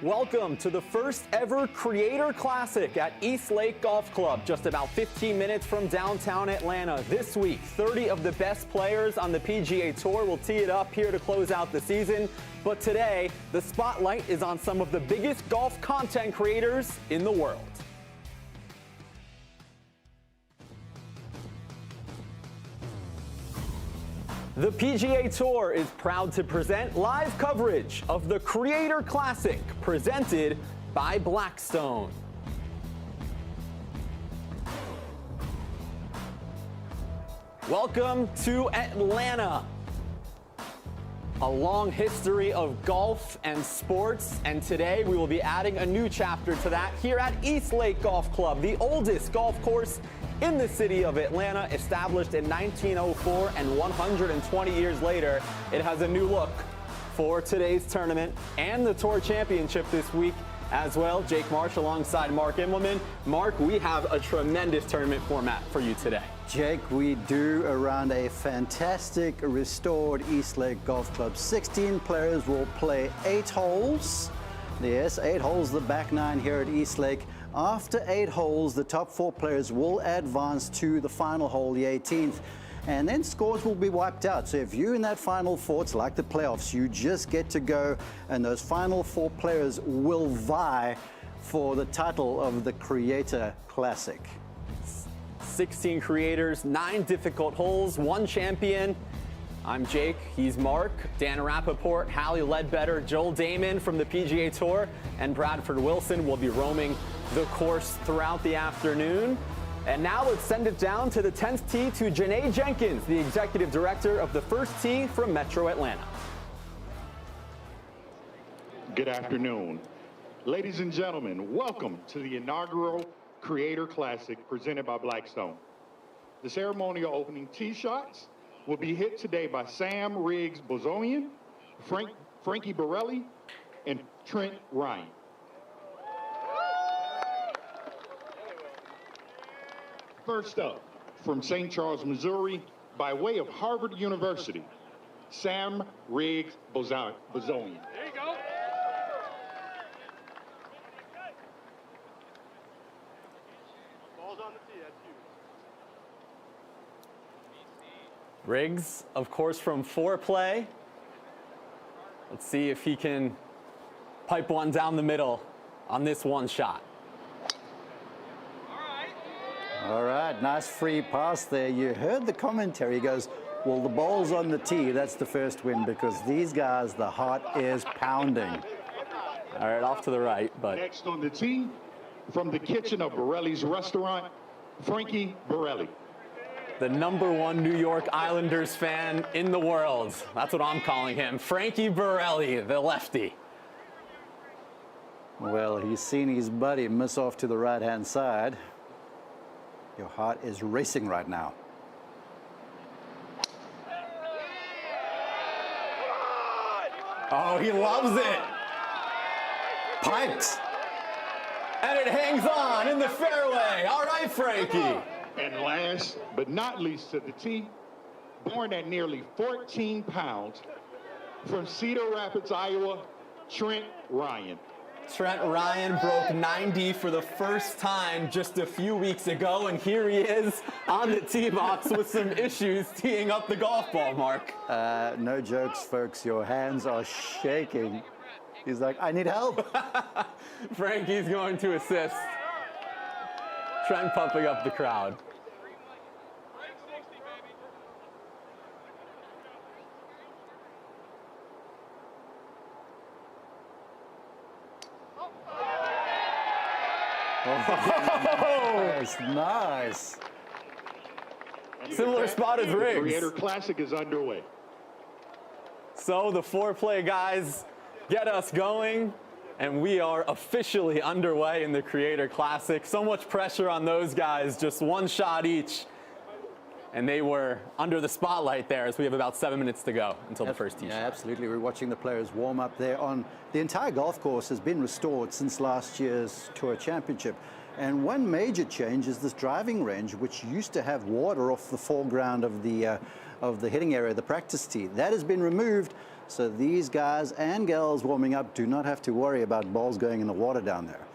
Welcome to the first ever Creator Classic at East Lake Golf Club, just about 15 minutes from downtown Atlanta. This week, 30 of the best players on the PGA Tour will tee it up here to close out the season. But today, the spotlight is on some of the biggest golf content creators in the world. The PGA Tour is proud to present live coverage of the Creator Classic, presented by Blackstone. Welcome to Atlanta. A long history of golf and sports, and today we will be adding a new chapter to that here at East Lake Golf Club, the oldest golf course in the city of Atlanta, established in 1904, and 120 years later, it has a new look for today's tournament and the Tour Championship this week as well. Jake Marsh alongside Mark Immelman. Mark, we have a tremendous tournament format for you today. Jake, we do around a fantastic restored East Lake Golf Club. 16 players will play 8 holes. Yes, 8 holes, the back 9 here at East Lake. After 8 holes, the top 4 players will advance to the final hole, the 18th. And then scores will be wiped out. So if you're in that final 4, it's like the playoffs. You just get to go, and those final 4 players will vie for the title of the Creator Classic. 16 creators, 9 difficult holes, 1 champion. I'm Jake, he's Mark, Dan Rappaport, Hallie Ledbetter, Joel Damon from the PGA Tour, and Bradford Wilson will be roaming the course throughout the afternoon. And now let's send it down to the 10th tee to Janae Jenkins, the executive director of the First Tee from Metro Atlanta. Good afternoon. Ladies and gentlemen, welcome to the inaugural Creator Classic presented by Blackstone. The ceremonial opening tee shots will be hit today by Sam Riggs Bozonian, Frankie Borelli, and Trent Ryan. First up, from St. Charles, Missouri, by way of Harvard University, Sam Riggs Bozonian. There you go. Ball's on the tee, that's you. Riggs, of course, from foreplay. Let's see if he can pipe one down the middle on this one shot. All right, nice free pass there. You heard the commentary. He goes, well, the ball's on the tee. That's the first win, because these guys, the heart is pounding. All right, off to the right, but... Next on the tee, from the kitchen of Borelli's restaurant, Frankie Borelli. The #1 New York Islanders fan in the world. That's what I'm calling him. Frankie Borelli, the lefty. Well, he's seen his buddy miss off to the right-hand side. Your heart is racing right now. Oh, he loves it. Pipes. And it hangs on in the fairway. All right, Frankie. And last but not least to the tee, born at nearly 14 pounds, from Cedar Rapids, Iowa, Trent Ryan. Trent Ryan broke 90 for the first time just a few weeks ago, and here he is on the tee box with some issues teeing up the golf ball, Mark. No jokes, folks. Your hands are shaking. He's like, I need help. Frankie's going to assist. Trent pumping up the crowd. Oh, nice, nice. Similar spot as Riggs. The Creator Classic is underway. So the foreplay guys get us going, and we are officially underway in the Creator Classic. So much pressure on those guys, just one shot each. And they were under the spotlight there, as we have about 7 minutes to go until the first tee shot. Yeah, absolutely. We're watching the players warm up there. The entire golf course has been restored since last year's Tour Championship. And one major change is this driving range, which used to have water off the foreground of the of the hitting area, the practice tee. That has been removed, so these guys and girls warming up do not have to worry about balls going in the water down there.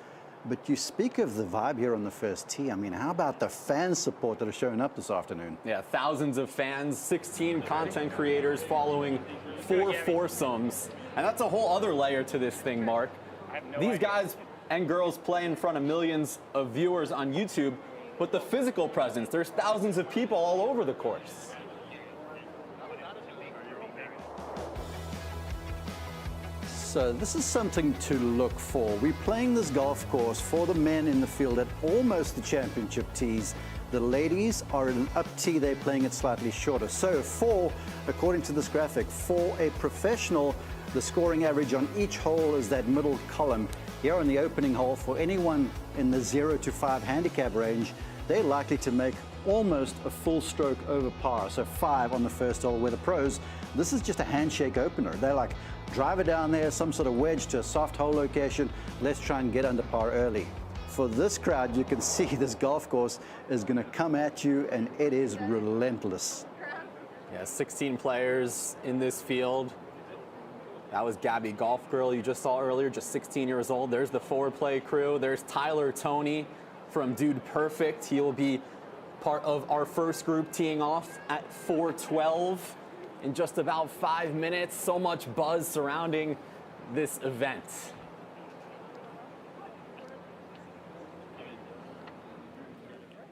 But you speak of the vibe here on the first tee. I mean, how about the fan support that are showing up this afternoon? Yeah, thousands of fans, 16 content creators following 4 foursomes. And that's a whole other layer to this thing, Mark. These guys and girls play in front of millions of viewers on YouTube, but the physical presence, there's thousands of people all over the course. So this is something to look for. We're playing this golf course for the men in the field at almost the championship tees. The ladies are in an up tee, they're playing it slightly shorter. So according to this graphic, for a professional, the scoring average on each hole is that middle column. Here on the opening hole, for anyone in the 0 to 5 handicap range, they're likely to make almost a full stroke over par, so 5 on the first hole. Where the pros, this is just a handshake opener. They're like, drive it down there, some sort of wedge to a soft hole location, let's try and get under par early. For this crowd, you can see this golf course is going to come at you, and it is relentless. Yeah, 16 players in this field. That was Gabby Golf Girl you just saw earlier, just 16 years old. There's the forward play crew. There's Tyler Toney from Dude Perfect. He'll be part of our first group teeing off at 4:12 in just about 5 minutes. So much buzz surrounding this event.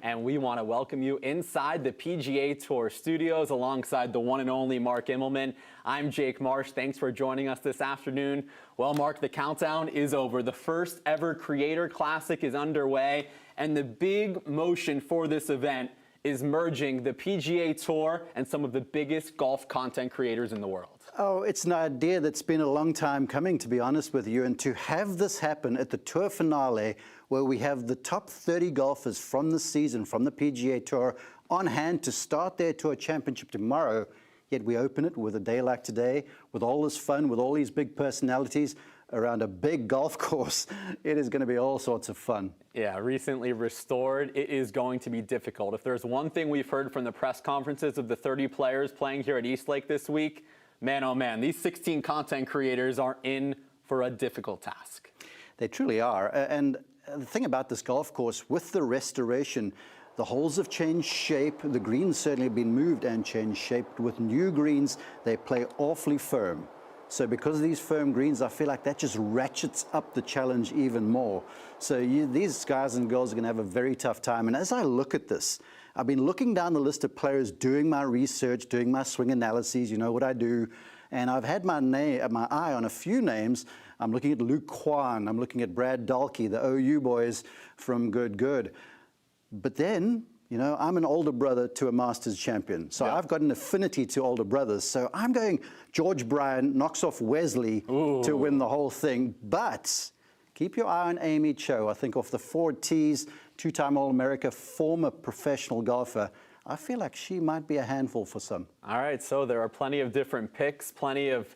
And we want to welcome you inside the PGA Tour studios alongside the one and only Mark Immelman. I'm Jake Marsh. Thanks for joining us this afternoon. Well, Mark, the countdown is over. The first ever Creator Classic is underway, and the big motion for this event is merging the PGA Tour and some of the biggest golf content creators in the world. Oh, it's an idea that's been a long time coming, to be honest with you, and to have this happen at the tour finale, where we have the top 30 golfers from the season, from the PGA Tour, on hand to start their tour championship tomorrow, yet we open it with a day like today, with all this fun, with all these big personalities around a big golf course. It is going to be all sorts of fun. Yeah, recently restored, it is going to be difficult. If there's one thing we've heard from the press conferences of the 30 players playing here at Eastlake this week, man, oh man, these 16 content creators are in for a difficult task. They truly are. And the thing about this golf course, with the restoration, the holes have changed shape. The greens certainly have been moved and changed shape. With new greens, they play awfully firm. So because of these firm greens, I feel like that just ratchets up the challenge even more. So these guys and girls are going to have a very tough time. And as I look at this, I've been looking down the list of players, doing my research, doing my swing analyses, you know what I do. And I've had my eye on a few names. I'm looking at Luke Kwan. I'm looking at Brad Dahlke, the OU boys from Good. But then, you know, I'm an older brother to a Masters champion. So I've got an affinity to older brothers. So I'm going George Bryan knocks off Wesley to win the whole thing. But keep your eye on Amy Cho. I think off the 4 tees, 2-time All-America, former professional golfer. I feel like she might be a handful for some. All right, so there are plenty of different picks, plenty of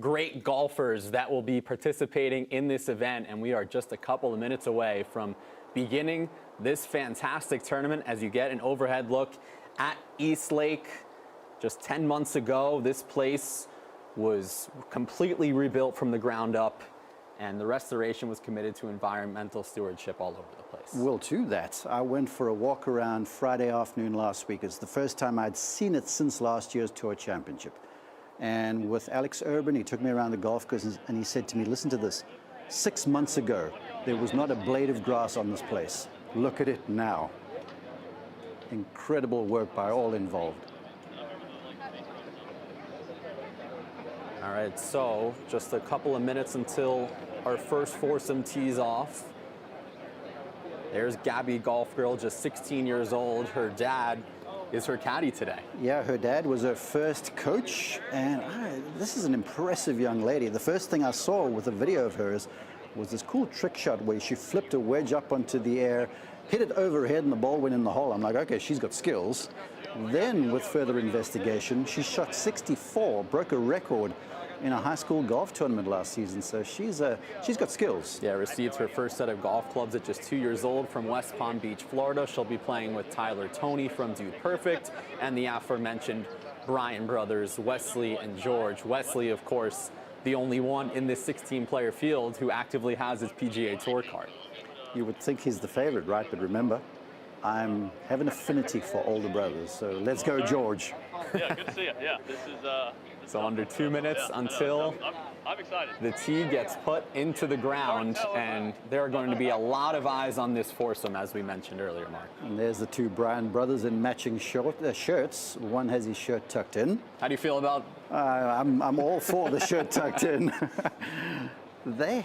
great golfers that will be participating in this event, and we are just a couple of minutes away from beginning this fantastic tournament. As you get an overhead look at Eastlake, just 10 months ago, this place was completely rebuilt from the ground up, and the restoration was committed to environmental stewardship all over the place. Well, to that, I went for a walk around Friday afternoon last week. It's the first time I'd seen it since last year's Tour Championship. And with Alex Urban, he took me around the golf course and he said to me, listen to this, 6 months ago, there was not a blade of grass on this place. Look at it now. Incredible work by all involved. All right, so just a couple of minutes until our first foursome tees off. There's Gabby Golf Girl, just 16 years old. Her dad is her caddy today. Yeah, her dad was her first coach, and this is an impressive young lady. The first thing I saw with a video of hers was this cool trick shot where she flipped a wedge up onto the air, hit it overhead, and the ball went in the hole. I'm like, okay, she's got skills. Then, with further investigation, she shot 64, broke a record in a high school golf tournament last season. So she's got skills. Yeah, received her first set of golf clubs at just 2 years old from West Palm Beach, Florida. She'll be playing with Tyler Toney from Dude Perfect and the aforementioned Bryan brothers, Wesley and George. Wesley, of course, the only one in this 16-player field who actively has his PGA Tour card. You would think he's the favorite, right? But remember, I have an affinity for older brothers, so let's go, George. Yeah, good to see you. Yeah, this is. So under 2 minutes until I'm excited. the tee gets put into the ground, and there are going to be a lot of eyes on this foursome, as we mentioned earlier, Mark. And there's the two Bryan brothers in matching shirts. One has his shirt tucked in. How do you feel about? I'm all for the shirt tucked in. They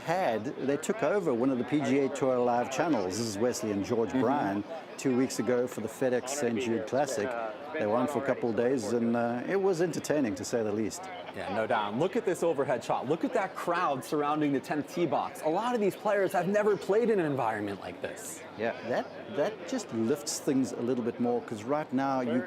took over one of the PGA Tour live channels. This is Wesley and George Bryan 2 weeks ago for the FedEx St. Jude Classic. They were on for a couple of days, and it was entertaining, to say the least. Yeah, no doubt. Look at this overhead shot. Look at that crowd surrounding the 10th tee box. A lot of these players have never played in an environment like this. Yeah, that just lifts things a little bit more, because right now you're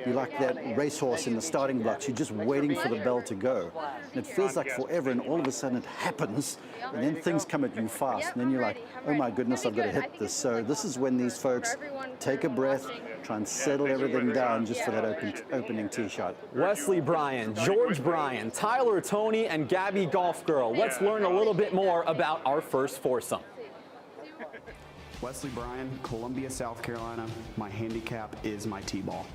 like that racehorse in the starting blocks. You're just waiting for the bell to go. And it feels like forever, and all of a sudden it happens, and then things come at you fast, and then you're like, oh my goodness, I've got to hit this. So this is when these folks take a breath, try and settle everything down just for that opening tee shot. Wesley Bryan, George Bryan, Tyler Toney, and Gabby Golf Girl. Let's learn a little bit more about our first foursome. Wesley Bryan, Columbia, South Carolina. My handicap is my tee ball.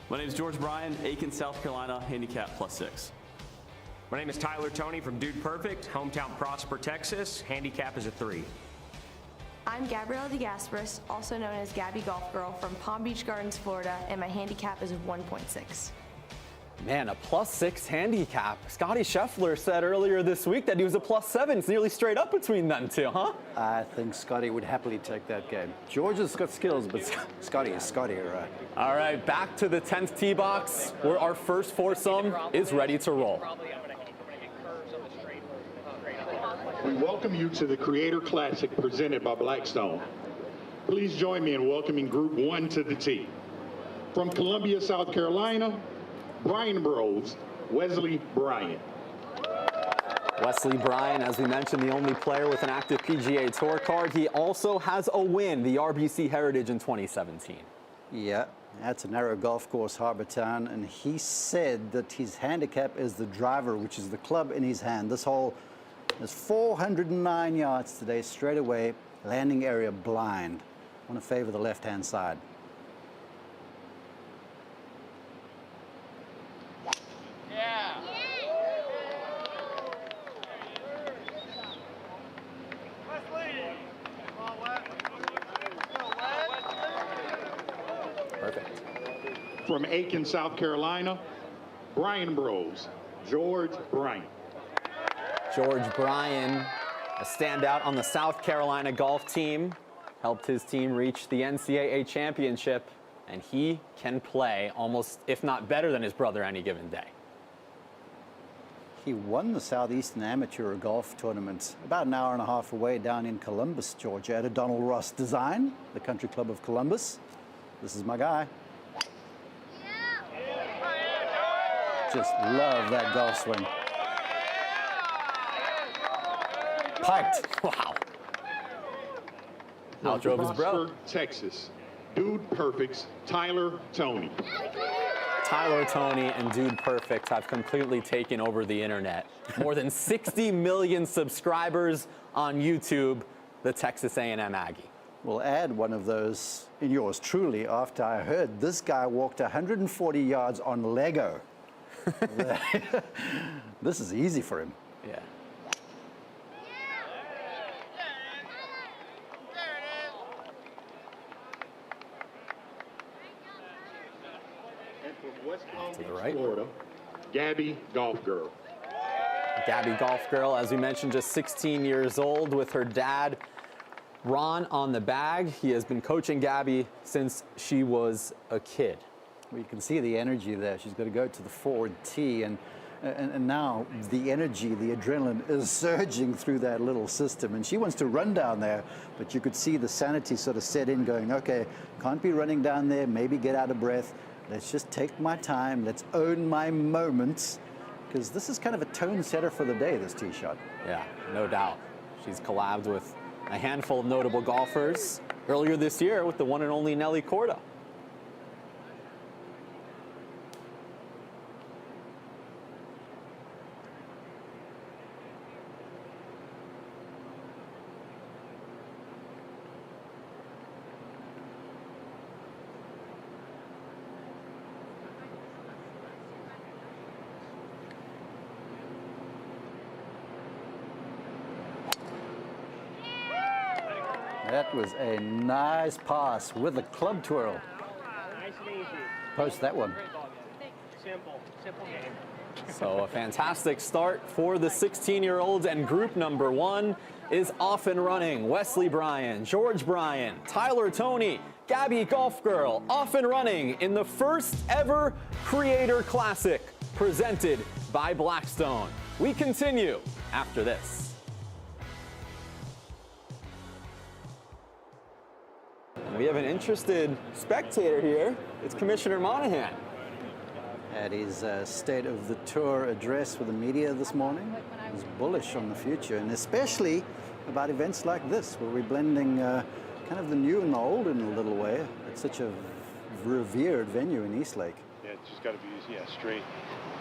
My name is George Bryan, Aiken, South Carolina, handicap +6. My name is Tyler Toney from Dude Perfect, hometown Prosper, Texas. Handicap is a 3. I'm Gabrielle DeGasperis, also known as Gabby Golf Girl from Palm Beach Gardens, Florida, and my handicap is a 1.6. Man, a +6 handicap. Scotty Scheffler said earlier this week that he was a +7. It's nearly straight up between them two, huh? I think Scotty would happily take that game. George has got skills, but Scotty is Scotty, right? All right, back to the 10th tee box, where our first foursome is ready to roll. We welcome you to the Creator Classic presented by Blackstone. Please join me in welcoming Group 1 to the tee. From Columbia, South Carolina, Bryan Bros, Wesley Bryan. Wesley Bryan, as we mentioned, the only player with an active PGA Tour card. He also has a win, the RBC Heritage in 2017. Yeah, that's a narrow golf course, Harbour Town, and he said that his handicap is the driver, which is the club in his hand. This hole is 409 yards today, straight away, landing area blind. I want to favor the left-hand side. Perfect. From Aiken, South Carolina, Bryan Bros, George Bryan. George Bryan, a standout on the South Carolina golf team, helped his team reach the NCAA championship, and he can play almost, if not better than his brother any given day. He won the Southeastern Amateur Golf Tournament about an hour and a half away down in Columbus, Georgia, at a Donald Ross Design, the Country Club of Columbus. This is my guy. Just love that golf swing. Piked. Wow. Outdrove his bro. Prosper, Texas, Dude Perfect's Tyler Toney. Tyler Toney and Dude Perfect have completely taken over the internet. More than 60 million subscribers on YouTube, the Texas A&M Aggie. We'll add one of those in yours truly after I heard this guy walked 140 yards on Lego. This is easy for him. Yeah. And from West Palm Beach, the right. Florida, Gabby Golf Girl. Gabby Golf Girl, as we mentioned, just 16 years old with her dad, Ron, on the bag. He has been coaching Gabby since she was a kid. Well, you can see the energy there. She's got to go to the forward tee, and now the energy, the adrenaline is surging through that little system, and she wants to run down there, but you could see the sanity sort of set in, going, okay, can't be running down there, maybe get out of breath. Let's just take my time. Let's own my moments, because this is kind of a tone setter for the day, this tee shot. Yeah, no doubt. She's collabed with a handful of notable golfers earlier this year with the one and only Nelly Corda. That was a nice pass with a club twirl. Nice and easy. Post that one. Simple game. So a fantastic start for the 16-year-olds, and group number 1 is off and running. Wesley Bryan, George Bryan, Tyler Toney, Gabby Golf Girl off and running in the first ever Creator Classic presented by Blackstone. We continue after this. And we have an interested spectator here. It's Commissioner Monahan. At his State of the Tour address with the media this morning, he's bullish on the future, and especially about events like this, where we're blending kind of the new and the old in a little way. It's such a revered venue in Eastlake. Yeah, it's just got to be straight.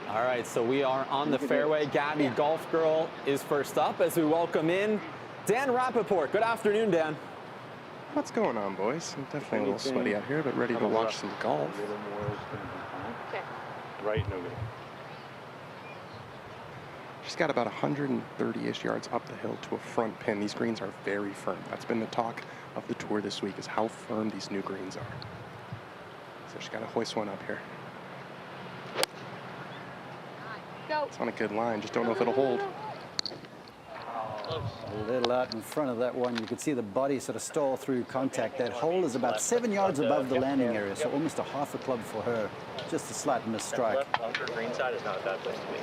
All right, so we are on the fairway. Gabby Golf Girl is first up as we welcome in Dan Rappaport. Good afternoon, Dan. What's going on, boys? I'm definitely a little sweaty out here, but ready to watch some golf. Right, no good. She's got about 130-ish yards up the hill to a front pin. These greens are very firm. That's been the talk of the tour this week, is how firm these new greens are. So she's got to hoist one up here. Go. It's on a good line, just don't know if it'll hold. A little out in front of that one. You can see the body sort of stall through contact. That hole is about 7 yards above the landing area, so almost a half a club for her. Just a slight misstrike. Left bunker green side is not a bad place to be.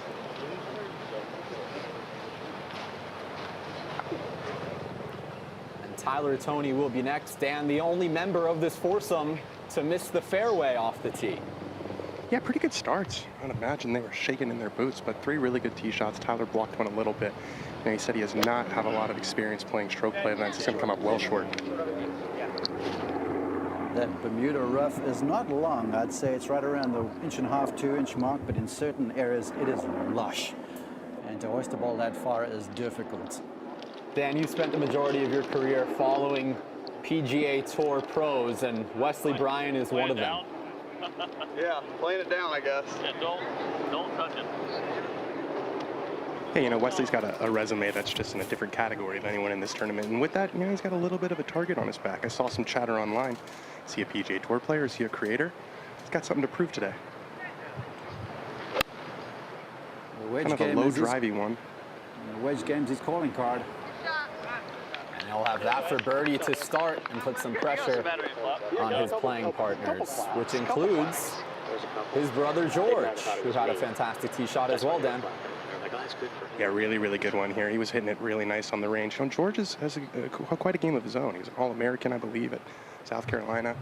And Tyler Toney will be next. Dan, the only member of this foursome to miss the fairway off the tee. Yeah, pretty good starts. I'd imagine they were shaking in their boots, but 3 really good tee shots. Tyler blocked one a little bit. And he said he does not have a lot of experience playing stroke play events. He's going to come up well short. That Bermuda rough is not long. I'd say it's right around the 1.5 to 2 inch mark, but in certain areas it is lush. And to hoist the ball that far is difficult. Dan, you spent the majority of your career following PGA Tour pros, and Wesley Bryan is one of them. Yeah, playing it down, I guess. Yeah, don't touch it. Hey, you know, Wesley's got a resume that's just in a different category than anyone in this tournament. And with that, you know, he's got a little bit of a target on his back. I saw some chatter online. Is he a PGA Tour player? Is he a creator? He's got something to prove today. The wedge kind of a game low is his, drivey one. The wedge game's his calling card. And he'll have that for birdie to start and put some pressure on his playing partners, which includes his brother George, who had a fantastic tee shot as well, Dan. Yeah, really, really good one here. He was hitting it really nice on the range. And George has quite a game of his own. He was an All-American, I believe, at South Carolina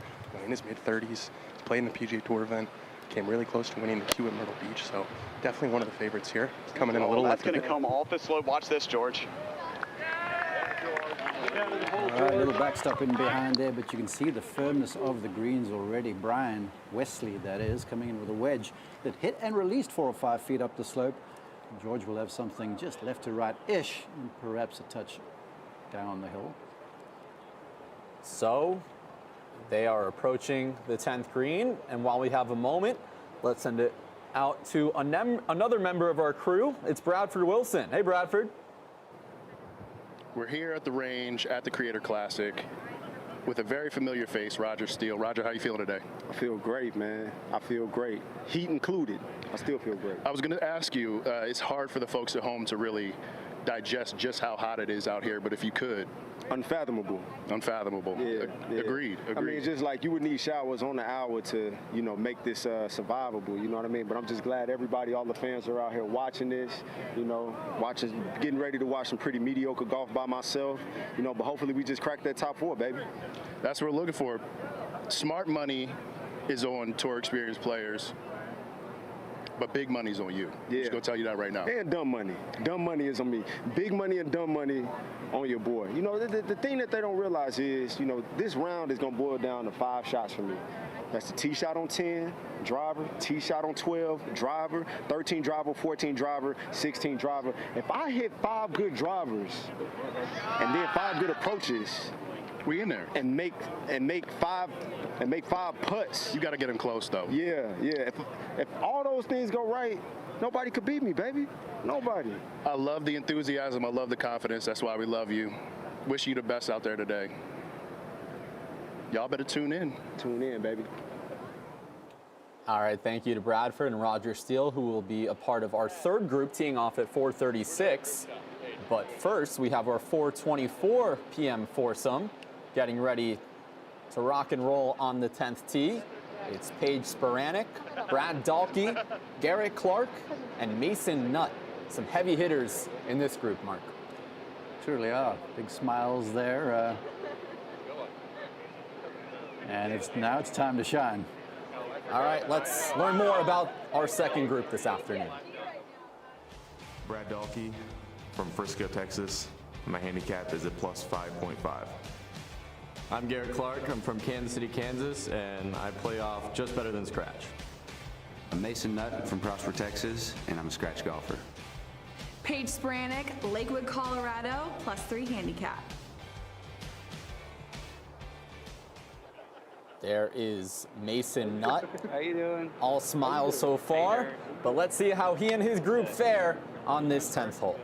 in his mid-30s. He's played in the PGA Tour event. Came really close to winning the Q at Myrtle Beach. So definitely one of the favorites here. He's coming in a little left. That's going to come off the slope. Watch this, George. All right, a little backstop in behind there, but you can see the firmness of the greens already. Bryan, Wesley, that is, coming in with a wedge that hit and released 4 or 5 feet up the slope. George will have something just left to right-ish, and perhaps a touch down the hill. So they are approaching the 10th green, and while we have a moment, let's send it out to another member of our crew. It's Bradford Wilson. Hey, Bradford. We're here at the range at the Creator Classic with a very familiar face, Roger Steele. Roger, how you feeling today? I feel great, man. I feel great. Heat included. I still feel great. I was going to ask you, it's hard for the folks at home to really digest just how hot it is out here, but if you could. Unfathomable. Unfathomable. Yeah, yeah. Agreed. I mean, it's just like you would need showers on the hour to, you know, make this survivable, you know what I mean? But I'm just glad everybody, all the fans are out here watching this, you know, getting ready to watch some pretty mediocre golf by myself, you know, but hopefully we just crack that top 4, baby. That's what we're looking for. Smart money is on tour experience players, but big money's on you. Yeah. Just gonna tell you that right now. And dumb money. Dumb money is on me. Big money and dumb money on your boy. You know, the thing that they don't realize is, you know, this round is gonna boil down to 5 shots for me. That's the tee shot on 10, driver, tee shot on 12, driver, 13 driver, 14 driver, 16 driver. If I hit 5 good drivers and then 5 good approaches, we in there. And make 5 putts. You got to get them close though. Yeah. If all those things go right, nobody could beat me, baby. Nobody. I love the enthusiasm. I love the confidence. That's why we love you. Wish you the best out there today. Y'all better tune in. Tune in, baby. All right, thank you to Bradford and Roger Steele, who will be a part of our third group, teeing off at 4:36. But first, we have our 4:24 p.m. foursome getting ready to rock and roll on the 10th tee. It's Paige Sparanek, Brad Dahlke, Garrett Clark, and Mason Nutt. Some heavy hitters in this group, Mark. Truly are. Big smiles there. And now it's time to shine. All right, let's learn more about our second group this afternoon. Brad Dahlke from Frisco, Texas. My handicap is a plus 5.5. I'm Garrett Clark. I'm from Kansas City, Kansas, and I play off just better than scratch. I'm Mason Nutt from Prosper, Texas, and I'm a scratch golfer. Paige Sparanek, Lakewood, Colorado, plus 3 handicap. There is Mason Nutt. How you doing? All smiles so far, but let's see how he and his group fare on this 10th hole.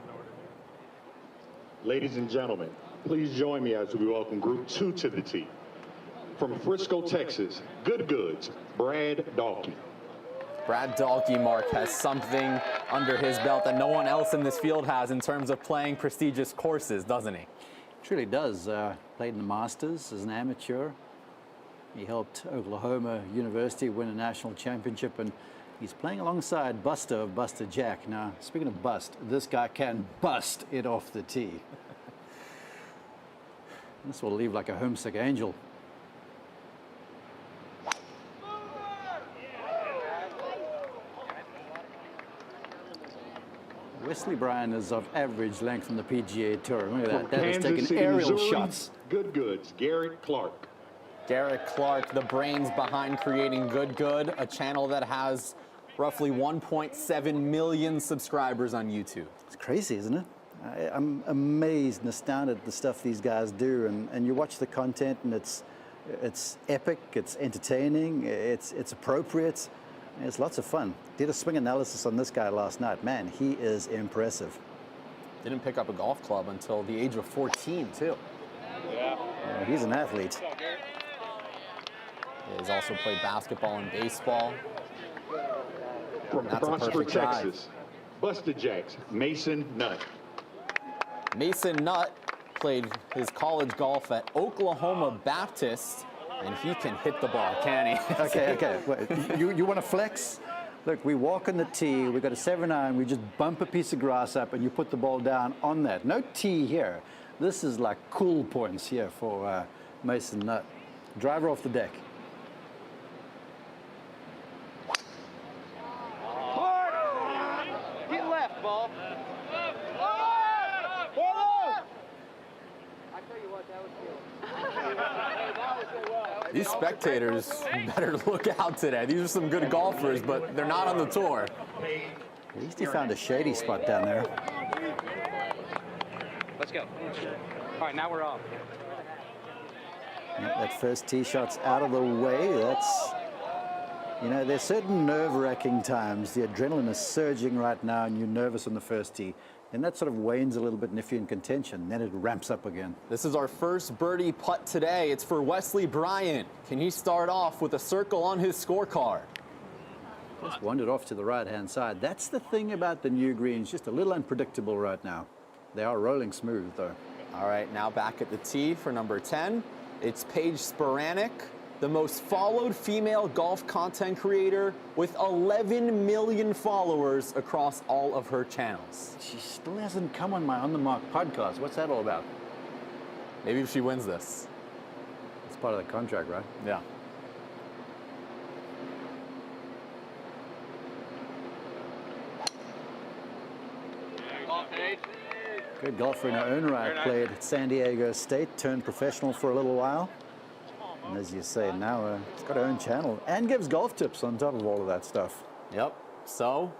Ladies and gentlemen, please join me as we welcome Group 2 to the tee. From Frisco, Texas, Good Goods, Brad Dahlke. Brad Dahlke, Mark, has something under his belt that no one else in this field has in terms of playing prestigious courses, doesn't he? Truly does. Played in the Masters as an amateur. He helped Oklahoma University win a national championship, and he's playing alongside Buster of Buster Jack. Now, speaking of bust, this guy can bust it off the tee. This will leave like a homesick angel. Wesley Bryan is of average length from the PGA Tour. Look at that. That is taking aerial shots. Good Goods, Garrett Clark. Garrett Clark, the brains behind creating Good Good, a channel that has roughly 1.7 million subscribers on YouTube. It's crazy, isn't it? I'm amazed and astounded at the stuff these guys do, and you watch the content, and it's epic, it's entertaining, it's appropriate, it's lots of fun. Did a swing analysis on this guy last night. Man, he is impressive. Didn't pick up a golf club until the age of 14, too. Yeah, he's an athlete. He's also played basketball and baseball. From Prosper, Texas, Buster Jacks, Mason Nutt. Mason Nutt played his college golf at Oklahoma Baptist, and he can hit the ball, can he? Okay. Wait, you want to flex? Look, we walk on the tee, we got a 7-iron, we just bump a piece of grass up, and you put the ball down on that. No tee here. This is like cool points here for Mason Nutt. Driver off the deck. Get left, ball. These spectators better look out today. These are some good golfers, but they're not on the tour. At least he found a shady spot down there. Let's go. All right, now we're off. That first tee shot's out of the way. That's, you know, there's certain nerve-wracking times. The adrenaline is surging right now, and you're nervous on the first tee. And that sort of wanes a little bit, and if you're in contention, then it ramps up again. This is our first birdie putt today. It's for Wesley Bryan. Can he start off with a circle on his scorecard? Just wandered off to the right-hand side. That's the thing about the new greens, just a little unpredictable right now. They are rolling smooth, though. All right, now back at the tee for number 10. It's Paige Sparanek, the most followed female golf content creator with 11 million followers across all of her channels. She still hasn't come on my On the Mark podcast. What's that all about? Maybe if she wins this. It's part of the contract, right? Yeah. Good golfer in her own right. Played at San Diego State, turned professional for a little while. And as you say, now it's got her own channel and gives golf tips on top of all of that stuff. Yep. So,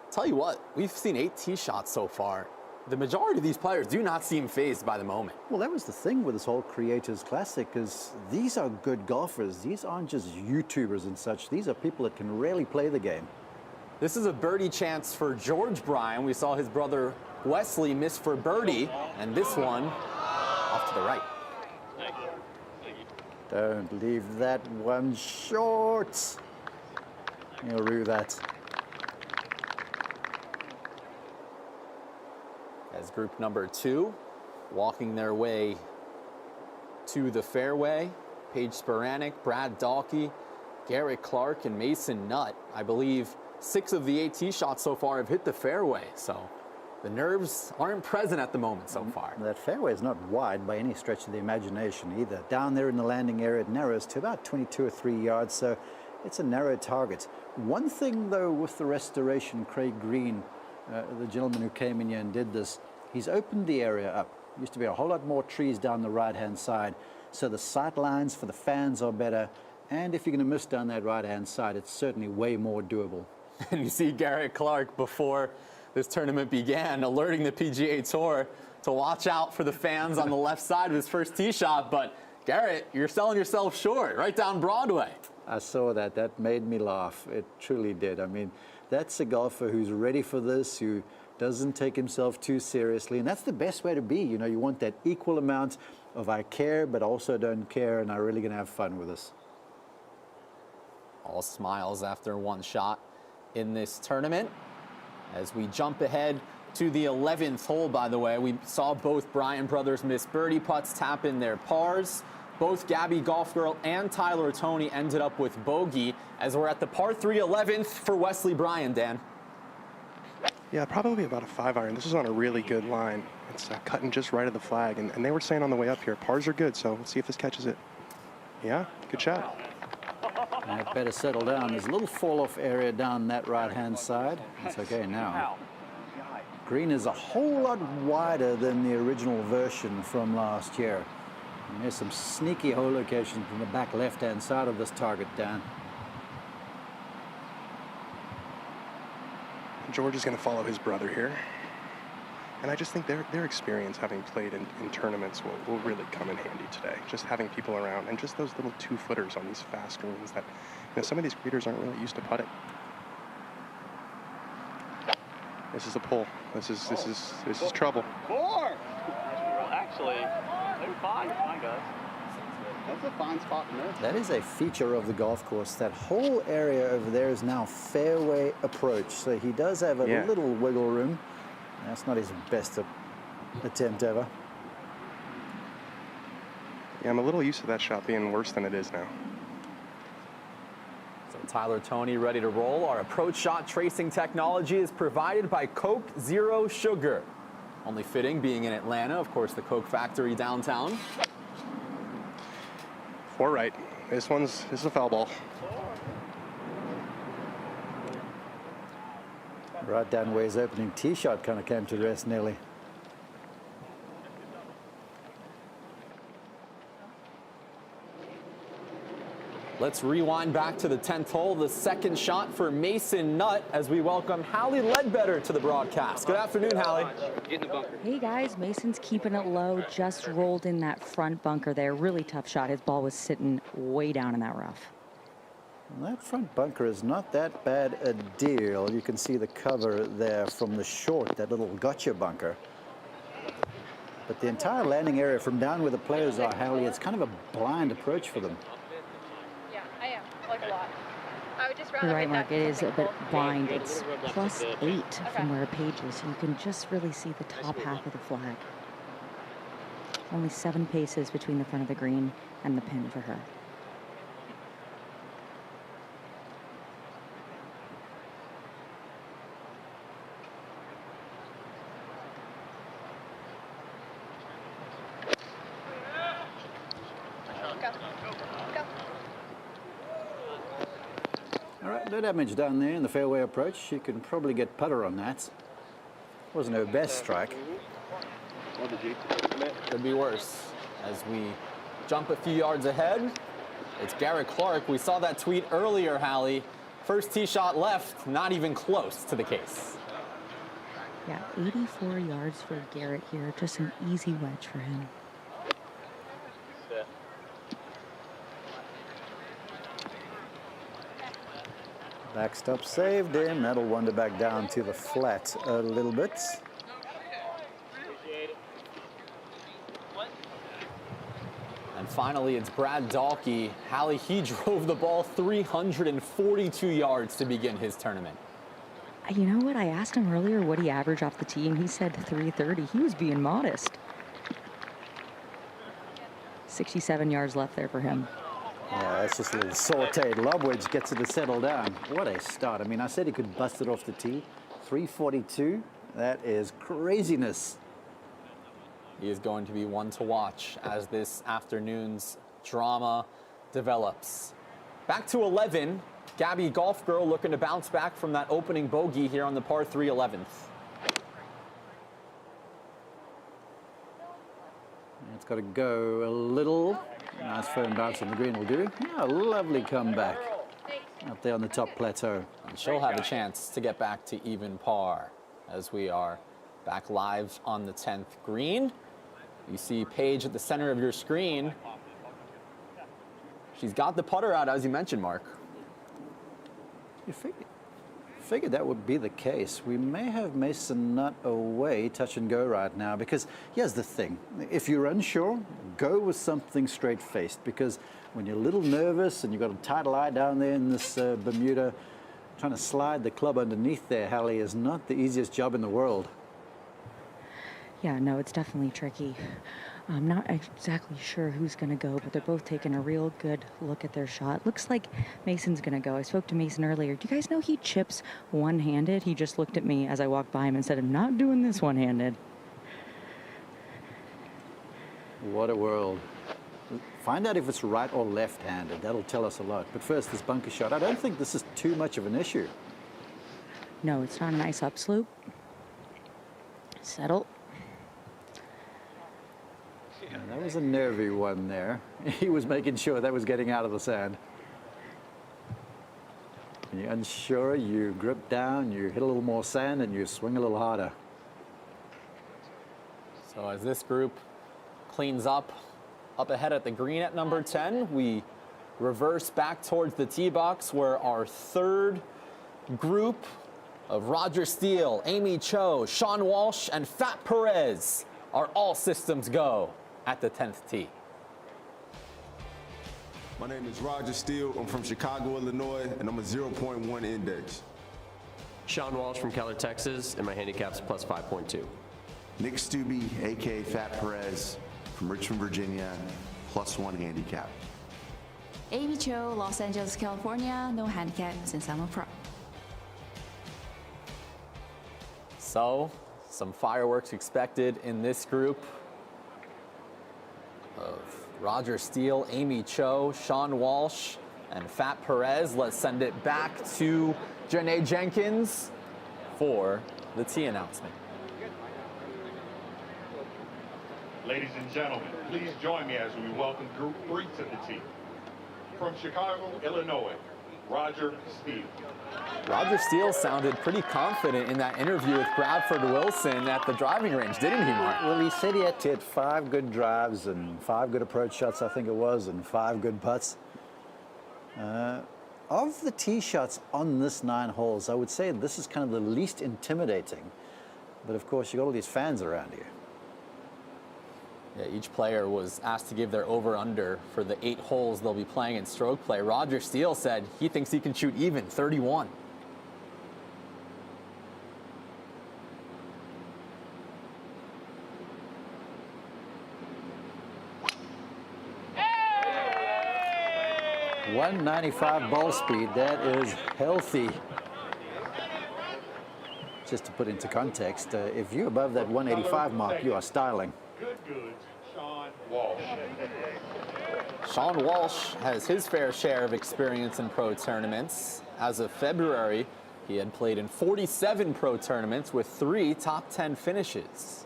tell you what, we've seen 8 tee shots so far. The majority of these players do not seem fazed by the moment. Well, that was the thing with this whole Creators Classic, is these are good golfers. These aren't just YouTubers and such. These are people that can really play the game. This is a birdie chance for George Bryan. We saw his brother Wesley miss for birdie, and this one off to the right. Don't leave that one short. He'll rue that. As group number 2 walking their way to the fairway, Paige Spiranek, Brad Dahlke, Garrett Clark, and Mason Nutt. I believe 6 of the 8 tee shots so far have hit the fairway, so the nerves aren't present at the moment so far. That fairway is not wide by any stretch of the imagination either. Down there in the landing area, it narrows to about 22 or 3 yards, so it's a narrow target. One thing, though, with the restoration, Craig Green, the gentleman who came in here and did this, he's opened the area up. Used to be a whole lot more trees down the right-hand side, so the sight lines for the fans are better, and if you're going to miss down that right-hand side, it's certainly way more doable. And you see Garrett Clark, before this tournament began, alerting the PGA Tour to watch out for the fans on the left side of his first tee shot. But Garrett, you're selling yourself short right down Broadway. I saw that. That made me laugh. It truly did. I mean, that's a golfer who's ready for this, who doesn't take himself too seriously. And that's the best way to be. You know, you want that equal amount of I care, but also don't care, and I'm really going to have fun with this. All smiles after one shot in this tournament. As we jump ahead to the 11th hole, by the way, we saw both Bryan brothers miss birdie putts, tap in their pars. Both Gabby Golf Girl and Tyler Toney ended up with bogey, as we're at the par 3 11th for Wesley Bryan, Dan. Yeah, probably about a 5-iron. This is on a really good line. It's cutting just right of the flag, and they were saying on the way up here, pars are good, so let's see if this catches it. Yeah, good shot. And it better settle down. There's a little fall-off area down that right-hand side. It's okay now. Green is a whole lot wider than the original version from last year. And there's some sneaky hole locations in the back left-hand side of this target, Dan. George is going to follow his brother here. And I just think their experience, having played in tournaments, will really come in handy today. Just having people around, and just those little 2-footers on these fast greens that, you know, some of these creators aren't really used to putting. This is a pull. This is trouble. 4. Actually, maybe 5. My God. That's a fine spot to miss. That is a feature of the golf course. That whole area over there is now fairway approach. So he does have a little wiggle room. That's not his best attempt ever. Yeah, I'm a little used to that shot being worse than it is now. So Tyler Toney ready to roll. Our approach shot tracing technology is provided by Coke Zero Sugar. Only fitting being in Atlanta, of course, the Coke factory downtown. 4 right. This is a foul ball. Right down where his opening tee shot kind of came to rest nearly. Let's rewind back to the 10th hole, the second shot for Mason Nutt, as we welcome Hallie Ledbetter to the broadcast. Good afternoon, Hallie. Hey guys, Mason's keeping it low, just rolled in that front bunker there. Really tough shot. His ball was sitting way down in that rough. Well, that front bunker is not that bad a deal. You can see the cover there from the short, that little gotcha bunker. But the entire landing area from down where the players are, Hallie, it's kind of a blind approach for them. Yeah, I am, like a lot. I would just You're right, Mark. It is a bit blind. It's +8 from where Paige is, so you can just really see the top half of the flag. Only 7 paces between the front of the green and the pin for her. All right, no damage down there in the fairway approach. She can probably get putter on that. Wasn't her best strike. Could be worse. As we jump a few yards ahead, it's Garrett Clark. We saw that tweet earlier, Hallie. First tee shot left, not even close to the case. Yeah, 84 yards for Garrett here. Just an easy wedge for him. Backstop saved him. That'll wander back down to the flat a little bit. And finally, it's Brad Dahlke. Hallie, he drove the ball 342 yards to begin his tournament. You know what? I asked him earlier what he averaged off the tee, and he said 330. He was being modest. 67 yards left there for him. Yeah, that's just a little sauteed lob wedge, gets it to settle down. What a start. I mean, I said he could bust it off the tee. 342, that is craziness. He is going to be one to watch as this afternoon's drama develops. Back to 11. Gabby Golf Girl looking to bounce back from that opening bogey here on the par 3 11th. It's got to go a little. Nice firm bounce on the green will do. Yeah, lovely comeback up there on the top plateau. And she'll have a chance to get back to even par as we are back live on the 10th green. You see Paige at the center of your screen. She's got the putter out, as you mentioned, Mark. You figured that would be the case. We may have Mason Nutt away, touch and go right now, because here's the thing. If you're unsure, go with something straight-faced, because when you're a little nervous and you've got a tight lie down there in this Bermuda, trying to slide the club underneath there, Hallie, is not the easiest job in the world. Yeah, no, it's definitely tricky. I'm not exactly sure who's going to go, but they're both taking a real good look at their shot. Looks like Mason's going to go. I spoke to Mason earlier. Do you guys know he chips one-handed? He just looked at me as I walked by him and said, I'm not doing this one-handed. What a world. Find out if it's right or left-handed. That'll tell us a lot. But first, this bunker shot. I don't think this is too much of an issue. No, it's not a nice upslope. Settle. Yeah, that was a nervy one there. He was making sure that was getting out of the sand. When you're unsure, you grip down, you hit a little more sand, and you swing a little harder. So as this group cleans up ahead at the green at number 10, we reverse back towards the tee box where our third group of Roger Steele, Amy Cho, Sean Walsh, and Fat Perez are all systems go at the 10th tee. My name is Roger Steele. I'm from Chicago, Illinois, and I'm a 0.1 index. Sean Walsh from Keller, Texas, and my handicap's plus 5.2. Nick Stubbe, a.k.a. Fat Perez, from Richmond, Virginia, plus 1 handicap. Amy Cho, Los Angeles, California, no handicap since I'm a pro. So, some fireworks expected in this group of Roger Steele, Amy Cho, Sean Walsh, and Fat Perez. Let's send it back to Janae Jenkins for the tee announcement. Ladies and gentlemen, please join me as we welcome Group 3 to the tee. From Chicago, Illinois, Roger Steele. Roger Steele sounded pretty confident in that interview with Bradford Wilson at the driving range, didn't he, Mark? Well, he said he had to hit 5 good drives and 5 good approach shots, I think it was, and 5 good putts. Of the tee shots on this 9 holes, I would say this is kind of the least intimidating. But of course, you got all these fans around you. Yeah, each player was asked to give their over-under for the 8 holes they'll be playing in stroke play. Roger Steele said he thinks he can shoot even, 31. Hey! 195 ball speed, that is healthy. Just to put into context, if you're above that 185 mark, you are styling. Good, Sean Walsh. Sean Walsh has his fair share of experience in pro tournaments. As of February, he had played in 47 pro tournaments with 3 top 10 finishes.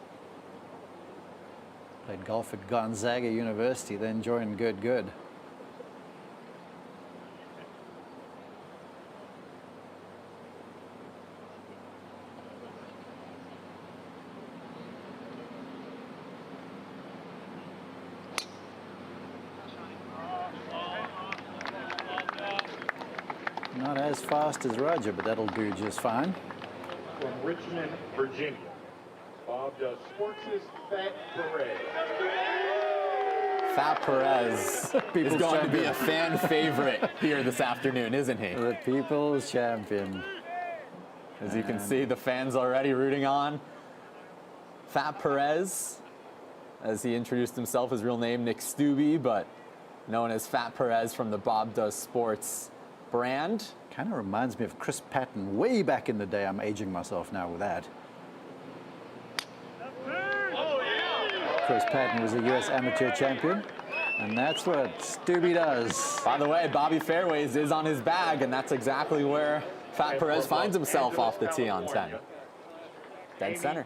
Played golf at Gonzaga University, then joined Good. Not as fast as Roger, but that'll do just fine. From Richmond, Virginia, Bob does Sports' Fat Perez. Fat Perez is going to be a fan favorite here this afternoon, isn't he? The people's champion. As you can see, the fans already rooting on Fat Perez, as he introduced himself, his real name, Nick Stubbe, but known as Fat Perez from the Bob Does Sports brand. Kind of reminds me of Chris Patton way back in the day. I'm aging myself now with that. Chris Patton was a U.S. amateur champion, and that's what Stubbe does. By the way, Bobby Fairways is on his bag, and that's exactly where Fat Perez finds himself off the tee on 10. Dead center.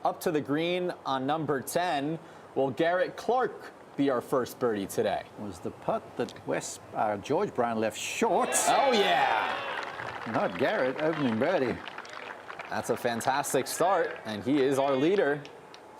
Up to the green on number 10, will Garrett Clark be our first birdie today? Was the putt that George Bryan left short. Oh, yeah. Not Garrett, opening birdie. That's a fantastic start, and he is our leader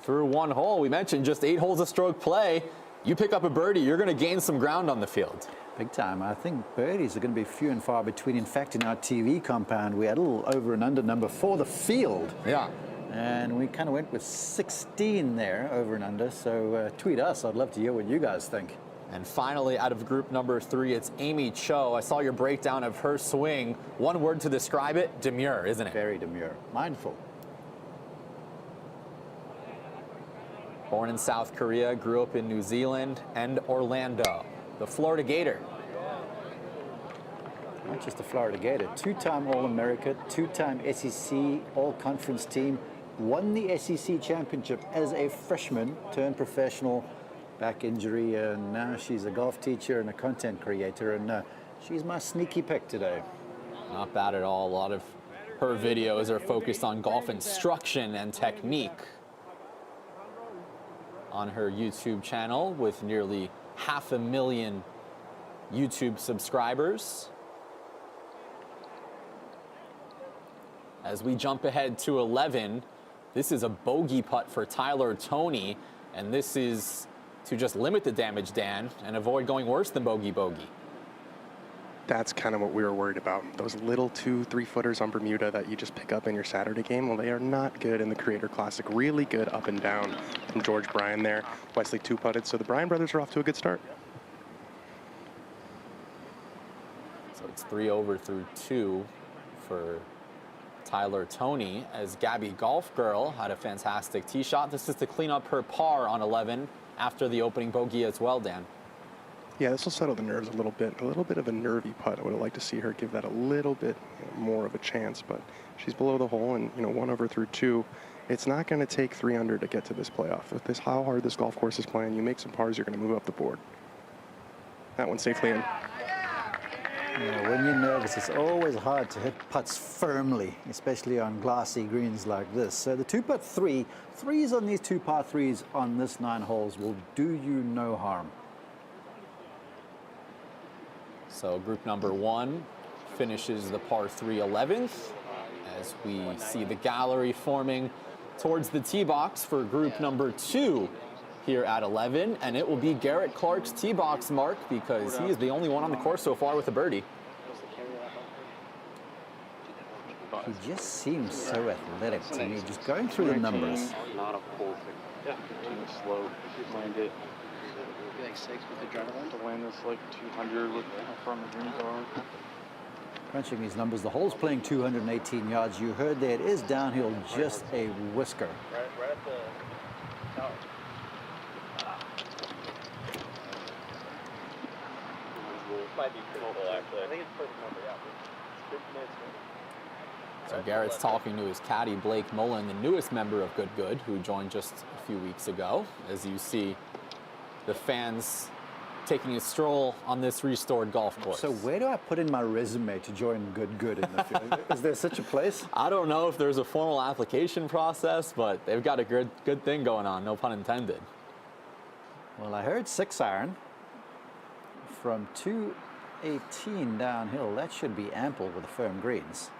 through one hole. We mentioned just 8 holes of stroke play. You pick up a birdie, you're going to gain some ground on the field. Big time. I think birdies are going to be few and far between. In fact, in our TV compound, we had a little over and under number for the field. Yeah. And we kind of went with 16 there, over and under. So tweet us. I'd love to hear what you guys think. And finally, out of group number 3, it's Amy Cho. I saw your breakdown of her swing. One word to describe it, demure, isn't it? Very demure. Mindful. Born in South Korea, grew up in New Zealand and Orlando. The Florida Gator. Not just a Florida Gator. 2-time All-America, 2-time SEC All-Conference team. Won the SEC championship as a freshman, turned professional. Back injury, and now she's a golf teacher and a content creator, and she's my sneaky pick today. Not bad at all. A lot of her videos are focused on golf instruction and technique on her YouTube channel with nearly 500,000 YouTube subscribers. As we jump ahead to 11, this is a bogey putt for Tyler Toney, and this is to just limit the damage, Dan, and avoid going worse than bogey-bogey. That's kind of what we were worried about. Those little 2-3 footers on Bermuda that you just pick up in your Saturday game, well, they are not good in the Creator Classic. Really good up and down from George Bryan there. Wesley 2-putted, so the Bryan brothers are off to a good start. So it's 3 over through 2 for Tyler Toney, as Gabby Golf Girl had a fantastic tee shot. This is to clean up her par on 11 after the opening bogey as well, Dan. Yeah, this will settle the nerves a little bit of a nervy putt. I would have liked to see her give that a little bit more of a chance, but she's below the hole, and 1 over through 2. It's not going to take 3 under to get to this playoff. With this, how hard this golf course is playing, you make some pars, you're going to move up the board. That one's safely in. Yeah, when you're nervous, it's always hard to hit putts firmly, especially on glassy greens like this. So the 2-putt 3, threes on these 2 par 3s on this 9 holes will do you no harm. So group number 1 finishes the par 3 11th, as we see the gallery forming towards the tee box for group number 2 here at 11, and it will be Garrett Clark's tee box mark because he is the only one on the course so far with a birdie. He just seems so athletic to me, just going through the numbers. Not a full. Yeah, slow. Land it. Like 6 with the adrenaline. To land this like 200 with from the green zone. Crunching these numbers, the hole's playing 218 yards. You heard that it is downhill just a whisker. Right at the tower. Might be pretty cool, actually. I think it's perfect number, yeah. 50 minutes. So Garrett's talking to his caddy, Blake Mullen, the newest member of Good Good, who joined just a few weeks ago. As you see the fans taking a stroll on this restored golf course. So where do I put in my resume to join Good Good in the field? Is there such a place? I don't know if there's a formal application process, but they've got a good thing going on, no pun intended. Well, I heard 6-iron from 218 downhill. That should be ample with the firm greens.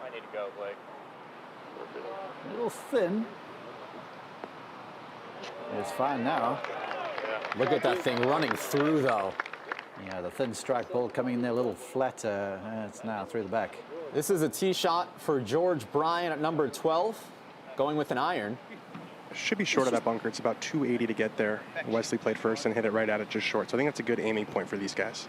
I need to go, Blake. A little thin. It's fine now. Look at that thing running through, though. Yeah, the thin strike ball coming in there a little flatter. It's now through the back. This is a tee shot for George Bryan at number 12, going with an iron. Should be short of that bunker. It's about 280 to get there. Wesley played first and hit it right at it, just short. So I think that's a good aiming point for these guys.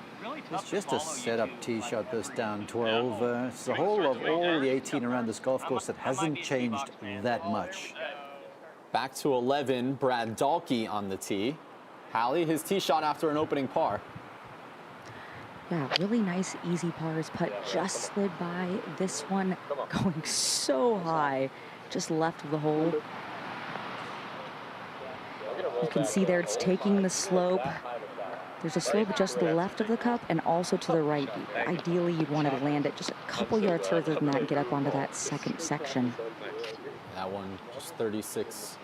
It's just a setup tee shot, this down 12. It's the whole of all the 18 around this golf course that hasn't changed that much. Back to 11, Brad Dahlke on the tee. Hallie, his tee shot after an opening par. Yeah, really nice, easy pars. Putt just slid by. This one going so high, just left of the hole. You can see there it's taking the slope. There's a slope just to the left of the cup and also to the right. Ideally, you'd want to land it just a couple yards further than that and get up onto that second section. That one just 36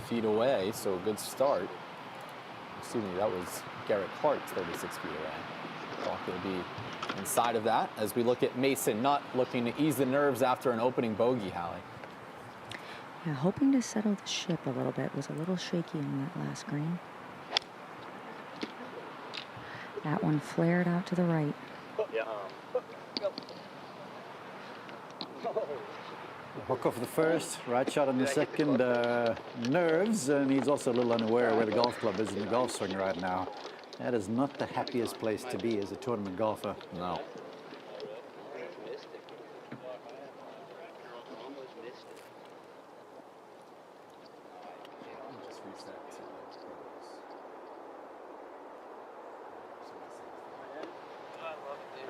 feet away, so a good start. Excuse me, that was Garrett Clark's 36 feet away. Clark will be inside of that as we look at Mason Nutt looking to ease the nerves after an opening bogey, Hallie. Yeah, hoping to settle the ship a little bit. Was a little shaky on that last green. That one flared out to the right. Hook off the first, right shot on the second. Nerves, and he's also a little unaware of where the golf club is in the golf swing right now. That is not the happiest place to be as a tournament golfer. No.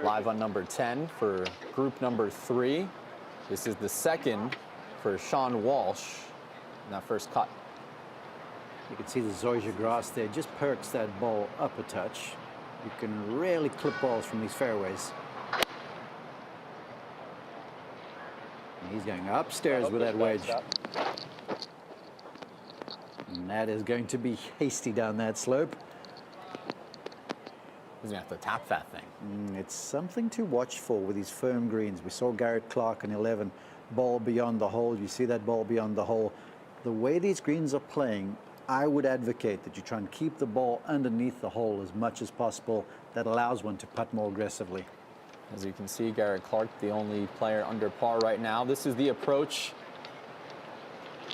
Live on number 10 for group number 3. This is the second for Sean Walsh in that first cut. You can see the zoysia grass there just perks that ball up a touch. You can rarely clip balls from these fairways. And he's going upstairs with that wedge. And that is going to be hasty down that slope. He's going to have to tap that thing. It's something to watch for with these firm greens. We saw Garrett Clark in 11, ball beyond the hole. You see that ball beyond the hole. The way these greens are playing, I would advocate that you try and keep the ball underneath the hole as much as possible. That allows one to putt more aggressively. As you can see, Garrett Clark, the only player under par right now. This is the approach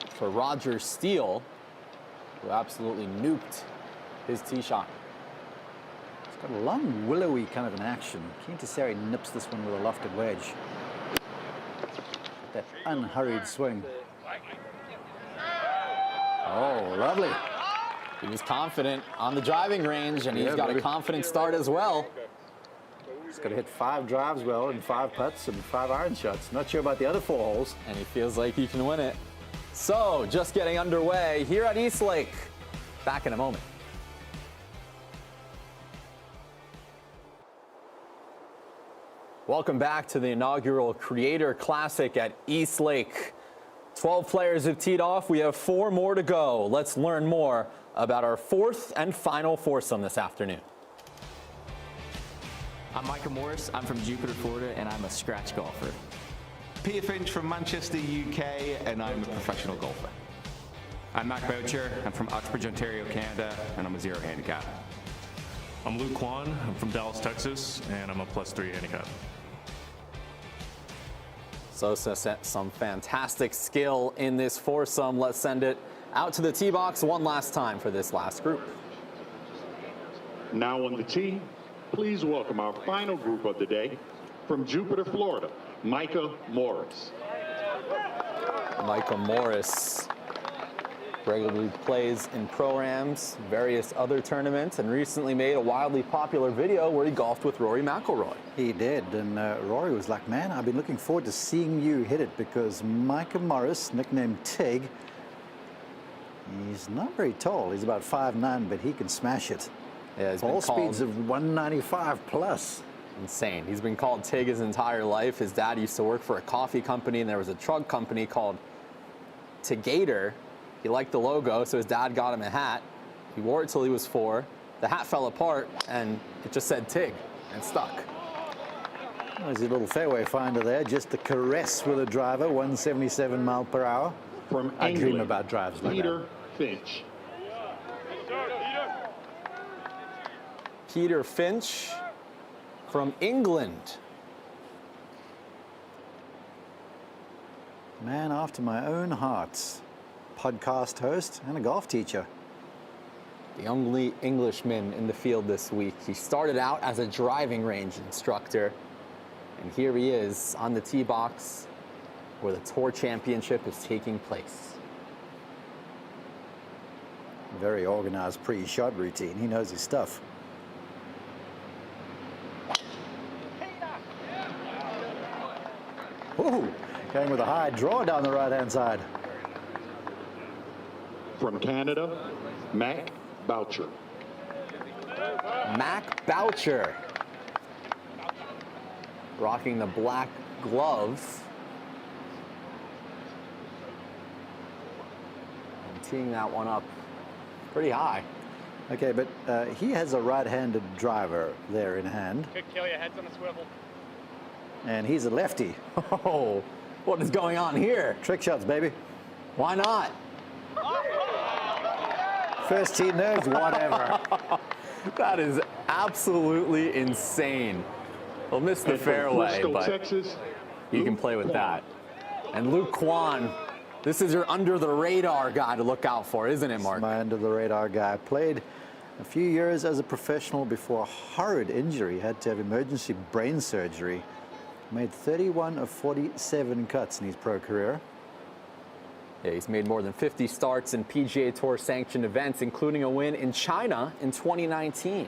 for Roger Steele, who absolutely nuked his tee shot. Got a long, willowy kind of an action. Quintasari nips this one with a lofted wedge. That unhurried swing. Oh, lovely. He was confident on the driving range, and he's got a confident start as well. He's got to hit 5 drives well and 5 putts and 5 iron shots. Not sure about the other 4 holes. And he feels like he can win it. So, just getting underway here at East Lake. Back in a moment. Welcome back to the inaugural Creator Classic at East Lake. 12 players have teed off. We have 4 more to go. Let's learn more about our 4th and final foursome this afternoon. I'm Michael Morris. I'm from Jupiter, Florida, and I'm a scratch golfer. Peter Finch from Manchester, UK, and I'm a professional golfer. I'm Mac Boucher. I'm from Uxbridge, Ontario, Canada, and I'm a 0 handicap. I'm Luke Kwan. I'm from Dallas, Texas, and I'm a +3 handicap. So some fantastic skill in this foursome. Let's send it out to the tee box one last time for this last group. Now on the tee, please welcome our final group of the day from Jupiter, Florida, Micah Morris. Micah Morris regularly plays in pro-ams, various other tournaments, and recently made a wildly popular video where he golfed with Rory McIlroy. He did, and Rory was like, man, I've been looking forward to seeing you hit it, because Micah Morris, nicknamed Tig, he's not very tall. He's about 5'9", but he can smash it. Yeah, ball speeds of 195 plus. Insane. He's been called Tig his entire life. His dad used to work for a coffee company, and there was a truck company called Tigator. He liked the logo, so his dad got him a hat. He wore it till he was 4. The hat fell apart, and it just said Tig, and stuck. There's a little fairway finder there, just a caress with a driver, 177 mile per hour. From I dream England, about drives like Peter that. Finch. Peter Finch from England. Man after my own heart. Podcast host and a golf teacher. The only Englishman in the field this week. He started out as a driving range instructor, and here he is on the tee box where the Tour Championship is taking place. Very organized pre-shot routine. He knows his stuff. Ooh, going with a high draw down the right-hand side. From Canada, Mac Boucher. Mac Boucher rocking the black glove. And teeing that one up pretty high. Okay, but he has a right-handed driver there in hand. Could kill you, head's on a swivel. And he's a lefty. Oh, what is going on here? Trick shots, baby. Why not? First tee nerves, whatever. That is absolutely insane. We'll miss the fairway, but Texas, you can play with that. And Luke Kwan, this is your under-the-radar guy to look out for, isn't it, Mark? My under-the-radar guy. Played a few years as a professional before a horrid injury. Had to have emergency brain surgery. Made 31 of 47 cuts in his pro career. Yeah, he's made more than 50 starts in PGA Tour sanctioned events, including a win in China in 2019.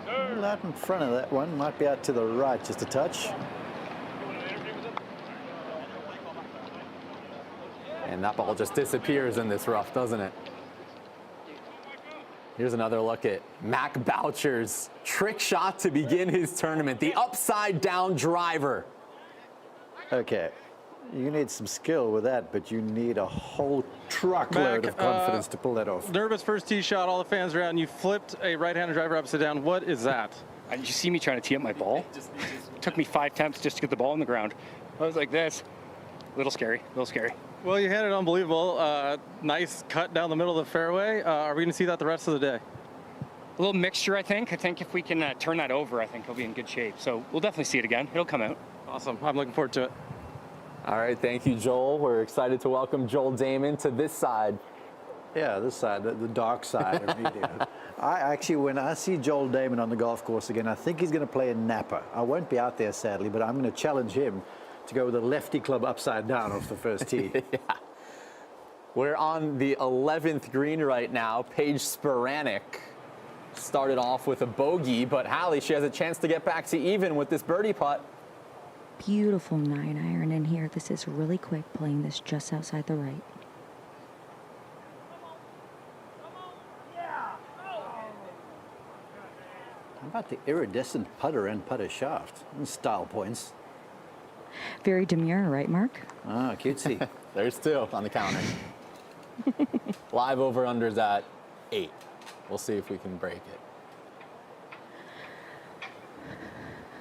A little out in front of that one. Might be out to the right just a touch. And that ball just disappears in this rough, doesn't it? Here's another look at Mac Boucher's trick shot to begin his tournament, the upside-down driver. Okay, you need some skill with that, but you need a whole truckload of confidence to pull that off. Nervous first tee shot, all the fans are out, and you flipped a right-handed driver upside down. What is that? Did you see me trying to tee up my ball? It took me 5 attempts just to get the ball on the ground. I was like this. A little scary, a little scary. Well, you had it unbelievable. Nice cut down the middle of the fairway. Are we going to see that the rest of the day? A little mixture, I think. I think if we can turn that over, I think we'll be in good shape. So we'll definitely see it again. It'll come out. Awesome. I'm looking forward to it. All right, thank you, Joel. We're excited to welcome Joel Damon to this side. Yeah, this side, the dark side of media. When I see Joel Damon on the golf course again, I think he's going to play in Napa. I won't be out there, sadly, but I'm going to challenge him to go with a lefty club upside down off the first tee. Yeah. We're on the 11th green right now. Paige Spiranek started off with a bogey, but Hallie, she has a chance to get back to even with this birdie putt. Beautiful 9-iron in here. This is really quick, playing this just outside the right. How about the iridescent putter and putter shaft? Style points. Very demure, right, Mark? Ah, cutesy. There's 2 on the counter. Live over-unders at 8. We'll see if we can break it.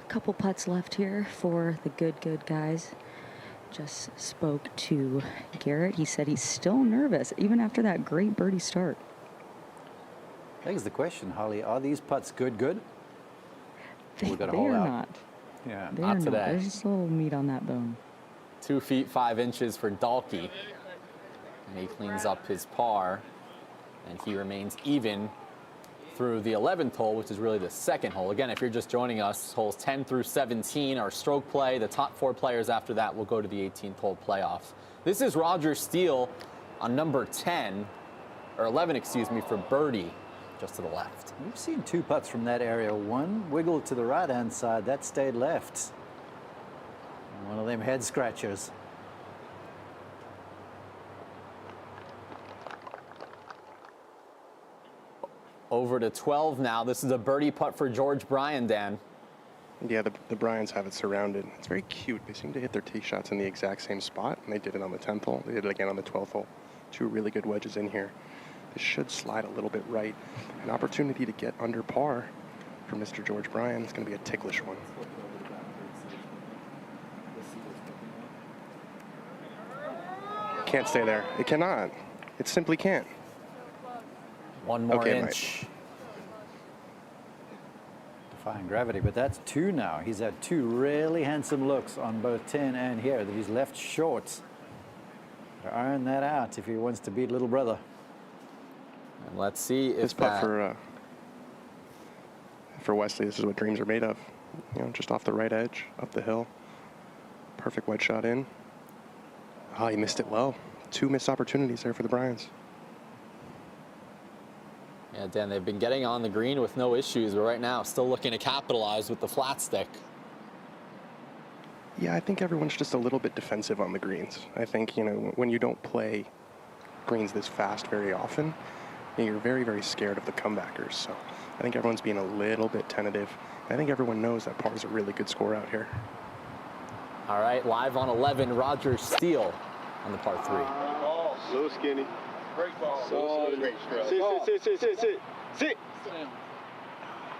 A couple putts left here for the good guys. Just spoke to Garrett. He said he's still nervous, even after that great birdie start. Begs the question, Holly, are these putts good? They are not. Yeah, They not are today. not. There's just a little meat on that bone. 2 feet 5 inches for Dalkey. And he cleans up his par. And he remains even through the 11th hole, which is really the second hole. Again, if you're just joining us, holes 10 through 17 are stroke play. The top 4 players after that will go to the 18th hole playoffs. This is Roger Steele on number 10, or 11, excuse me, for birdie, just to the left. We've seen 2 putts from that area. One wiggled to the right-hand side, that stayed left. One of them head scratchers. Over to 12 now. This is a birdie putt for George Bryan, Dan. Yeah, the Bryans have it surrounded. It's very cute. They seem to hit their tee shots in the exact same spot, and they did it on the 10th hole. They did it again on the 12th hole. 2 really good wedges in here. This should slide a little bit right. An opportunity to get under par for Mr. George Bryan. It's going to be a ticklish one. Can't stay there. It cannot. It simply can't. One more Okay, inch. Defying gravity, but that's 2 now. He's had 2 really handsome looks on both 10 and here that he's left short. To iron that out if he wants to beat little brother. And let's see if this putt for Wesley, this is what dreams are made of. You know, just off the right edge, up the hill. Perfect wedge shot in. Oh, he missed it low. 2 missed opportunities there for the Bryans. Yeah, Dan, they've been getting on the green with no issues, but right now still looking to capitalize with the flat stick. Yeah, I think everyone's just a little bit defensive on the greens. I think, you know, when you don't play greens this fast very often, you're very, very scared of the comebackers. So I think everyone's being a little bit tentative. I think everyone knows that par is a really good score out here. All right, live on 11, Roger Steele on the par 3. So skinny. Great ball. So Great stroke. Sit.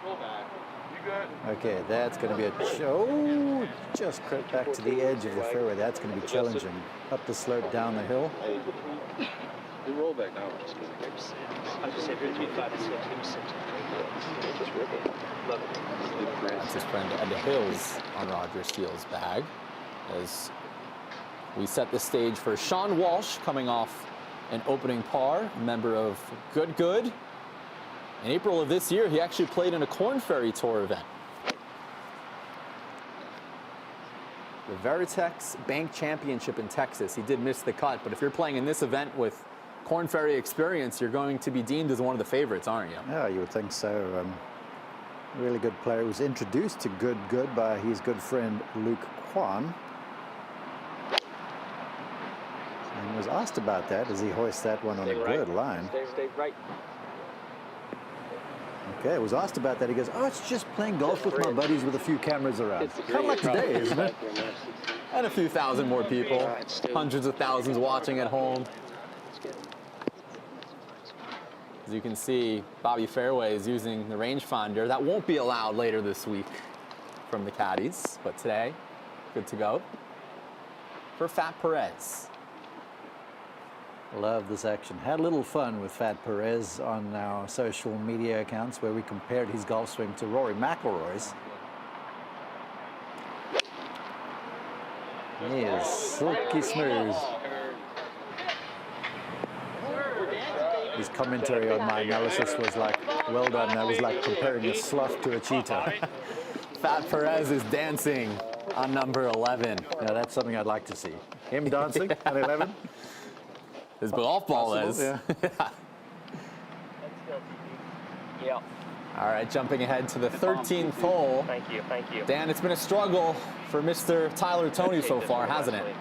Roll back. You good? Okay, that's going to be a just crept back to the edge of the fairway. That's going to be challenging. Up the slope, down the hill. You roll back now. I just said between 5 and 6. Give me 6. Just rip it. Love it. That's his friend Ed Hills on Roger Steele's bag. As we set the stage for Sean Walsh coming off an opening par, a member of Good. In April of this year, he actually played in a Korn Ferry Tour event. The Veritex Bank Championship in Texas. He did miss the cut, but if you're playing in this event with Korn Ferry experience, you're going to be deemed as one of the favorites, aren't you? Yeah, you would think so. Really good player. He was introduced to Good by his good friend Luke Kwan. And was asked about that as he hoists that one on a good line. Stay right. Okay, was asked about that. He goes, oh, it's just playing golf with my buddies with a few cameras around. Kind of like today, isn't it? And a few thousand more people. Hundreds of thousands watching at home. As you can see, Bobby Fairway is using the rangefinder. That won't be allowed later this week from the caddies, but today, good to go for Fat Perez. Love this action. Had a little fun with Fat Perez on our social media accounts where we compared his golf swing to Rory McIlroy's. He is silky smooth. His commentary on my analysis was like, well done. That was like comparing a sloth to a cheetah. Fat Perez is dancing on number 11. Yeah, that's something I'd like to see. Him dancing on 11? His golf ball is. Yeah. Yeah. All right, jumping ahead to the 13th hole. Thank you. Dan, it's been a struggle for Mr. Tyler Toney so far, hasn't it?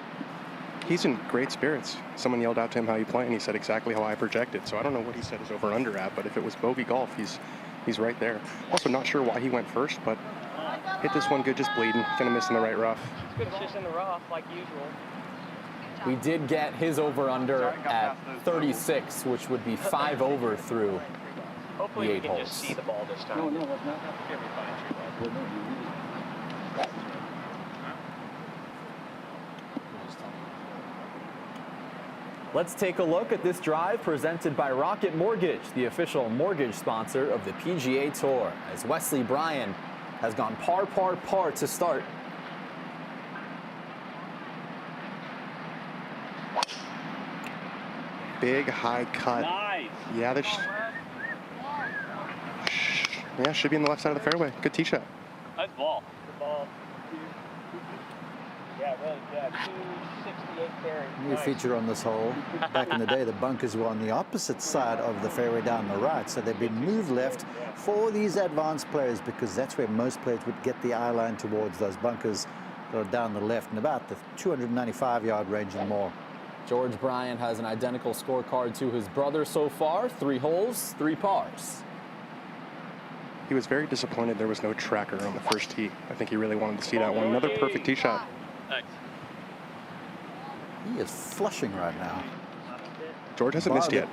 He's in great spirits. Someone yelled out to him how you play, and he said exactly how I projected. So I don't know what he said his over-under at, but if it was bogey golf, he's right there. Also, not sure why he went first, but hit this one good, just bleeding. Gonna miss in the right rough. It's just in the rough, like usual. We did get his over-under at 36, which would be 5 over through Hopefully the we 8 can holes. just see the ball this time. No, that's not. Let's take a look at this drive presented by Rocket Mortgage, the official mortgage sponsor of the PGA Tour, as Wesley Bryan has gone par to start. Big high cut. Nice. Yeah, should be in the left side of the fairway. Good tee shot. Nice ball. Good ball. Yeah, really good. 268 carry. New feature on this hole. Back in the day, the bunkers were on the opposite side of the fairway down the right, so they've been moved left for these advanced players because that's where most players would get the eye line towards those bunkers that are down the left and about the 295-yard range and more. George Bryan has an identical scorecard to his brother so far. 3 holes, 3 pars. He was very disappointed there was no tracker on the first tee. I think he really wanted to see that one. Another perfect tee shot. Thanks. He is flushing right now. George hasn't missed yet.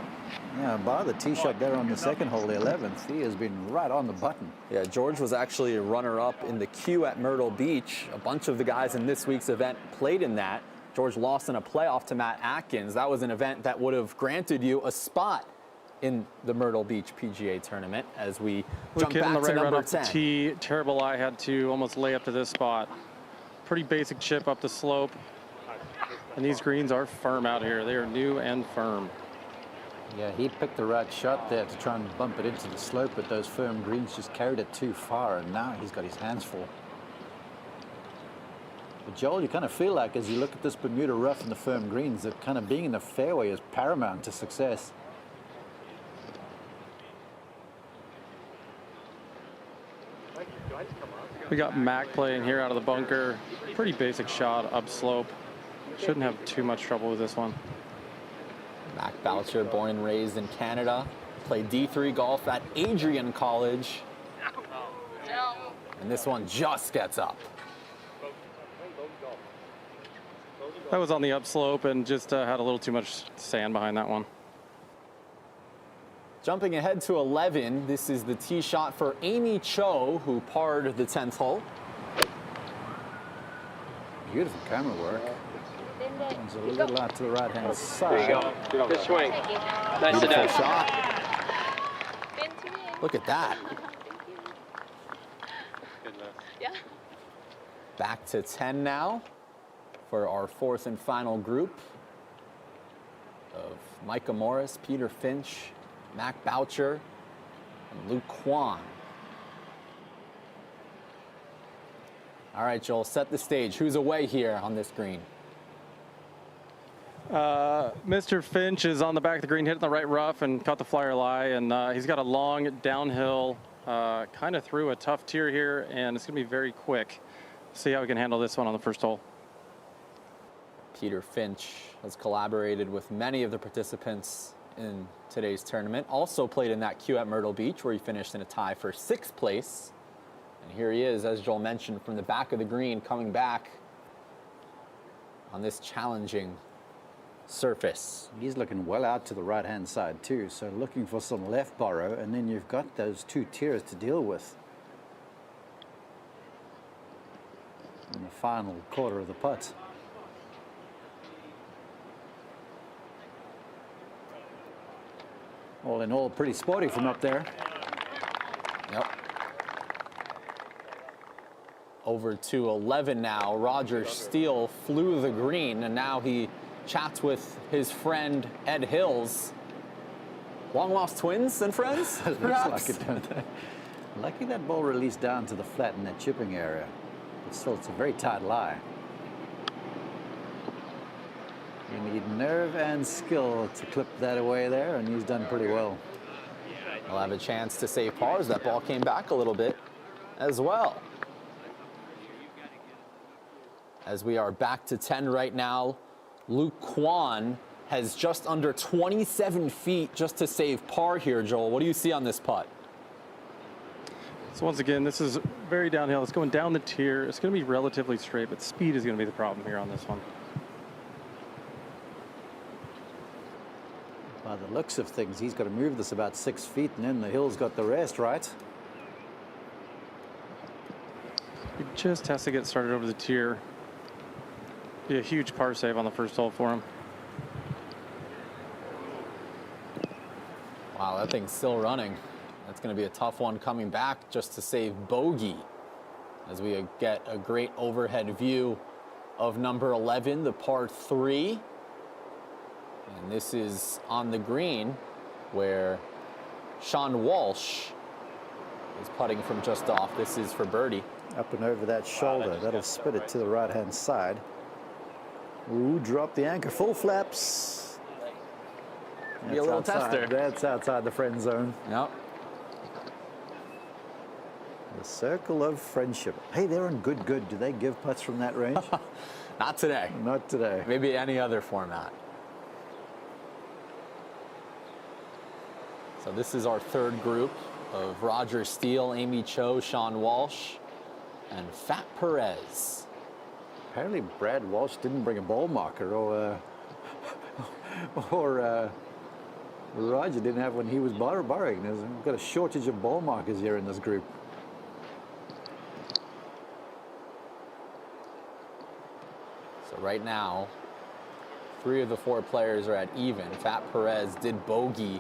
Yeah, bar the tee shot there on the second hole, the 11th. He has been right on the button. Yeah, George was actually a runner-up in the queue at Myrtle Beach. A bunch of the guys in this week's event played in that. George lost in a playoff to Matt Atkins. That was an event that would have granted you a spot in the Myrtle Beach PGA tournament. As we jump back to number 10. Tee, terrible eye, had to almost lay up to this spot. Pretty basic chip up the slope. And these greens are firm out here. They are new and firm. Yeah, he picked the right shot there to try and bump it into the slope, but those firm greens just carried it too far, and now he's got his hands full. But Joel, you kind of feel like as you look at this Bermuda rough and the firm greens, that kind of being in the fairway is paramount to success. We got Mac playing here out of the bunker. Pretty basic shot, upslope. Shouldn't have too much trouble with this one. Mac Boucher, born and raised in Canada, played D3 golf at Adrian College. And this one just gets up. That was on the upslope and just had a little too much sand behind that one. Jumping ahead to 11, this is the tee shot for Amy Cho, who parred the 10th hole. Beautiful camera work. It's a little out to the right-hand side. There you go. Good swing. Nice to Beautiful shot. Look at that. Yeah. Back to 10 now for our fourth and final group of Micah Morris, Peter Finch, Mac Boucher, and Luke Kwan. All right, Joel, set the stage. Who's away here on this green? Mr. Finch is on the back of the green, hitting the right rough and caught the flyer lie, and he's got a long downhill, kind of through a tough tier here, and it's going to be very quick. See how we can handle this one on the first hole. Peter Finch has collaborated with many of the participants in today's tournament. Also played in that queue at Myrtle Beach, where he finished in a tie for 6th place. And here he is, as Joel mentioned, from the back of the green, coming back on this challenging surface. He's looking well out to the right-hand side too, so looking for some left borrow, and then you've got those 2 tiers to deal with in the final quarter of the putt. All in all, pretty sporty from up there. Yep. Over to 11 now. Roger Steele flew the green, and now he chats with his friend Ed Hills. Long lost twins and friends, perhaps? Looks like it, don't they? Lucky that ball released down to the flat in that chipping area. But still, it's a very tight lie. You need nerve and skill to clip that away there, and he's done pretty well. He'll have a chance to save par as that ball came back a little bit as well. As we are back to 10 right now, Luke Kwan has just under 27 feet just to save par here, Joel. What do you see on this putt? So once again, this is very downhill. It's going down the tier. It's going to be relatively straight, but speed is going to be the problem here on this one. By the looks of things, he's got to move this about 6 feet, and then the hill's got the rest, right? He just has to get started over the tier. Be a huge par save on the first hole for him. Wow, that thing's still running. That's going to be a tough one coming back just to save bogey, as we get a great overhead view of number 11, the par 3. And this is on the green where Sean Walsh is putting from just off. This is for birdie. Up and over that shoulder. That'll spit it to the right-hand side. Ooh, drop the anchor. Full flaps. Be a little tester. That's outside the friend zone. Yep. The circle of friendship. Hey, they're in good. Do they give putts from that range? Not today. Not today. Maybe any other format. So this is our third group of Roger Steele, Amy Cho, Sean Walsh, and Fat Perez. Apparently Brad Walsh didn't bring a ball marker, or Roger didn't have when he was borrowing. We've got a shortage of ball markers here in this group. So right now, 3 of the 4 players are at even. Fat Perez did bogey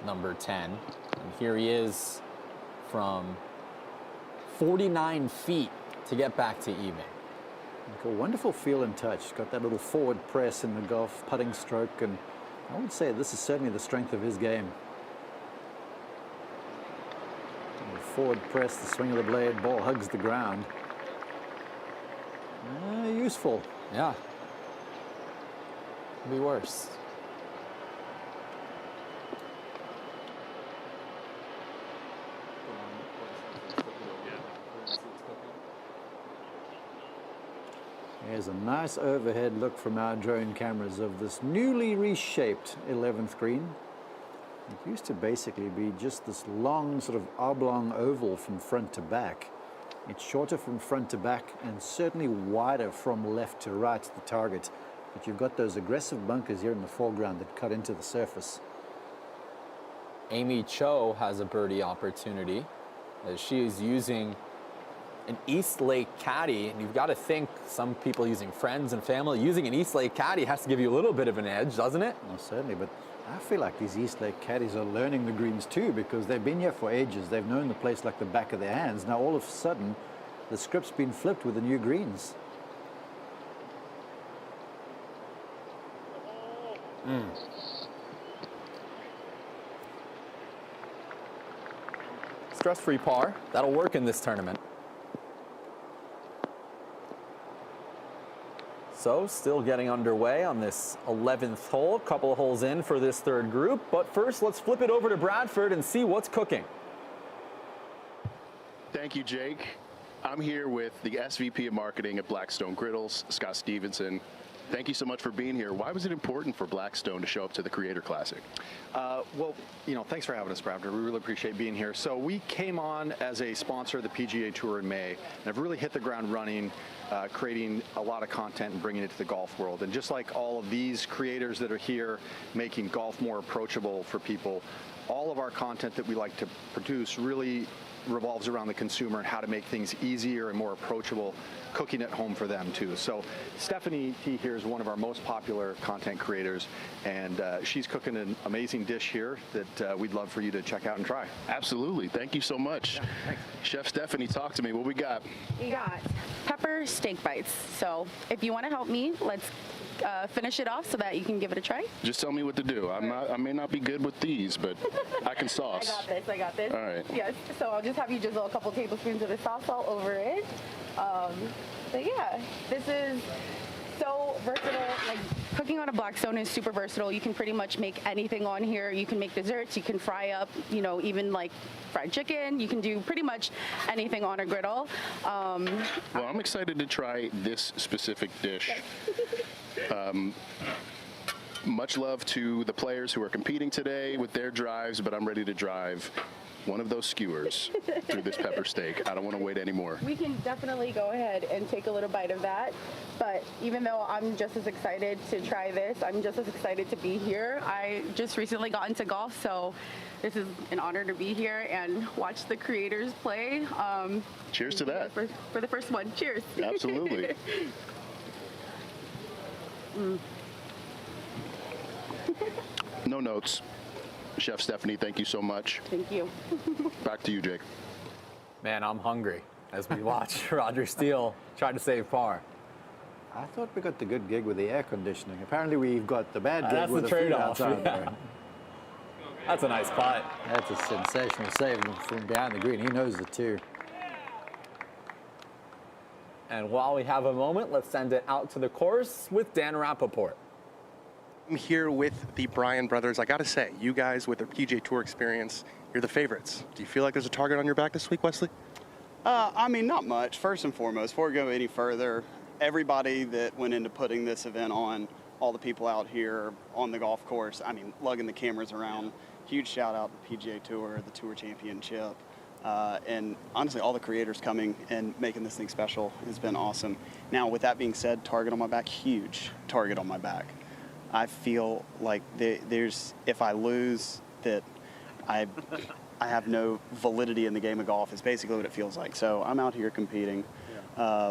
number 10. And here he is from 49 feet to get back to even. A wonderful feel and touch. Got that little forward press in the golf putting stroke, and I would say this is certainly the strength of his game. The forward press, the swing of the blade, ball hugs the ground. Useful. Yeah. Could be worse. Here's a nice overhead look from our drone cameras of this newly reshaped 11th green. It used to basically be just this long sort of oblong oval from front to back. It's shorter from front to back and certainly wider from left to right at the target. But you've got those aggressive bunkers here in the foreground that cut into the surface. Amy Cho has a birdie opportunity as she is using an East Lake caddy, and you've got to think some people using friends and family. Using an East Lake caddy has to give you a little bit of an edge, doesn't it? Well, certainly, but I feel like these East Lake caddies are learning the greens too, because they've been here for ages. They've known the place like the back of their hands. Now all of a sudden, the script's been flipped with the new greens. Stress-free par. That'll work in this tournament. So still getting underway on this 11th hole. Couple of holes in for this third group. But first, let's flip it over to Bradford and see what's cooking. Thank you, Jake. I'm here with the SVP of Marketing at Blackstone Griddles, Scott Stevenson. Thank you so much for being here. Why was it important for Blackstone to show up to the Creator Classic? Well, thanks for having us, Bradford. We really appreciate being here. So we came on as a sponsor of the PGA Tour in May, and have really hit the ground running, creating a lot of content and bringing it to the golf world. And just like all of these creators that are here, making golf more approachable for people, all of our content that we like to produce really revolves around the consumer and how to make things easier and more approachable, cooking at home for them too. So Stephanie T here is one of our most popular content creators, and she's cooking an amazing dish here that we'd love for you to check out and try. Absolutely. Thank you so much. Yeah, thanks. Chef Stephanie, talk to me. What we got? We got pepper steak bites. So if you want to help me, let's finish it off so that you can give it a try. Just tell me what to do. I may not be good with these, but I can sauce. I got this. All right. Yes, so I'll just have you drizzle a couple tablespoons of the sauce all over it. But yeah, this is so versatile. Like, cooking on a Blackstone is super versatile. You can pretty much make anything on here. You can make desserts, you can fry up, even like fried chicken. You can do pretty much anything on a griddle. Well, I'm excited to try this specific dish. Much love to the players who are competing today with their drives, but I'm ready to drive one of those skewers through this pepper steak. I don't want to wait anymore. We can definitely go ahead and take a little bite of that. But even though I'm just as excited to try this, I'm just as excited to be here. I just recently got into golf, so this is an honor to be here and watch the creators play. Cheers to that. For the first one. Cheers. Absolutely. No notes. Chef Stephanie, thank you so much. Thank you. Back to you, Jake. Man, I'm hungry as we watch Roger Steele try to save par. I thought we got the good gig with the air conditioning. Apparently we've got the bad gig That's with the the food trade-off. outside. Yeah. That's a nice putt. That's a sensational save from behind the green. He knows it too. And while we have a moment, let's send it out to the course with Dan Rappaport. I'm here with the Bryan brothers. I got to say, you guys with the PGA Tour experience, you're the favorites. Do you feel like there's a target on your back this week, Wesley? I mean, not much. First and foremost, before we go any further, everybody that went into putting this event on, all the people out here on the golf course, I mean, lugging the cameras around, huge shout out to PGA Tour, the Tour Championship, and honestly, all the creators coming and making this thing special has been awesome. Now, with that being said, target on my back, huge target on my back. I feel like there's, if I lose, that I have no validity in the game of golf is basically what it feels like. So I'm out here competing.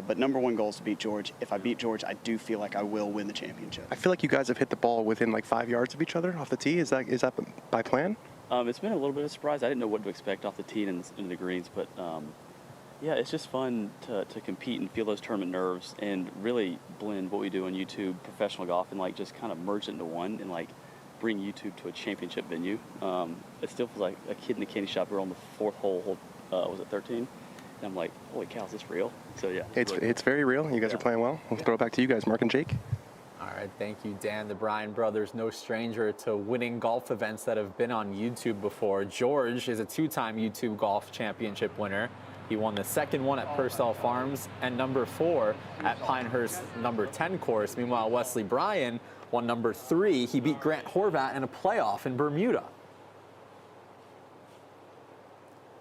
but number one goal is to beat George. If I beat George, I do feel like I will win the championship. I feel like you guys have hit the ball within like 5 yards of each other off the tee. Is that by plan? It's been a little bit of a surprise. I didn't know what to expect off the tee and into the greens, but yeah, it's just fun to compete and feel those tournament nerves and really blend what we do on YouTube, professional golf, and like just kind of merge it into one and like bring YouTube to a championship venue. It still feels like a kid in a candy shop. We're on the fourth hole, was it 13? And I'm like, holy cow, is this real? So yeah. It's very real. You guys are playing well. We'll throw it back to you guys, Mark and Jake. All right, thank you, Dan. The Bryan brothers, no stranger to winning golf events that have been on YouTube before. George is a 2-time YouTube Golf Championship winner. He won the second one at Purcell Farms and number 4 at Pinehurst number 10 course. Meanwhile, Wesley Bryan won number 3. He beat Grant Horvat in a playoff in Bermuda.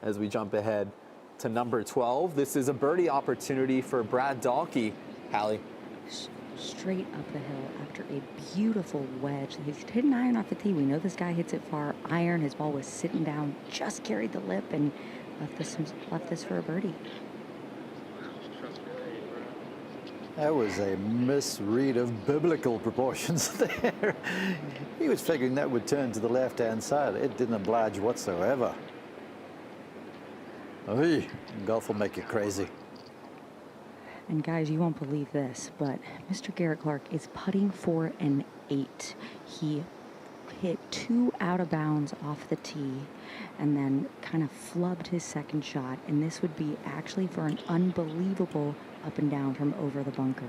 As we jump ahead to number 12, this is a birdie opportunity for Brad Dahlke. Hallie. Straight up the hill after a beautiful wedge. He's hit an iron off the tee. We know this guy hits it far. Iron, his ball was sitting down, just carried the lip and left this for a birdie. That was a misread of biblical proportions there. He was figuring that would turn to the left-hand side. It didn't oblige whatsoever. Oy, golf will make you crazy. And guys, you won't believe this, but Mr. Garrett Clark is putting for an 8. He hit 2 out of bounds off the tee and then kind of flubbed his second shot. And this would be actually for an unbelievable up and down from over the bunker.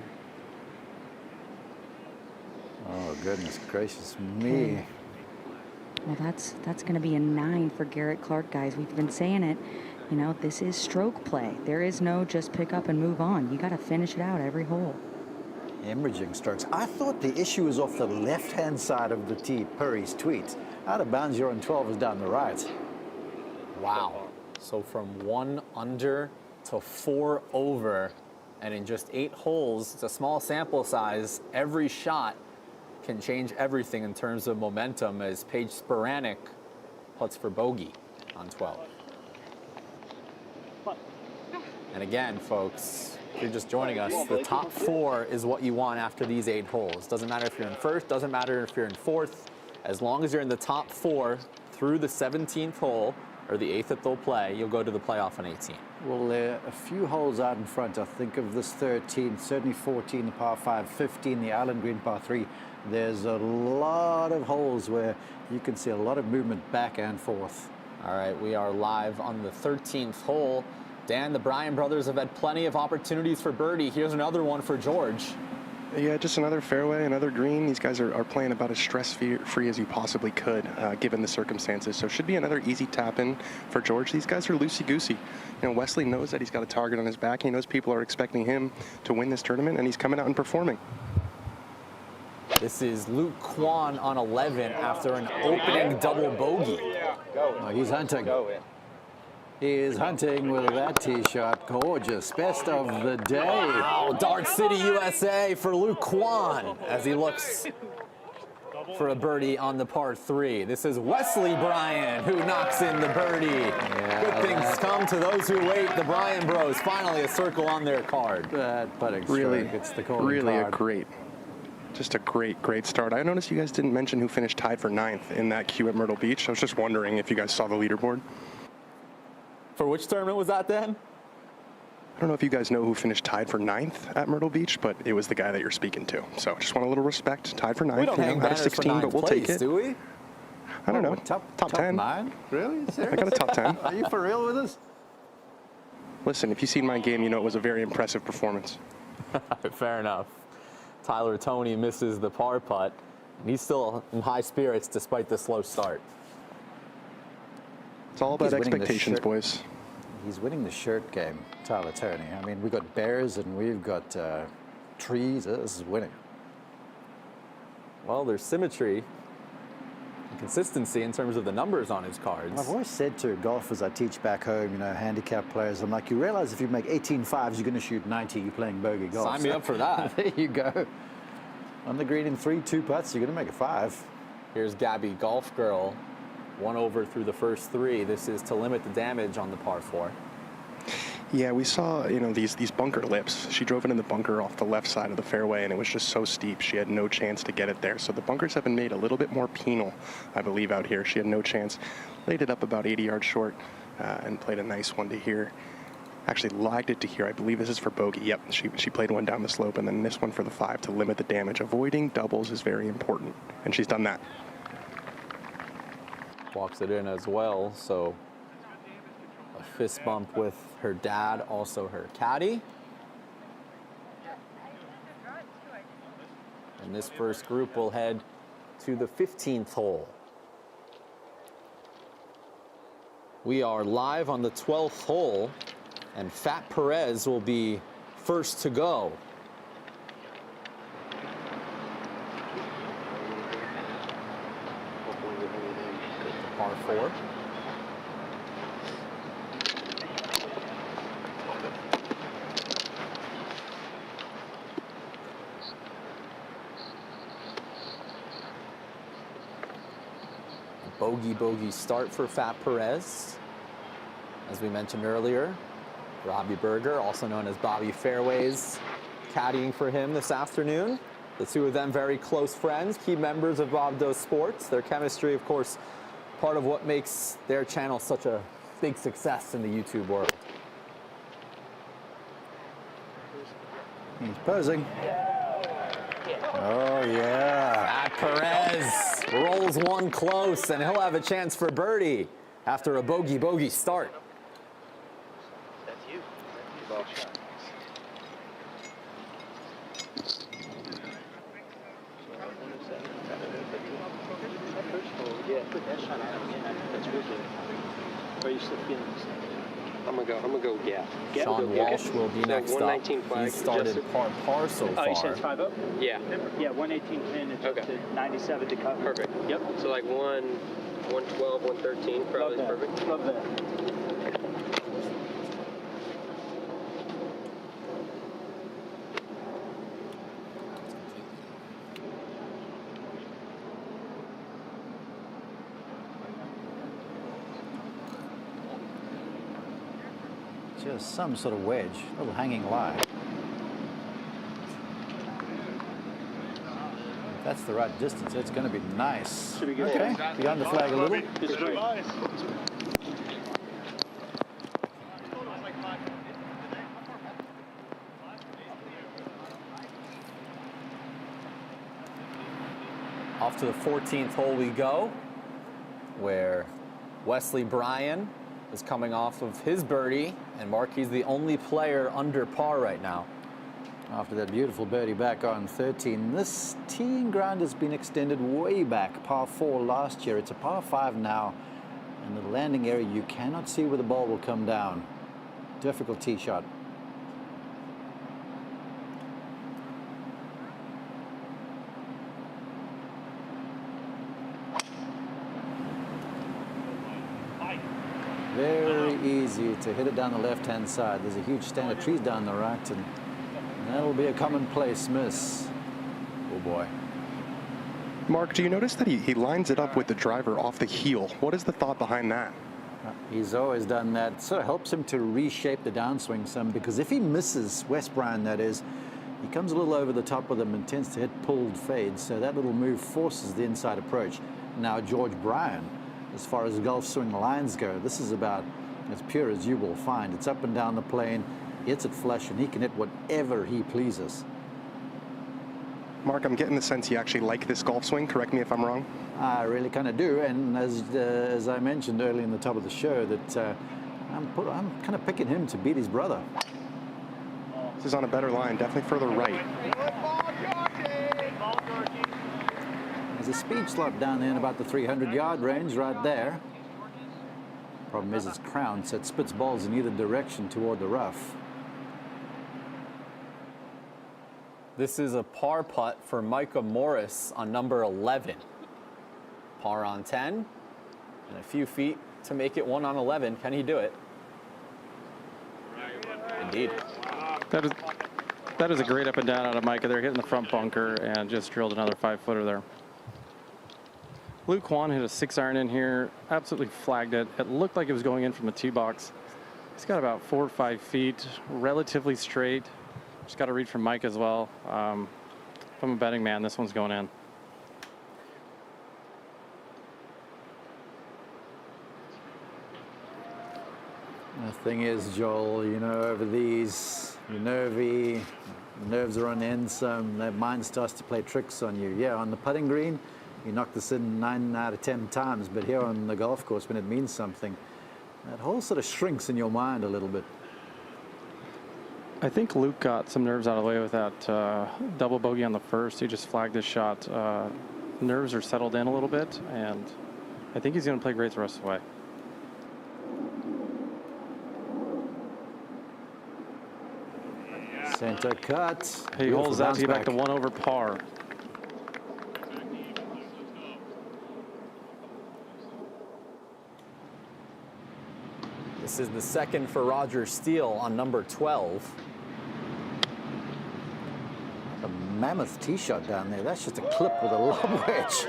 Oh, goodness gracious me. Well, that's going to be a 9 for Garrett Clark, guys. We've been saying it. You know, this is stroke play. There is no just pick up and move on. You got to finish it out every hole. Hemorrhaging strokes. I thought the issue was off the left-hand side of the tee, per his tweet. Out of bounds, you're on 12 is down the right. Wow. So from 1 under to 4 over, and in just 8 holes, it's a small sample size. Every shot can change everything in terms of momentum as Paige Spiranek putts for bogey on 12. And again, folks, if you're just joining us, the top 4 is what you want after these 8 holes. Doesn't matter if you're in first, doesn't matter if you're in 4th. As long as you're in the top 4 through the 17th hole, or the 8th that they'll play, you'll go to the playoff on 18. Well, there are a few holes out in front. I think of this 13, certainly 14, the par 5, 15, the Island Green par 3. There's a lot of holes where you can see a lot of movement back and forth. All right, we are live on the 13th hole. Dan, the Bryan brothers have had plenty of opportunities for birdie. Here's another one for George. Yeah, just another fairway, another green. These guys are playing about as stress-free as you possibly could, given the circumstances. So it should be another easy tap-in for George. These guys are loosey-goosey. You know, Wesley knows that he's got a target on his back. He knows people are expecting him to win this tournament, and he's coming out and performing. This is Luke Kwan on 11 after an opening double bogey. Oh, he's hunting. He is hunting with that tee shot. Gorgeous. Best of the day. Wow, Dart City, USA for Luke Kwan as he looks for a birdie on the par 3. This is Wesley Bryan who knocks in the birdie. Good things come to those who wait. The Bryan bros, finally a circle on their card. That putting Really, stroke, it's the calling really card. Just a great start. I noticed you guys didn't mention who finished tied for 9th in that queue at Myrtle Beach. I was just wondering if you guys saw the leaderboard. For which tournament was that then? I don't know if you guys know who finished tied for 9th at Myrtle Beach, but it was the guy that you're speaking to. So just want a little respect. Tied for 9th. We don't hang out of banners 16, for but we'll place, take it. do we? I don't know. Top 10. 9? Really? Serious? I got a top 10. Are you for real with us? Listen, if you've seen my game, you know it was a very impressive performance. Fair enough. Tyler Toney misses the par putt, and he's still in high spirits despite the slow start. It's all about expectations, boys. He's winning the shirt game, Tyler Toney. I mean, we've got bears and we've got trees. This is winning. Well, there's symmetry and consistency in terms of the numbers on his cards. I've always said to golfers I teach back home, you know, handicap players, I'm like, you realize if you make 18 fives, you're going to shoot 90. You're playing bogey golf. Sign me up for that. There you go. On the green in 3 2 putts, you're going to make a 5. Here's Gabby Golf Girl, 1 over through the first 3. This is to limit the damage on the par 4. Yeah, we saw, you know, these bunker lips. She drove it in the bunker off the left side of the fairway, and it was just so steep. She had no chance to get it there. So the bunkers have been made a little bit more penal, I believe, out here. She had no chance. Laid it up about 80 yards short and played a nice one to here. Actually lagged it to here. I believe this is for bogey. Yep, she played one down the slope, and then this one for the 5 to limit the damage. Avoiding doubles is very important, and she's done that. Walks it in as well, so a fist bump with her dad, also her caddy. And this first group will head to the 15th hole. We are live on the 12th hole, and Fat Perez will be first to go. Par 4. Bogey start for Fat Perez. As we mentioned earlier, Robbie Berger, also known as Bobby Fairways, caddying for him this afternoon. The two of them very close friends, key members of Bob Doe Sports. Their chemistry, of course, part of what makes their channel such a big success in the YouTube world. He's posing. Oh, yeah. Fat Perez rolls one close, and he'll have a chance for birdie after a bogey start. That's you. Yeah, put that shot out again. That's real good. Or are you still feeling the same? I'm gonna go gap. Sean Walsh will be next up. He started par so far. Oh, you said 5 up? Yeah. Yeah, 118 pin and okay. 97 to cut. Perfect. Yep. So like 112, 113 probably is perfect. Love that. Just some sort of wedge, a little hanging lie. If that's the right distance, it's going to be nice. Should be good. Okay, beyond the flag a little. Off to the 14th hole we go, where Wesley Bryan is coming off of his birdie, and Markey's the only player under par right now. After that beautiful birdie back on 13, this teeing ground has been extended way back. Par 4 last year, it's a par 5 now. And the landing area, you cannot see where the ball will come down. Difficult tee shot. Very easy to hit it down the left-hand side. There's a huge stand of trees down the right, and that'll be a commonplace miss. Oh, boy. Mark, do you notice that he lines it up with the driver off the heel? What is the thought behind that? He's always done that. It sort of helps him to reshape the downswing some, because if he misses, Wes Bryan that is, he comes a little over the top with him and tends to hit pulled fades, so that little move forces the inside approach. Now, George Bryan, as far as golf swing lines go, this is about as pure as you will find. It's up and down the plane, hits it flush, and he can hit whatever he pleases. Mark, I'm getting the sense you actually like this golf swing. Correct me if I'm wrong. I really kind of do, and as I mentioned earlier in the top of the show, that I'm kind of picking him to beat his brother. This is on a better line, definitely further right. There's a speed slot down there in about the 300-yard range right there. Problem is it's crowned, so it spits balls in either direction toward the rough. This is a par putt for Micah Morris on number 11. Par on 10, and a few feet to make it 1 on 11. Can he do it? Indeed. That is a great up and down out of Micah. They're hitting the front bunker and just drilled another 5-footer there. Luke Kwan hit a 6-iron in here, absolutely flagged it. It looked like it was going in from the tee box. He's got about 4 or 5 feet, relatively straight. Just got to read from Mike as well. If I'm a betting man, this one's going in. The thing is, Joel, you know, over these, you're nervy, nerves are on end, so that mind starts to play tricks on you. Yeah, on the putting green, you knock this in 9 out of 10 times, but here on the golf course, when it means something, that whole sort of shrinks in your mind a little bit. I think Luke got some nerves out of the way with that double bogey on the first. He just flagged his shot. Nerves are settled in a little bit, and I think he's going to play great the rest of the way. Center cut. He holds that to get back to 1 over par. This is the second for Roger Steele on number 12. A mammoth tee shot down there. That's just a clip with a lob wedge.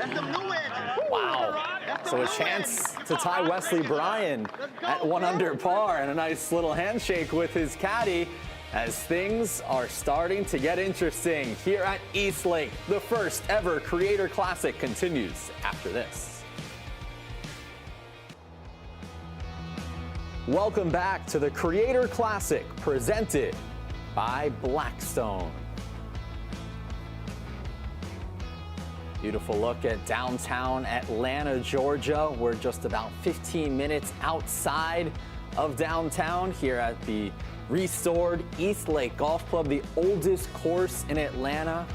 Wow. So a chance to tie Wesley Bryan at 1 under par, and a nice little handshake with his caddy as things are starting to get interesting here at East Lake. The first ever Creator Classic continues after this. Welcome back to the Creator Classic presented by Blackstone. Beautiful look at downtown Atlanta, Georgia. We're just about 15 minutes outside of downtown here at the restored East Lake Golf Club, the oldest course in Atlanta.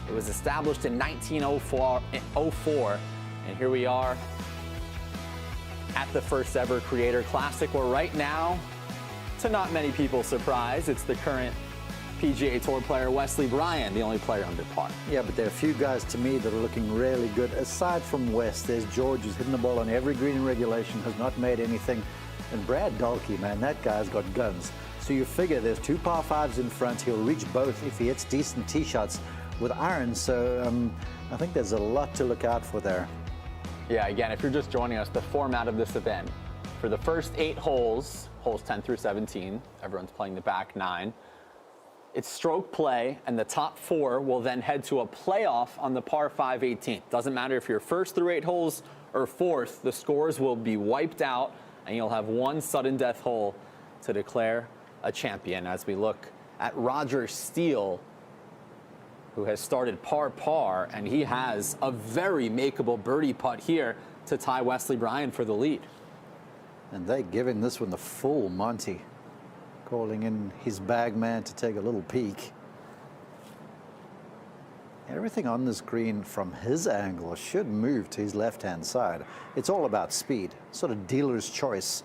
It was established in 1904, and here we are at the first ever Creator Classic, where right now, to not many people's surprise, it's the current PGA Tour player Wesley Bryan, the only player under par. Yeah, but there are a few guys to me that are looking really good. Aside from West, there's George, who's hitting the ball on every green in regulation, has not made anything. And Brad Dahlke, man, that guy's got guns. So you figure there's 2 par 5s in front. He'll reach both if he hits decent tee shots with irons. So I think there's a lot to look out for there. Yeah, again, if you're just joining us, the format of this event, for the first 8 holes, holes 10 through 17, everyone's playing the back 9. It's stroke play, and the top 4 will then head to a playoff on the par 5 18th. Doesn't matter if you're first through 8 holes or fourth, the scores will be wiped out, and you'll have 1 sudden death hole to declare a champion. As we look at Roger Steele, who has started par, and he has a very makeable birdie putt here to tie Wesley Bryan for the lead. And they giving this one the full Monty, calling in his bag man to take a little peek. Everything on this green from his angle should move to his left-hand side. It's all about speed, sort of dealer's choice.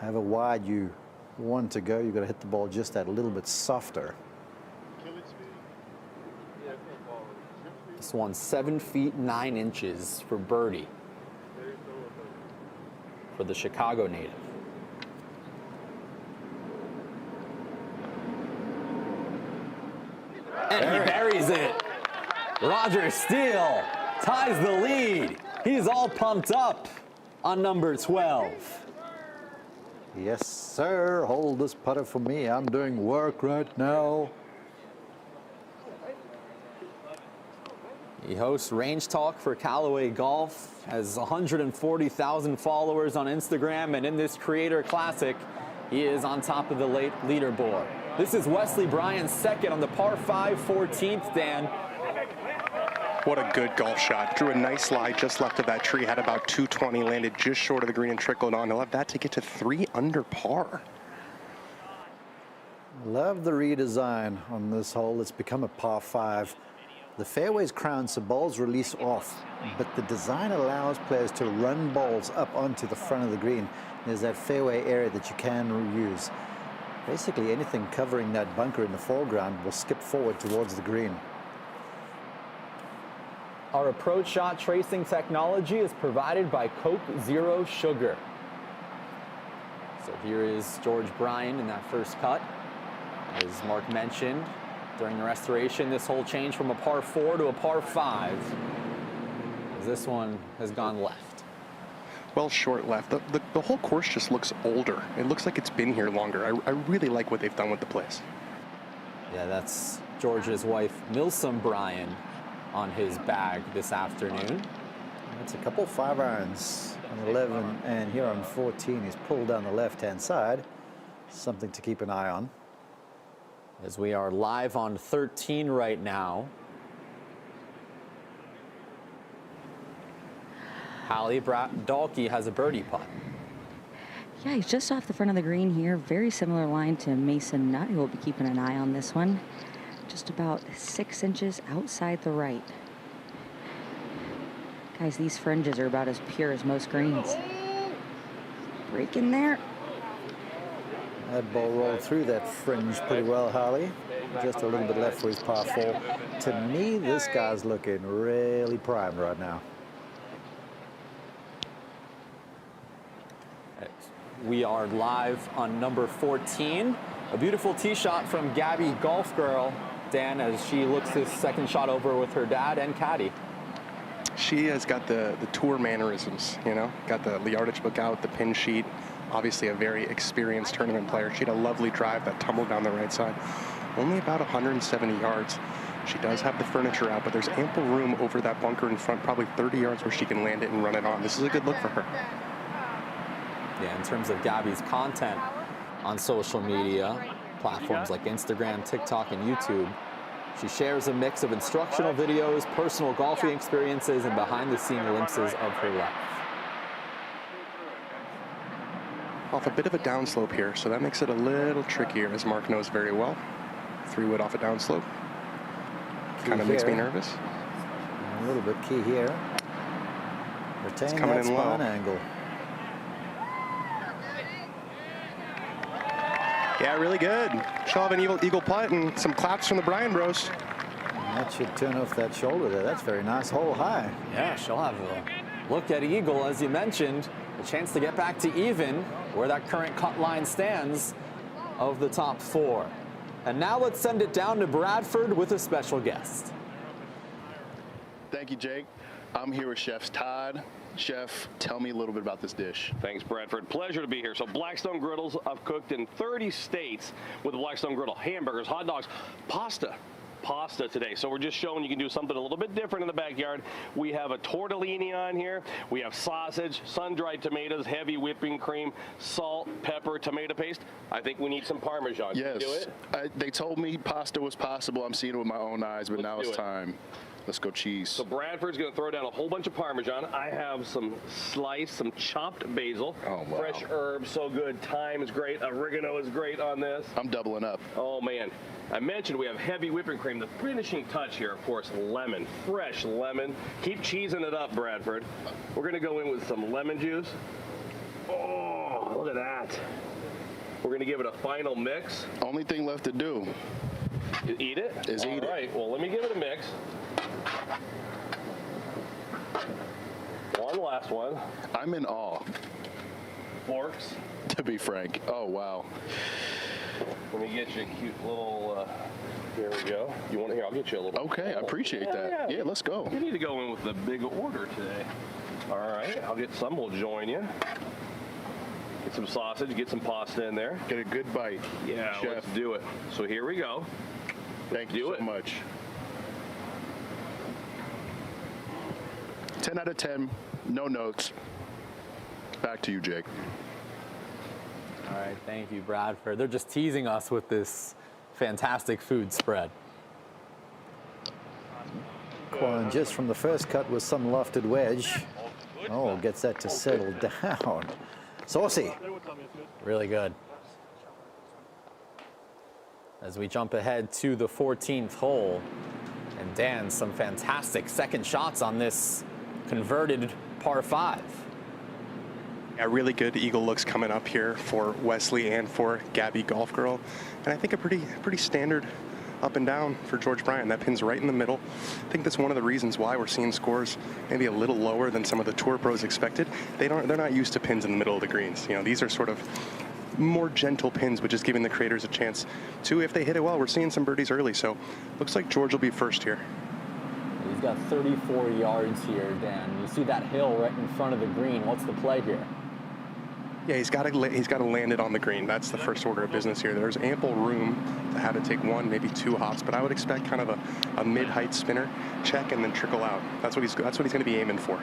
However wide you want to go, you've got to hit the ball just that little bit softer. This one's 7 feet 9 inches for birdie for the Chicago native. And he buries it. Roger Steele ties the lead. He's all pumped up on number 12. Yes, sir. Hold this putter for me. I'm doing work right now. He hosts Range Talk for Callaway Golf, has 140,000 followers on Instagram, and in this Creator Classic, he is on top of the leaderboard. This is Wesley Bryan's second on the par 5 14th, Dan. What a good golf shot. Drew a nice slide just left of that tree, had about 220, landed just short of the green and trickled on. He'll have that to get to 3 under par. Love the redesign on this hole. It's become a par 5. The fairway's crowned, so balls release off, but the design allows players to run balls up onto the front of the green. There's that fairway area that you can reuse. Basically, anything covering that bunker in the foreground will skip forward towards the green. Our approach shot tracing technology is provided by Coke Zero Sugar. So here is George Bryan in that first cut. As Mark mentioned, during the restoration, this hole changed from a par 4 to a par 5. As this one has gone left. well short left. The whole course just looks older. It looks like it's been here longer. I really like what they've done with the place. Yeah, that's George's wife, Milsom Bryan, on his bag this afternoon. That's a couple 5-irons on 11, and here on 14, he's pulled down the left-hand side. Something to keep an eye on. As we are live on 13 right now. Hallie Dalkey has a birdie putt. Yeah, he's just off the front of the green here. Very similar line to Mason Nutt, who will be keeping an eye on this one. Just about 6 inches outside the right. Guys, these fringes are about as pure as most greens. Break in there. That ball rolled through that fringe pretty well, Harley. Just a little bit left for his par 4. To me, this guy's looking really primed right now. We are live on number 14. A beautiful tee shot from Gabby Golf Girl, Dan, as she looks this second shot over with her dad and caddy. She has got the tour mannerisms, you know, got the yardage book out, the pin sheet. Obviously a very experienced tournament player. She had a lovely drive that tumbled down the right side. Only about 170 yards. She does have the furniture out, but there's ample room over that bunker in front, probably 30 yards where she can land it and run it on. This is a good look for her. Yeah, in terms of Gabby's content on social media, platforms like Instagram, TikTok, and YouTube, she shares a mix of instructional videos, personal golfing experiences, and behind-the-scene glimpses of her life. Off a bit of a downslope here, so that makes it a little trickier, as Mark knows very well. 3-wood off a downslope. Kind of makes me nervous. A little bit key here. Retain that spine angle. Yeah, really good. She'll have an eagle putt and some claps from the Bryan bros. And that should turn off that shoulder there. That's very nice. Hole high. Yeah, she'll have a look at eagle, as you mentioned. A chance to get back to even where that current cut line stands of the top 4. And now let's send it down to Bradford with a special guest. Thank you, Jake. I'm here with Chef Todd. Chef, tell me a little bit about this dish. Thanks, Bradford. Pleasure to be here. So Blackstone Griddles, I've cooked in 30 states with the Blackstone Griddle. Hamburgers, hot dogs, pasta today. So we're just showing you can do something a little bit different in the backyard. We have a tortellini on here. We have sausage, sun-dried tomatoes, heavy whipping cream, salt, pepper, tomato paste. I think we need some Parmesan. Yes. Can you do it? They told me pasta was possible. I'm seeing it with my own eyes, but now it's time. Let's go cheese. So Bradford's going to throw down a whole bunch of Parmesan. I have some sliced, some chopped basil. Oh, wow. Fresh herbs, so good. Thyme is great. Oregano is great on this. I'm doubling up. Oh, man. I mentioned we have heavy whipping cream. The finishing touch here, of course, lemon. Fresh lemon. Keep cheesing it up, Bradford. We're going to go in with some lemon juice. Oh, look at that. We're going to give it a final mix. Only thing left to do. Eat it? Is eat it. All right, well, let me give it a mix. One last one. I'm in awe. Forks. To be frank. Oh, wow. Let me get you a cute little, here we go. You want to hear? I'll get you a little. Okay, I appreciate that. Yeah, let's go. You need to go in with the big order today. All right, I'll get some. We'll join you. Get some sausage, get some pasta in there. Get a good bite. Yeah, Chef. Let's do it. So here we go. Thank you so much. 10 out of 10, no notes. Back to you, Jake. All right, thank you, Bradford. They're just teasing us with this fantastic food spread. Quan just from the first cut with some lofted wedge. Oh, gets that to settle down. Saucy. Really good. As we jump ahead to the 14th hole. And Dan, some fantastic second shots on this converted par 5. A really good eagle looks coming up here for Wesley and for Gabby Golf Girl. And I think a pretty standard up and down for George Bryan. That pin's right in the middle. I think that's one of the reasons why we're seeing scores maybe a little lower than some of the tour pros expected. They're not used to pins in the middle of the greens. You know, these are sort of more gentle pins, which is giving the creators a chance to, if they hit it well. We're seeing some birdies early, so looks like George will be first here. He's got 34 yards here, Dan. You see that hill right in front of the green. What's the play here? Yeah, he's got to land it on the green. That's the first order of business here. There's ample room to have it take one, maybe two hops, but I would expect kind of a mid-height spinner, check, and then trickle out. That's what he's going to be aiming for.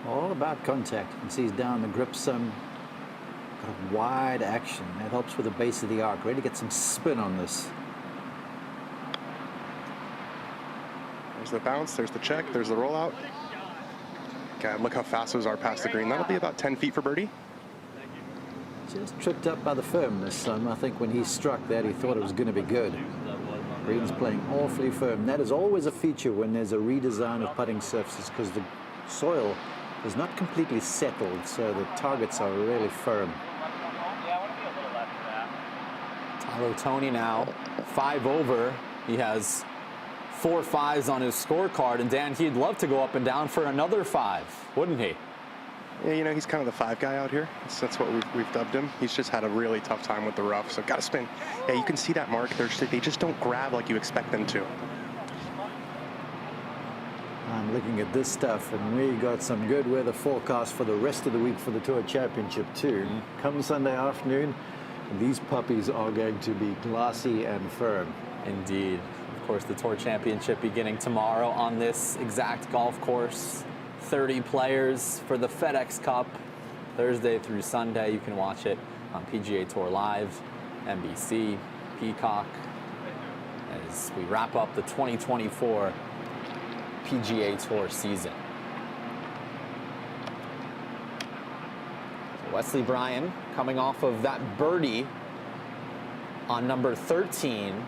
All about contact. You can see he's down the grip some. Got a wide action. That helps with the base of the arc. Ready to get some spin on this. There's the bounce, there's the check, there's the rollout. God, look how fast those are past the green. That'll be about 10 feet for birdie. Just tripped up by the firmness. I think when he struck that, he thought it was going to be good. Green's playing awfully firm. That is always a feature when there's a redesign of putting surfaces, because the soil is not completely settled, so the targets are really firm. Tyler Toney now 5 over. He has 4 5s on his scorecard, and Dan, he'd love to go up and down for another 5, wouldn't he? Yeah, you know, he's kind of the 5 guy out here. That's what we've dubbed him. He's just had a really tough time with the rough, so got to spin. Yeah, you can see that mark. They just don't grab like you expect them to. I'm looking at this stuff, and we got some good weather forecast for the rest of the week for the Tour Championship too. Come Sunday afternoon, these puppies are going to be glassy and firm. Indeed. Of course, the Tour Championship beginning tomorrow on this exact golf course. 30 players for the FedExCup, Thursday through Sunday. You can watch it on PGA Tour Live, NBC, Peacock, as we wrap up the 2024 PGA Tour season. Wesley Bryan coming off of that birdie on number 13.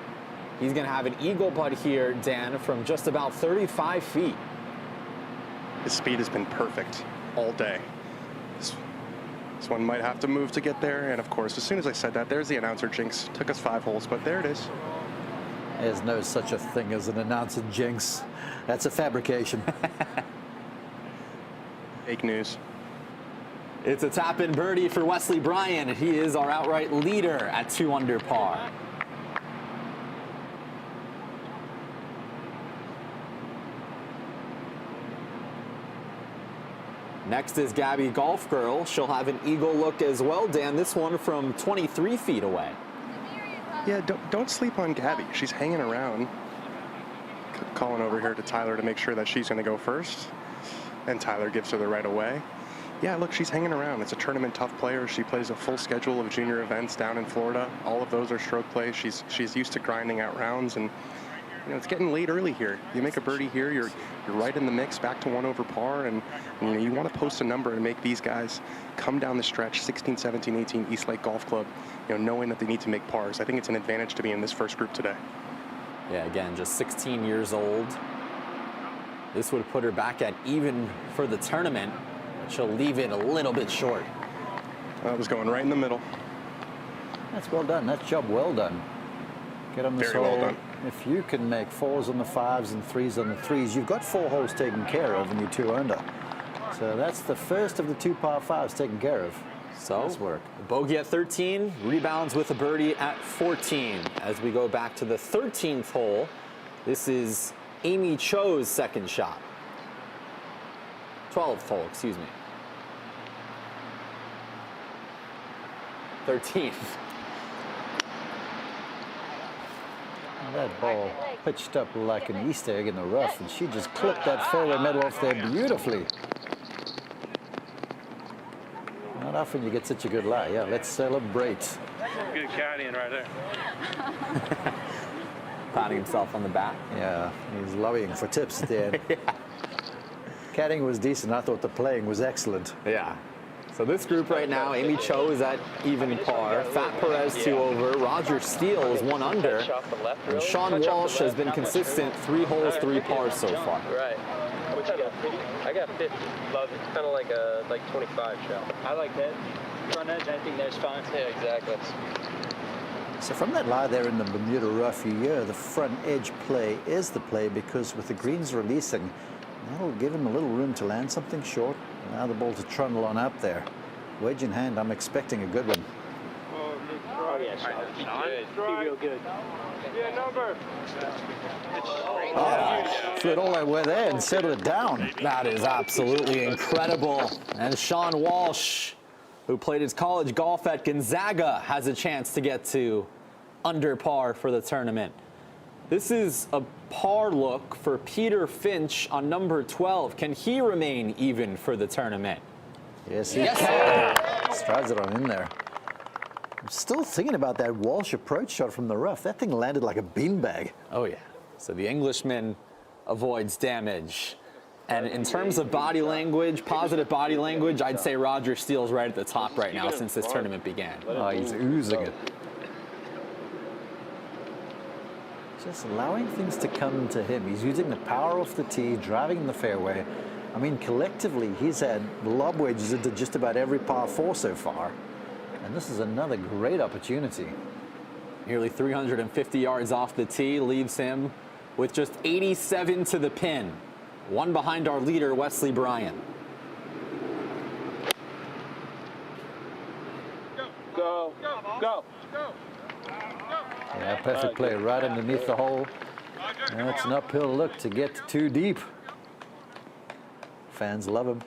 He's going to have an eagle putt here, Dan, from just about 35 feet. His speed has been perfect all day. This one might have to move to get there, and of course, as soon as I said that, there's the announcer jinx. Took us 5 holes, but there it is. There's no such a thing as an announcer jinx. That's a fabrication. Fake news. It's a tap-in birdie for Wesley Bryan. He is our outright leader at 2 under par. Next is Gabby Golf Girl. She'll have an eagle look as well, Dan. This one from 23 feet away. Yeah, don't sleep on Gabby. She's hanging around. Calling over here to Tyler to make sure that she's going to go first. And Tyler gives her the right away. Yeah, look, she's hanging around. It's a tournament tough player. She plays a full schedule of junior events down in Florida. All of those are stroke plays. She's used to grinding out rounds, and you know, it's getting late early here. You make a birdie here, you're right in the mix, back to 1 over par, and you know, you want to post a number and make these guys come down the stretch, 16, 17, 18, East Lake Golf Club, you know, knowing that they need to make pars. I think it's an advantage to be in this first group today. Yeah, again, just 16 years old. This would put her back at even for the tournament. She'll leave it a little bit short. That was going right in the middle. That's well done. That's job well done. Get on this Very hole. well done. If you can make 4s on the 5s and 3s on the 3s, you've got 4 holes taken care of and you're 2 under. So that's the first of the 2 par 5s taken care of. So, nice work. Bogey at 13, rebounds with a birdie at 14. As we go back to the 13th hole, this is Amy Cho's second shot. 12th hole, excuse me. 13th. That ball pitched up like an Easter egg in the rough, and she just clipped that fairway middle off there beautifully. Not often you get such a good lie. Yeah, let's celebrate. Good caddying right there. Patting himself on the back. Yeah, he's lobbying for tips at the end. Yeah. Caddying was decent. I thought the playing was excellent. Yeah. So this group right now, Amy Cho is at even par. Fat Perez 2 over. Roger Steele is 1 under. And Sean Walsh has been consistent, 3 holes, 3 pars so far. Right. What you got? I got 50. Love it. Kind of like a 25 shot. I like that. Front edge, I think that's fine. Yeah, exactly. So from that lie there in the Bermuda rough, you hear the front edge play is the play, because with the greens releasing, that'll give him a little room to land something short. Now the ball to trundle on up there. Wedge in hand, I'm expecting a good one. Oh, yeah, Sean. Be real good. Yeah, number. Threw it all that way there and settled it down. That is absolutely incredible. And Sean Walsh, who played his college golf at Gonzaga, has a chance to get to under par for the tournament. This is a par look for Peter Finch on number 12. Can he remain even for the tournament? Yes, he can. Strides it on in there. I'm still thinking about that Walsh approach shot from the rough. That thing landed like a beanbag. Oh, yeah. So the Englishman avoids damage. And in terms of body language, positive body language, I'd say Roger Steele's right at the top right now since this tournament began. Oh, he's oozing it. Just allowing things to come to him. He's using the power off the tee, driving in the fairway. I mean, collectively, he's had lob wedges into just about every par 4 so far. And this is another great opportunity. Nearly 350 yards off the tee leaves him with just 87 to the pin. One behind our leader, Wesley Bryan. Go. Go. Yeah, perfect play right underneath the hole. And it's an uphill look to get too deep. Fans love him.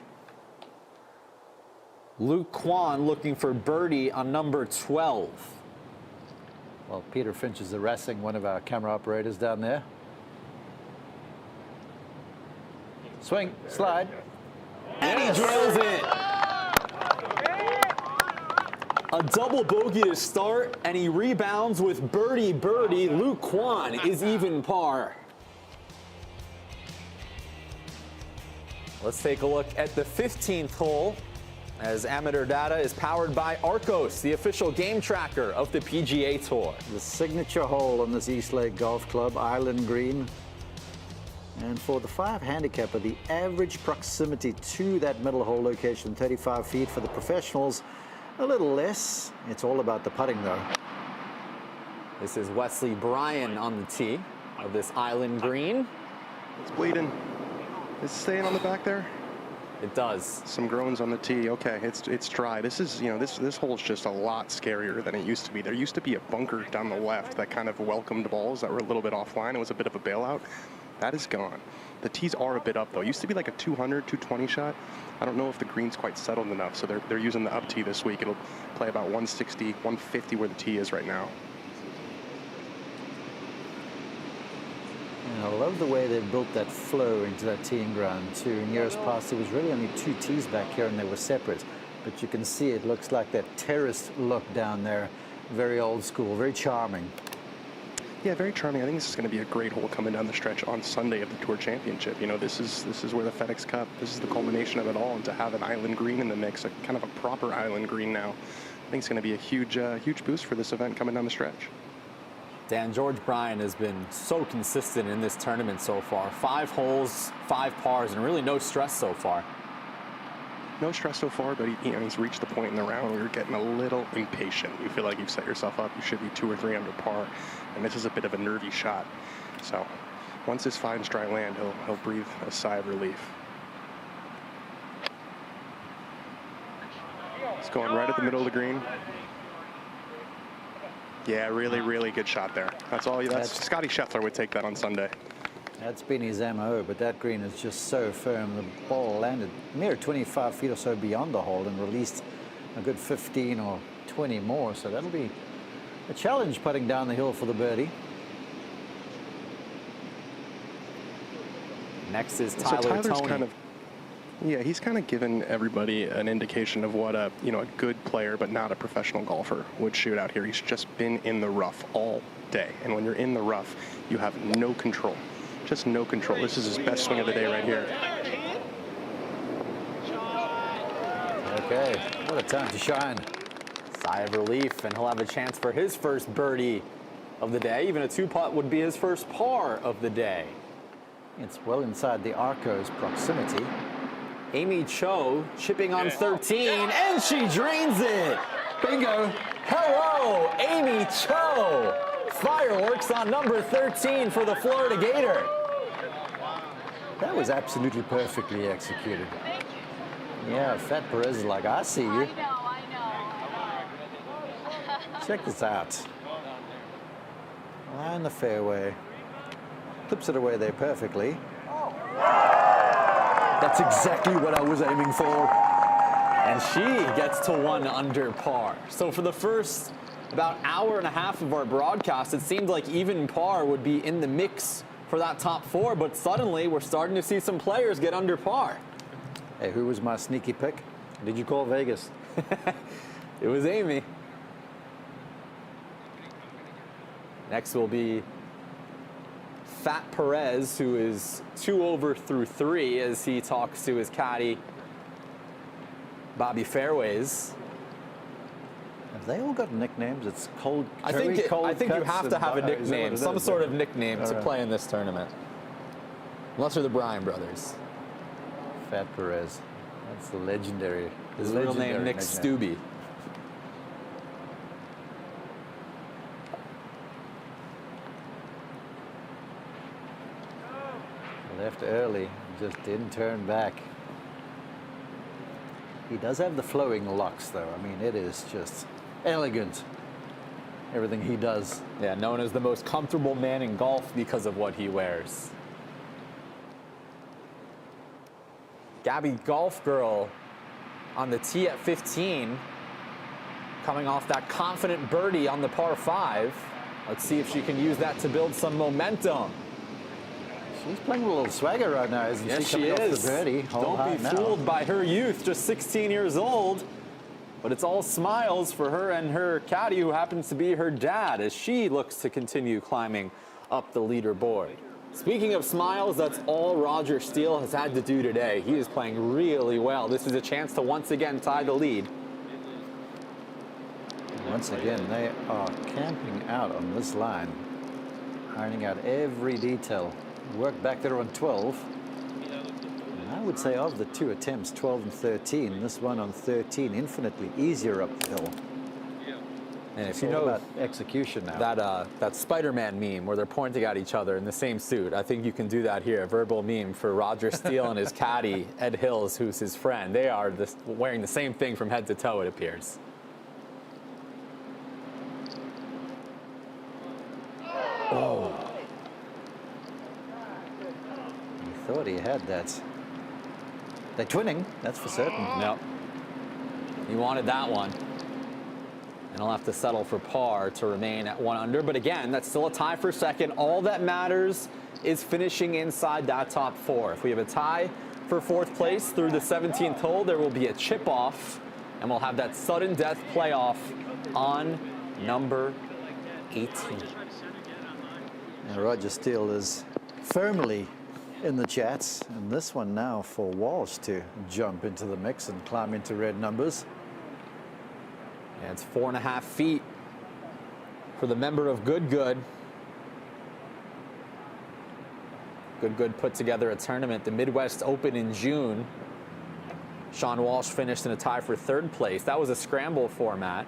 Luke Kwan looking for birdie on number 12. Well, Peter Finch is harassing one of our camera operators down there. Swing, slide. And he drills it. A double bogey to start, and he rebounds with birdie. Luke Kwan is even par. Let's take a look at the 15th hole, as amateur data is powered by Arcos, the official game tracker of the PGA Tour. The signature hole on this East Lake Golf Club, Island Green. And for the 5 handicapper, the average proximity to that middle hole location, 35 feet. For the professionals, a little less. It's all about the putting, though. This is Wesley Bryan on the tee of this Island Green. It's bleeding. Is it staying on the back there? It does. Some groans on the tee. Okay, it's dry. This is, this hole's just a lot scarier than it used to be. There used to be a bunker down the left that kind of welcomed balls that were a little bit offline. It was a bit of a bailout. That is gone. The tees are a bit up, though. It used to be like a 200, 220 shot. I don't know if the green's quite settled enough, so they're using the up tee this week. It'll play about 160, 150 where the tee is right now. And I love the way they've built that flow into that teeing ground, too. In years past, there was really only 2 tees back here, and they were separate. But you can see it looks like that terraced look down there. Very old school, very charming. Yeah, very charming. I think this is going to be a great hole coming down the stretch on Sunday of the Tour Championship. This is where the FedExCup, this is the culmination of it all, and to have an Island Green in the mix, a kind of a proper Island Green now, I think it's going to be a huge boost for this event coming down the stretch. Dan, George Bryan has been so consistent in this tournament so far. 5 holes, 5 pars, and really no stress so far. No stress so far, but he's reached the point in the round where you're getting a little impatient. You feel like you've set yourself up. You should be 2 or 3 under par, and this is a bit of a nervy shot. So once this finds dry land, he'll breathe a sigh of relief. It's going right at the middle of the green. Yeah, really good shot there. That's all. Scotty Scheffler would take that on Sunday. That's been his MO, but that green is just so firm. The ball landed mere 25 feet or so beyond the hole and released a good 15 or 20 more. So that'll be a challenge putting down the hill for the birdie. Next is Tyler Toney. He's kind of given everybody an indication of what a good player but not a professional golfer would shoot out here. He's just been in the rough all day, and when you're in the rough, you have no control. Just no control. This is his best swing of the day right here. Okay, what a time to shine. Sigh of relief, and he'll have a chance for his first birdie of the day. Even a 2-putt would be his first par of the day. It's well inside the Arcos proximity. Amy Cho chipping on 13, and she drains it. Bingo. Hello, Amy Cho. Fireworks on number 13 for the Florida Gator. That was absolutely perfectly executed. Yeah, Fat Perez is like, I see you. Check this out. Line the fairway. Clips it away there perfectly. That's exactly what I was aiming for. And she gets to 1 under par. So for the first about hour and a half of our broadcast, it seemed like even par would be in the mix for that top 4, but suddenly we're starting to see some players get under par. Hey, who was my sneaky pick? Did you call Vegas? It was Amy. Next will be Fat Perez, who is 2 over through 3 as he talks to his caddy, Bobby Fairways. Have they all got nicknames? It's cold. I think you have to have a nickname, some sort of nickname to right. play in this tournament. Unless you're the Bryan brothers. Fat Perez. That's the legendary. His real name, Nick Stubbe. Left early, just didn't turn back. He does have the flowing locks, though. I mean, it is just elegant, everything he does. Yeah, known as the most comfortable man in golf because of what he wears. Gabby Golf Girl on the tee at 15, coming off that confident birdie on the par 5. Let's see if she can use that to build some momentum. She's playing with a little swagger right now, isn't Yes, she? Coming off the birdie. Don't be fooled by her youth, just 16 years old. But it's all smiles for her and her caddy, who happens to be her dad, as she looks to continue climbing up the leaderboard. Speaking of smiles, that's all Roger Steele has had to do today. He is playing really well. This is a chance to once again tie the lead. Once again, they are camping out on this line, ironing out every detail. Work back there on 12. And I would say of the 2 attempts, 12 and 13, this one on 13, infinitely easier uphill. And It's if you all know about execution now. that Spider-Man meme where they're pointing at each other in the same suit, I think you can do that here. A verbal meme for Roger Steele and his caddy, Ed Hills, who's his friend. They are wearing the same thing from head to toe, it appears. Oh. He thought he had that. They're twinning, that's for certain. Yep. He wanted that one. And he'll have to settle for par to remain at 1 under. But again, that's still a tie for second. All that matters is finishing inside that top 4. If we have a tie for 4th place through the 17th hole, there will be a chip off. And we'll have that sudden death playoff on number 18. And Roger Steele is firmly in the chats. And this one now for Walsh to jump into the mix and climb into red numbers. And it's 4.5 feet for the member of Good Good. Good Good put together a tournament, the Midwest Open in June. Sean Walsh finished in a tie for 3rd place. That was a scramble format.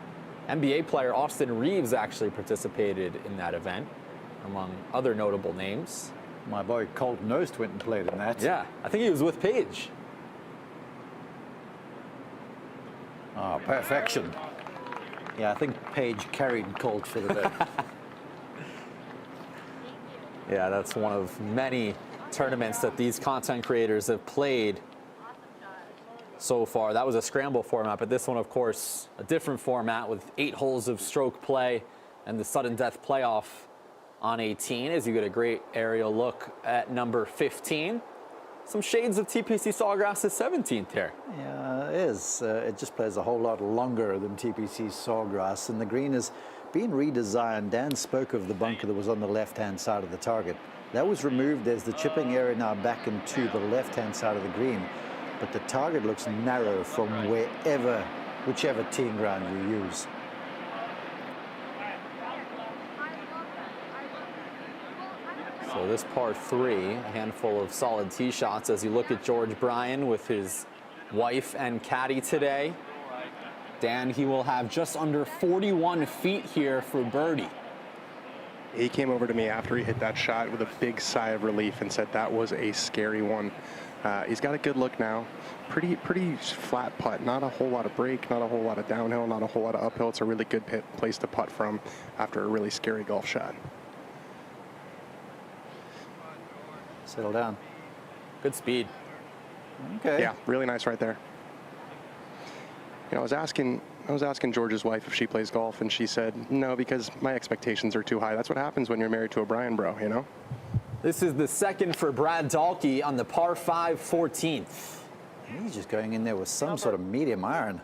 NBA player Austin Reeves actually participated in that event, among other notable names. My boy Colton Nost went and played in that. Yeah, I think he was with Paige. Oh, perfection. Yeah, I think Paige carried Colt for the day. Yeah, that's one of many tournaments that these content creators have played so far. That was a scramble format, but this one, of course, a different format with 8 holes of stroke play and the sudden death playoff on 18 as you get a great aerial look at number 15. Some shades of TPC Sawgrass's 17th here. Yeah, it is. It just plays a whole lot longer than TPC Sawgrass, and the green is being redesigned. Dan spoke of the bunker that was on the left-hand side of the target. That was removed. There's the chipping area now back into the left-hand side of the green, but the target looks narrow from whichever teeing ground you use. So this par 3, a handful of solid tee shots as you look at George Bryan with his wife and caddy today. Dan, he will have just under 41 feet here for birdie. He came over to me after he hit that shot with a big sigh of relief and said that was a scary one. He's got a good look now. Pretty flat putt. Not a whole lot of break, not a whole lot of downhill, not a whole lot of uphill. It's a really good place to putt from after a really scary golf shot. Settle down. Good speed. Okay. Yeah, really nice right there. You know, I was asking George's wife if she plays golf, and she said no because my expectations are too high. That's what happens when you're married to a Brian bro, you know. This is the second for Brad Dahlke on the par 5 14th. He's just going in there with some sort of medium iron.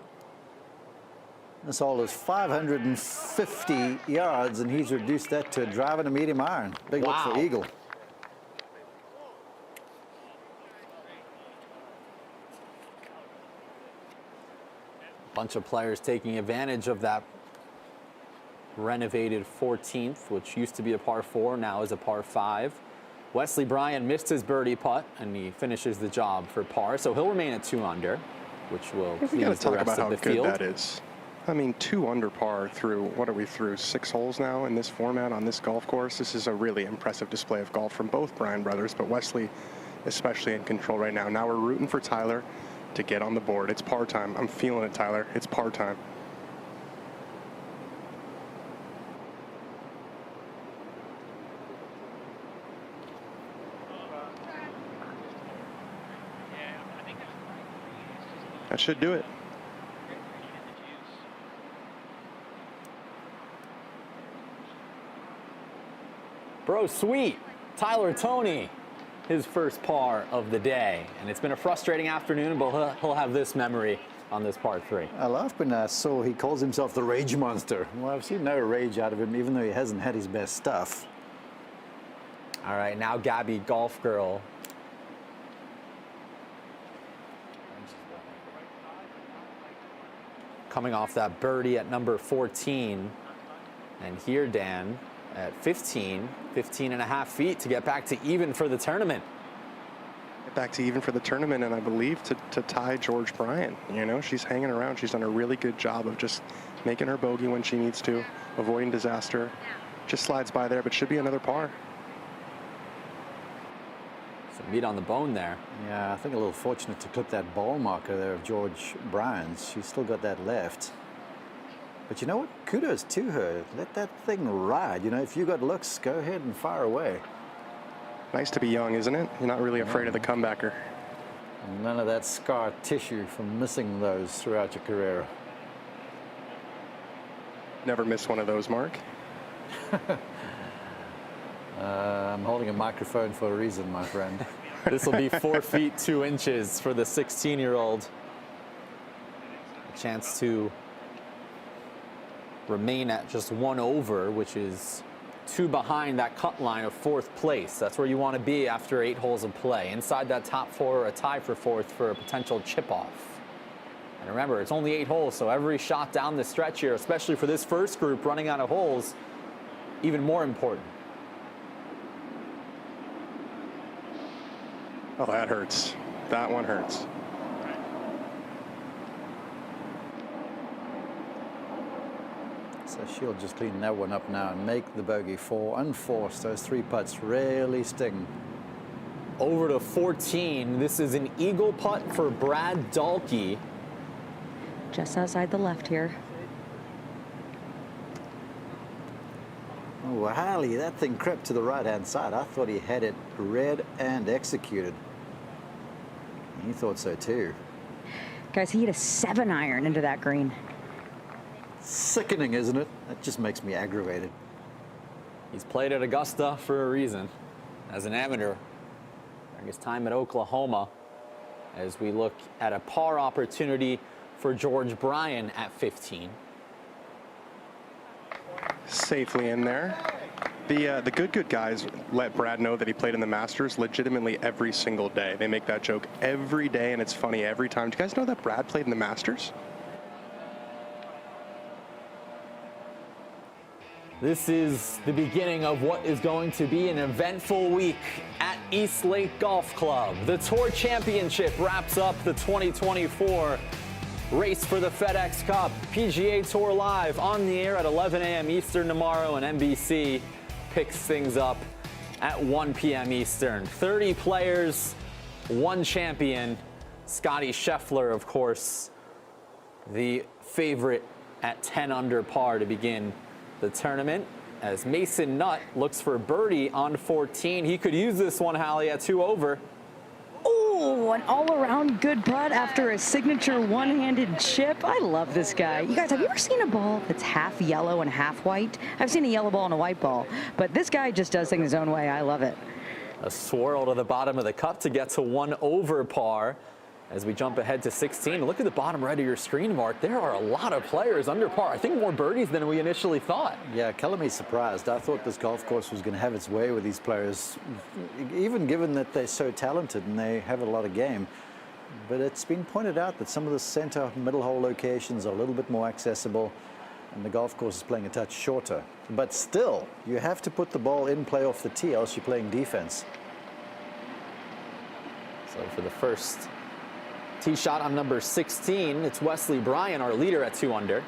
This hole is 550 yards, and he's reduced that to a drive and a medium iron. Big look for Eagle. Bunch of players taking advantage of that renovated 14th, which used to be a par 4, now is a par 5. Wesley Bryan missed his birdie putt, and he finishes the job for par, so he'll remain at 2 under, which will We got to please the talk rest about how of the good field. that is. I mean, 2 under par through, what are we through, 6 holes now in this format on this golf course? This is a really impressive display of golf from both Bryan brothers, but Wesley especially in control right now. Now we're rooting for Tyler to get on the board. It's par time. I'm feeling it, Tyler. It's par time. That should do it. Bro, sweet. Tyler Toney, his first par of the day. And it's been a frustrating afternoon, but he'll have this memory on this par 3. I laughed when I saw he calls himself the Rage Monster. Well, I've seen no rage out of him, even though he hasn't had his best stuff. All right, now Gabby Golf Girl. Coming off that birdie at number 14. And here, Dan, at 15 and a half feet to get back to even for the tournament. Get back to even for the tournament, and I believe to tie George Bryan. You know, she's hanging around. She's done a really good job of just making her bogey when she needs to, avoiding disaster. Just slides by there, but should be another par. Some meat on the bone there. Yeah, I think a little fortunate to clip that ball marker there of George Bryan's. She's still got that left. But you know what? Kudos to her. Let that thing ride. You know, if you got looks, go ahead and fire away. Nice to be young, isn't it? You're not really afraid of the comebacker. None of that scar tissue from missing those throughout your career. Never miss one of those, Mark. I'm holding a microphone for a reason, my friend. This will be 4 feet 2 inches for the 16-year-old. A chance to remain at just 1 over, which is 2 behind that cut line of 4th place. That's where you want to be after 8 holes of play. Inside that top 4, a tie for 4th for a potential chip-off. And remember, it's only 8 holes, so every shot down the stretch here, especially for this first group running out of holes, even more important. Oh, that hurts. That one hurts. So she'll just clean that one up now and make the bogey 4 unforced. Those 3 putts really sting. Over to 14. This is an eagle putt for Brad Dahlke. Just outside the left here. Oh, Hallie, that thing crept to the right-hand side. I thought he had it read and executed. He thought so too. Guys, he hit a 7-iron into that green. Sickening, isn't it? That just makes me aggravated. He's played at Augusta for a reason. As an amateur, during his time at Oklahoma, as we look at a par opportunity for George Bryan at 15. Safely in there. The good guys let Brad know that he played in the Masters legitimately every single day. They make that joke every day, and it's funny every time. Do you guys know that Brad played in the Masters? This is the beginning of what is going to be an eventful week at East Lake Golf Club. The Tour Championship wraps up the 2024 race for the FedExCup. PGA Tour Live on the air at 11 a.m. Eastern tomorrow on NBC. picks things up at 1 p.m. Eastern. 30 players, 1 champion. Scotty Scheffler, of course, the favorite at 10 under par to begin the tournament. As Mason Nutt looks for birdie on 14. He could use this one, Hallie, at 2 over. Oh, an all-around good putt after a signature one-handed chip. I love this guy. You guys, have you ever seen a ball that's half yellow and half white? I've seen a yellow ball and a white ball, but this guy just does things his own way. I love it. A swirl to the bottom of the cup to get to 1 over par. As we jump ahead to 16, look at the bottom right of your screen, Mark. There are a lot of players under par. I think more birdies than we initially thought. Yeah, Kellamy's surprised. I thought this golf course was going to have its way with these players, even given that they're so talented and they have a lot of game. But it's been pointed out that some of the center middle hole locations are a little bit more accessible, and the golf course is playing a touch shorter. But still, you have to put the ball in play off the tee, else you're playing defense. So for the first tee shot on number 16, it's Wesley Bryan, our leader at 2 under.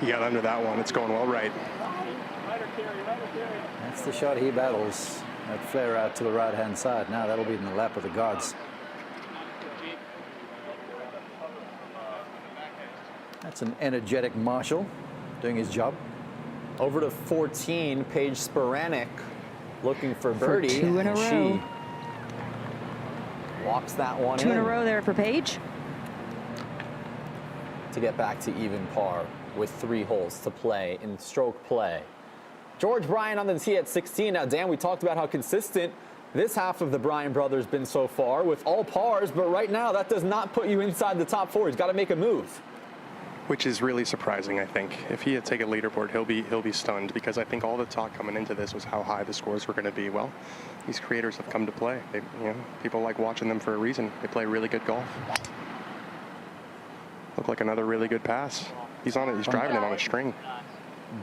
He got under that one. It's going well right. That's the shot he battles. That flare out to the right-hand side. Now that'll be in the lap of the gods. That's an energetic Marshall doing his job. Over to 14, Paige Spiranek looking for birdie. For 2 in a row. She walks that one 2 in a row there for Paige. To get back to even par with 3 holes to play in stroke play. George Bryan on the tee at 16. Now, Dan, we talked about how consistent this half of the Bryan brothers been so far with all pars, but right now that does not put you inside the top 4. He's got to make a move. Which is really surprising, I think. If he had taken leaderboard, he'll be stunned, because I think all the talk coming into this was how high the scores were going to be. Well, these creators have come to play. They, people like watching them for a reason. They play really good golf. Look like another really good pass. He's on it. He's driving it on a string.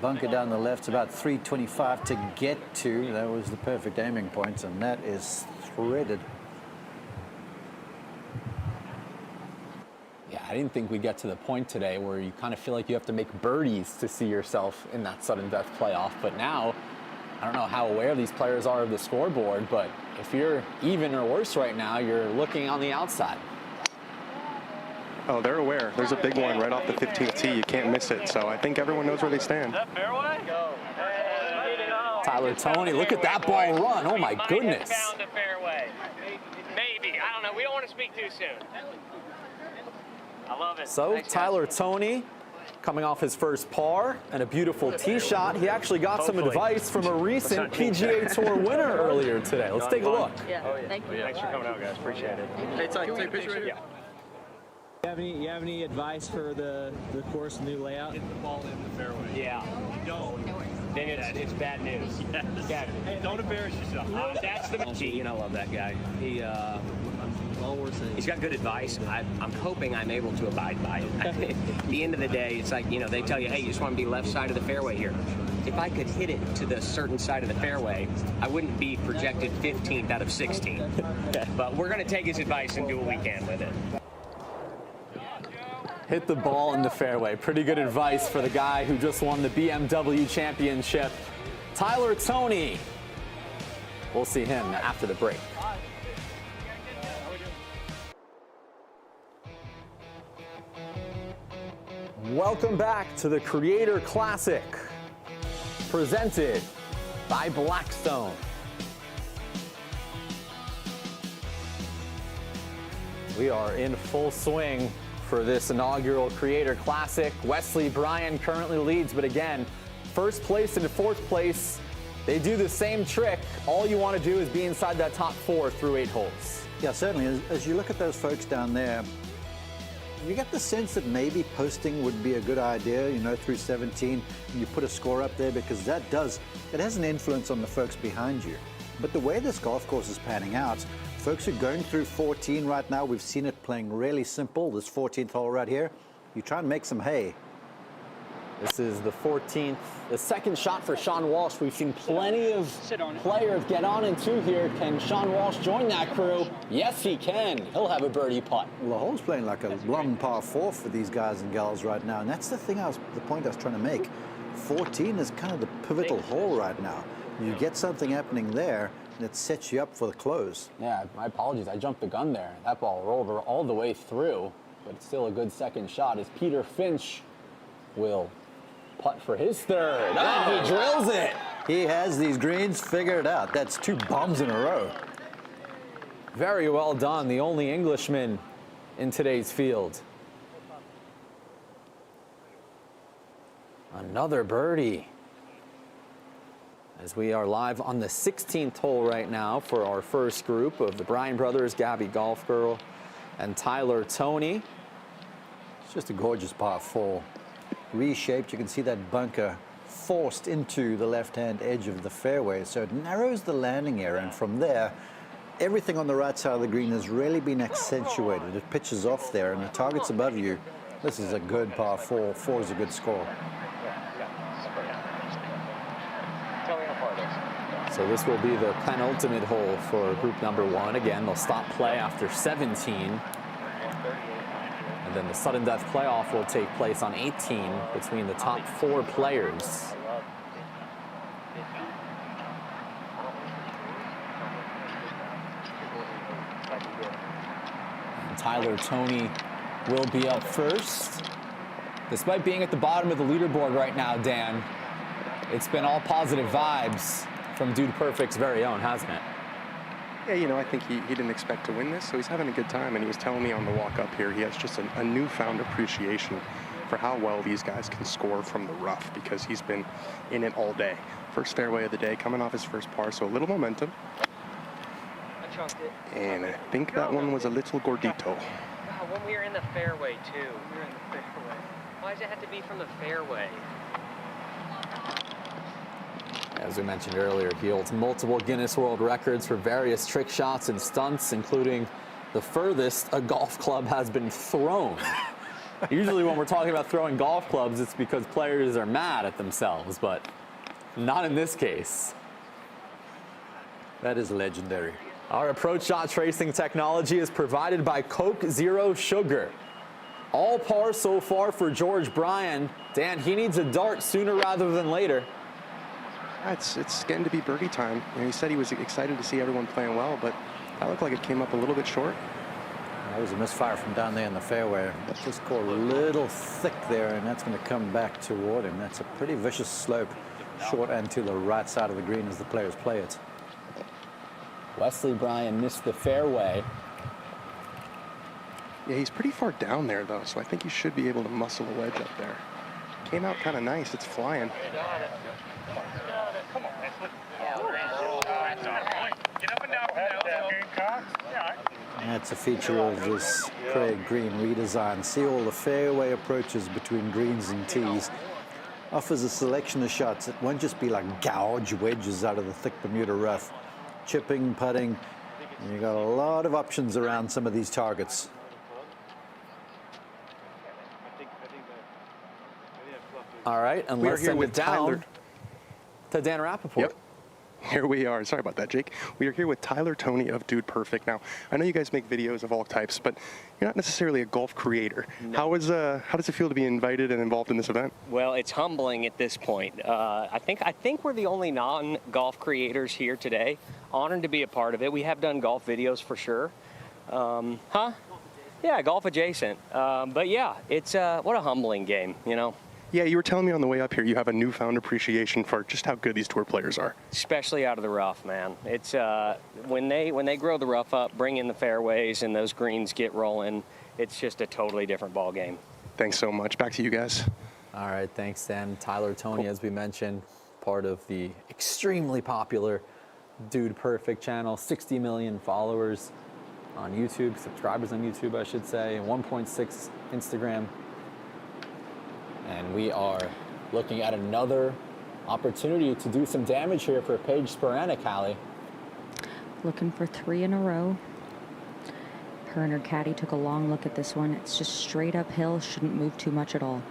Bunker down the left, about 325 to get to. That was the perfect aiming point, and that is threaded. Yeah, I didn't think we'd get to the point today where you kind of feel like you have to make birdies to see yourself in that sudden death playoff. But now, I don't know how aware these players are of the scoreboard, but if you're even or worse right now, you're looking on the outside. Oh, they're aware. There's a big one right off the 15th tee. You can't miss it. So I think everyone knows where they stand. Tyler Toney, look at that ball run. Oh, my goodness. Found a fairway. Maybe. I don't know. We don't want to speak too soon. I love it. So Thanks, Tyler guys. Toney coming off his first par and a beautiful tee shot. He actually got some advice from a recent PGA Tour winner earlier today. Let's take a look. Yeah. Thank you. Thanks for coming out, guys. Appreciate it. Hey, take a picture. Yeah. You have any advice for the course new layout? Hit the ball in the fairway. Yeah. Don't. Then it's bad news. Yes. Yeah. Hey, don't embarrass yourself. That's the Gee, I love that guy. He's got good advice. I'm hoping I'm able to abide by it. At the end of the day, it's like, they tell you, hey, you just want to be left side of the fairway here. If I could hit it to the certain side of the fairway, I wouldn't be projected 15th out of 16. But we're going to take his advice and do what we can with it. Hit the ball in the fairway. Pretty good advice for the guy who just won the BMW championship. Tyler Toney. We'll see him after the break. Welcome back to the Creator Classic, presented by Blackstone. We are in full swing for this inaugural Creator Classic. Wesley Bryan currently leads, but again, first place and fourth place, they do the same trick. All you want to do is be inside that top 4 through 8 holes. Yeah, certainly. As you look at those folks down there, you get the sense that maybe posting would be a good idea, through 17, and you put a score up there, because it has an influence on the folks behind you. But the way this golf course is panning out, folks are going through 14 right now. We've seen it playing really simple, this 14th hole right here. You try and make some hay. This is the 14th, the second shot for Sean Walsh. We've seen plenty of players get on in two here. Can Sean Walsh join that crew? Yes, he can. He'll have a birdie putt. Well, the hole's playing like a long par 4 for these guys and gals right now, and that's the point I was trying to make. 14 is kind of the pivotal hole right now. You get something happening there, and it sets you up for the close. Yeah, my apologies. I jumped the gun there. That ball rolled all the way through, but it's still a good second shot as Peter Finch will putt for his third. And he drills it. He has these greens figured out. That's 2 bombs in a row. Very well done. The only Englishman in today's field. Another birdie. As we are live on the 16th hole right now for our first group of the Bryan brothers, Gabby Golf Girl and Tyler Toney. It's just a gorgeous par 4. Reshaped, you can see that bunker forced into the left-hand edge of the fairway, so it narrows the landing area, and from there everything on the right side of the green has really been accentuated. It pitches off there, and the target's above you. This is a good par 4. 4 is a good score. So this will be the penultimate hole for group number 1. Again, they'll stop play after 17. And then the sudden death playoff will take place on 18 between the top 4 players. And Tyler Toney will be up first. Despite being at the bottom of the leaderboard right now, Dan, it's been all positive vibes from Dude Perfect's very own, hasn't it? Yeah, you know, I think he didn't expect to win this, so he's having a good time. And he was telling me on the walk up here, he has just a newfound appreciation for how well these guys can score from the rough, because he's been in it all day. First fairway of the day, coming off his first par, so a little momentum. And I think that one was a little gordito. Wow, when we were in the fairway, too. We were in the fairway. Why does it have to be from the fairway? As we mentioned earlier, he holds multiple Guinness World Records for various trick shots and stunts, including the furthest a golf club has been thrown. Usually when we're talking about throwing golf clubs, it's because players are mad at themselves, but not in this case. That is legendary. Our approach shot tracing technology is provided by Coke Zero Sugar. All par so far for George Bryan. Dan, he needs a dart sooner rather than later. It's getting to be birdie time. You know, he said he was excited to see everyone playing well, but that looked like it came up a little bit short. That was a misfire from down there in the fairway. That's just caught a little thick there, and that's going to come back toward him. That's a pretty vicious slope, short and to the right side of the green as the players play it. Wesley Bryan missed the fairway. Yeah, he's pretty far down there, though, so I think he should be able to muscle a wedge up there. Came out kind of nice. It's flying. That's a feature of this Craig Green redesign. See all the fairway approaches between greens and tees. Offers a selection of shots. It won't just be like gouge wedges out of the thick Bermuda rough. Chipping, putting. You got a lot of options around some of these targets. All right, and let's send it down to Dan Rappaport. Yep. Here we are. Sorry about that, Jake. We are here with Tyler Toney of Dude Perfect. Now, I know you guys make videos of all types, but you're not necessarily a golf creator. No. How does it feel to be invited and involved in this event? Well, it's humbling at this point. I think we're the only non-golf creators here today. Honored to be a part of it. We have done golf videos for sure. Yeah, golf adjacent. But yeah, it's what a humbling game, you know. Yeah, you were telling me on the way up here you have a newfound appreciation for just how good these tour players are. Especially out of the rough, man. It's when they grow the rough up, bring in the fairways, and those greens get rolling, it's just a totally different ball game. Thanks so much. Back to you guys. All right, thanks, Sam. Tyler Toney, as we mentioned, part of the extremely popular Dude Perfect channel, 60 million followers on YouTube, subscribers on YouTube, I should say, 1.6 Instagram. And we are looking at another opportunity to do some damage here for Paige Sporanic, Callie. Looking for 3 in a row. Her and her caddy took a long look at this one. It's just straight uphill, shouldn't move too much at all.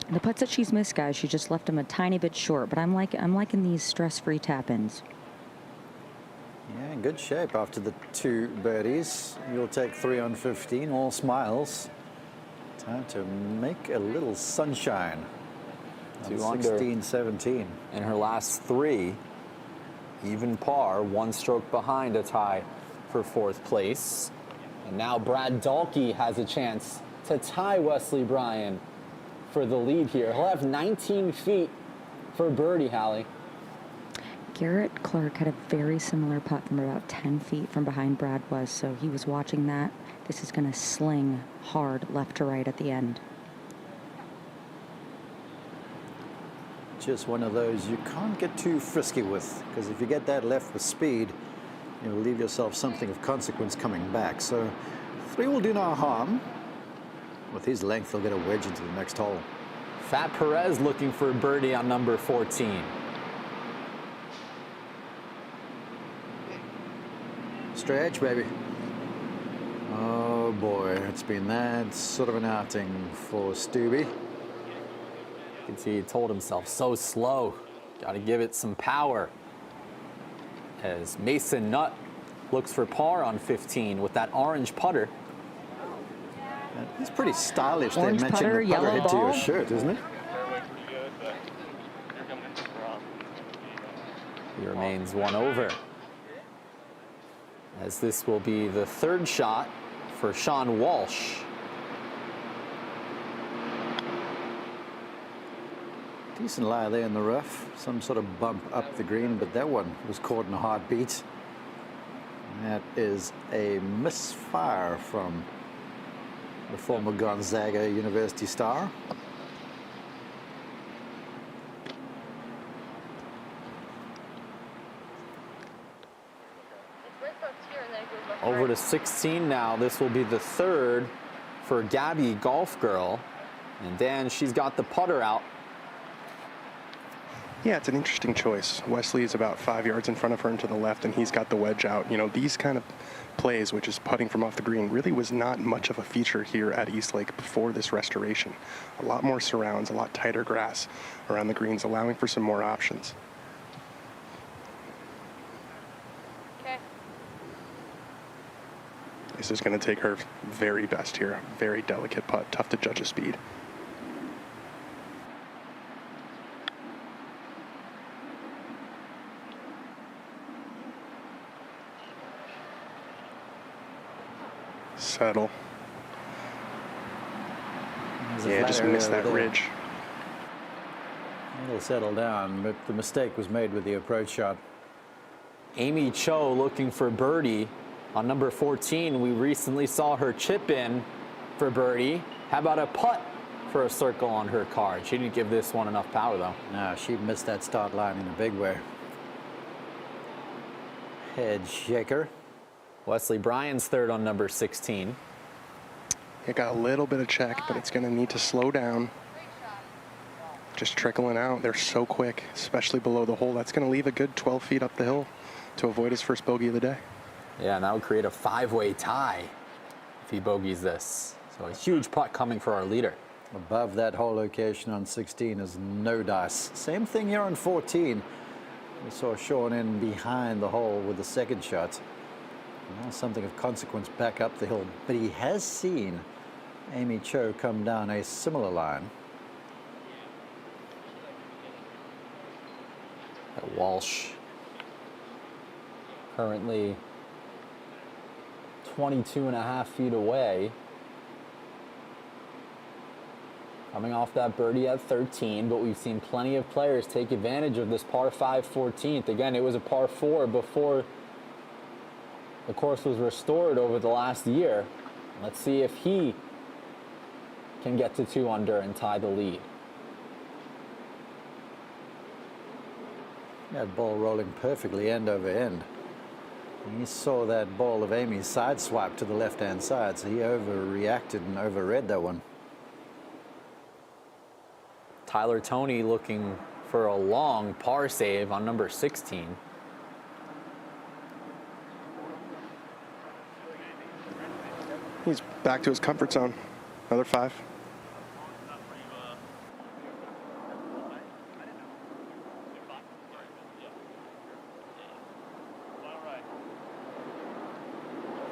The putts that she's missed, guys, she just left them a tiny bit short, but I'm liking these stress-free tap-ins. Yeah, in good shape after the 2 birdies. You'll take 3 on 15, all smiles. Time to make a little sunshine. 2 under. 16, 17. In her last 3, even par, 1 stroke behind a tie for 4th place. And now Brad Dahlke has a chance to tie Wesley Bryan for the lead here. He'll have 19 feet for birdie, Hallie. Garrett Clark had a very similar putt from about 10 feet from behind Brad was, so he was watching that. This is going to sling hard left to right at the end. Just one of those you can't get too frisky with, because if you get that left with speed, you'll leave yourself something of consequence coming back. So 3 will do no harm. With his length, he'll get a wedge into the next hole. Fat Perez looking for a birdie on number 14. Stretch, baby. Oh boy, it's been that sort of an outing for Stubby. You can see he told himself, so slow. Got to give it some power. As Mason Nutt looks for par on 15 with that orange putter. It's pretty stylish. Orange They're matching putter, the putter yellow head to your ball. shirt, isn't it? He remains 1 over. As this will be the 3rd shot for Sean Walsh. Decent lie there in the rough. Some sort of bump up the green, but that one was caught in a heartbeat. That is a misfire from the former Gonzaga University star. Over to 16 now. This will be the 3rd for Gabby Golf Girl. And Dan, she's got the putter out. Yeah, it's an interesting choice. Wesley is about 5 yards in front of her and to the left, and he's got the wedge out. You know, these kind of plays, which is putting from off the green, really was not much of a feature here at Eastlake before this restoration. A lot more surrounds, a lot tighter grass around the greens, allowing for some more options. Okay. This is going to take her very best here. Very delicate putt, tough to judge a speed. Settle. Yeah, just missed that ridge. It'll settle down, but the mistake was made with the approach shot. Amy Cho looking for birdie on number 14. We recently saw her chip in for birdie. How about a putt for a circle on her card? She didn't give this one enough power, though. No, she missed that start line in a big way. Head shaker. Wesley Bryan's 3rd on number 16. It got a little bit of check, but it's going to need to slow down. Just trickling out. They're so quick, especially below the hole. That's going to leave a good 12 feet up the hill to avoid his first bogey of the day. Yeah, and that would create a 5-way tie if he bogeys this. So a huge putt coming for our leader. Above that hole location on 16 is no dice. Same thing here on 14. We saw Sean in behind the hole with the 2nd shot. Now something of consequence back up the hill, but he has seen Amy Cho come down a similar line. Walsh currently 22.5 feet away. Coming off that birdie at 13, but we've seen plenty of players take advantage of this par 5 14th. Again, it was a par 4 before the course was restored over the last year. Let's see if he can get to 2 under and tie the lead. That ball rolling perfectly end over end. He saw that ball of Amy's side swipe to the left-hand side, so he overreacted and overread that one. Tyler Toney looking for a long par save on number 16. He's back to his comfort zone. Another 5.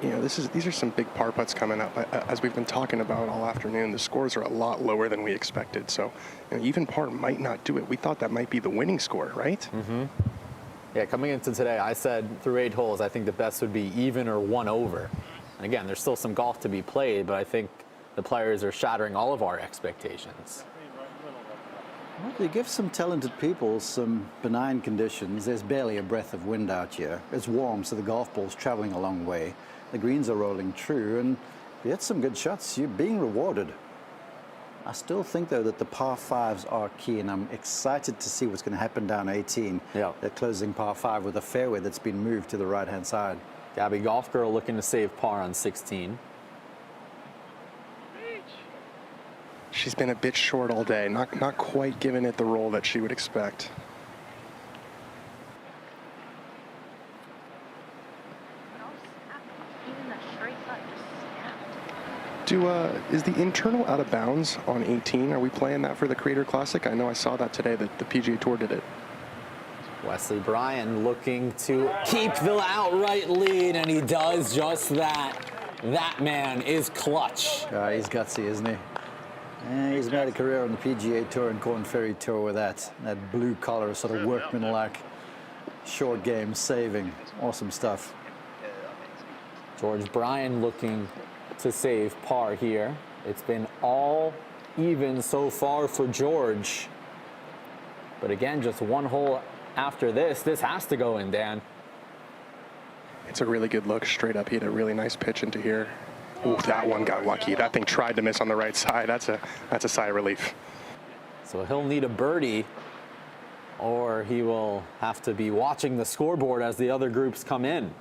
you know, these are some big par putts coming up. As we've been talking about all afternoon, the scores are a lot lower than we expected. So, you know, even par might not do it. We thought that might be the winning score, right? Mm-hmm. Yeah, coming into today, I said through 8 holes, I think the best would be even or 1 over. And again, there's still some golf to be played, but I think the players are shattering all of our expectations. Well, they give some talented people some benign conditions. There's barely a breath of wind out here. It's warm, so the golf ball's traveling a long way. The greens are rolling true, and if you hit some good shots, you're being rewarded. I still think, though, that the par 5s are key, and I'm excited to see what's going to happen down 18. Yeah. The closing par 5 with a fairway that's been moved to the right-hand side. Gabby Golf Girl looking to save par on 16. She's been a bit short all day, not quite giving it the role that she would expect. Is the internal out of bounds on 18? Are we playing that for the Creator Classic? I know I saw that today that the PGA Tour did it. Wesley Bryan looking to keep the outright lead, and he does just that. That man is clutch. He's gutsy, isn't he? Yeah, he's made a career on the PGA Tour and Corn Ferry Tour with that blue collar, sort of workman-like short game saving. Awesome stuff. George Bryan looking to save par here. It's been all even so far for George. But again, just 1 hole after this has to go in, Dan. It's a really good look straight up. He had a really nice pitch into here. Ooh, that one got lucky. That thing tried to miss on the right side. That's a sigh of relief. So he'll need a birdie, or he will have to be watching the scoreboard as the other groups come in.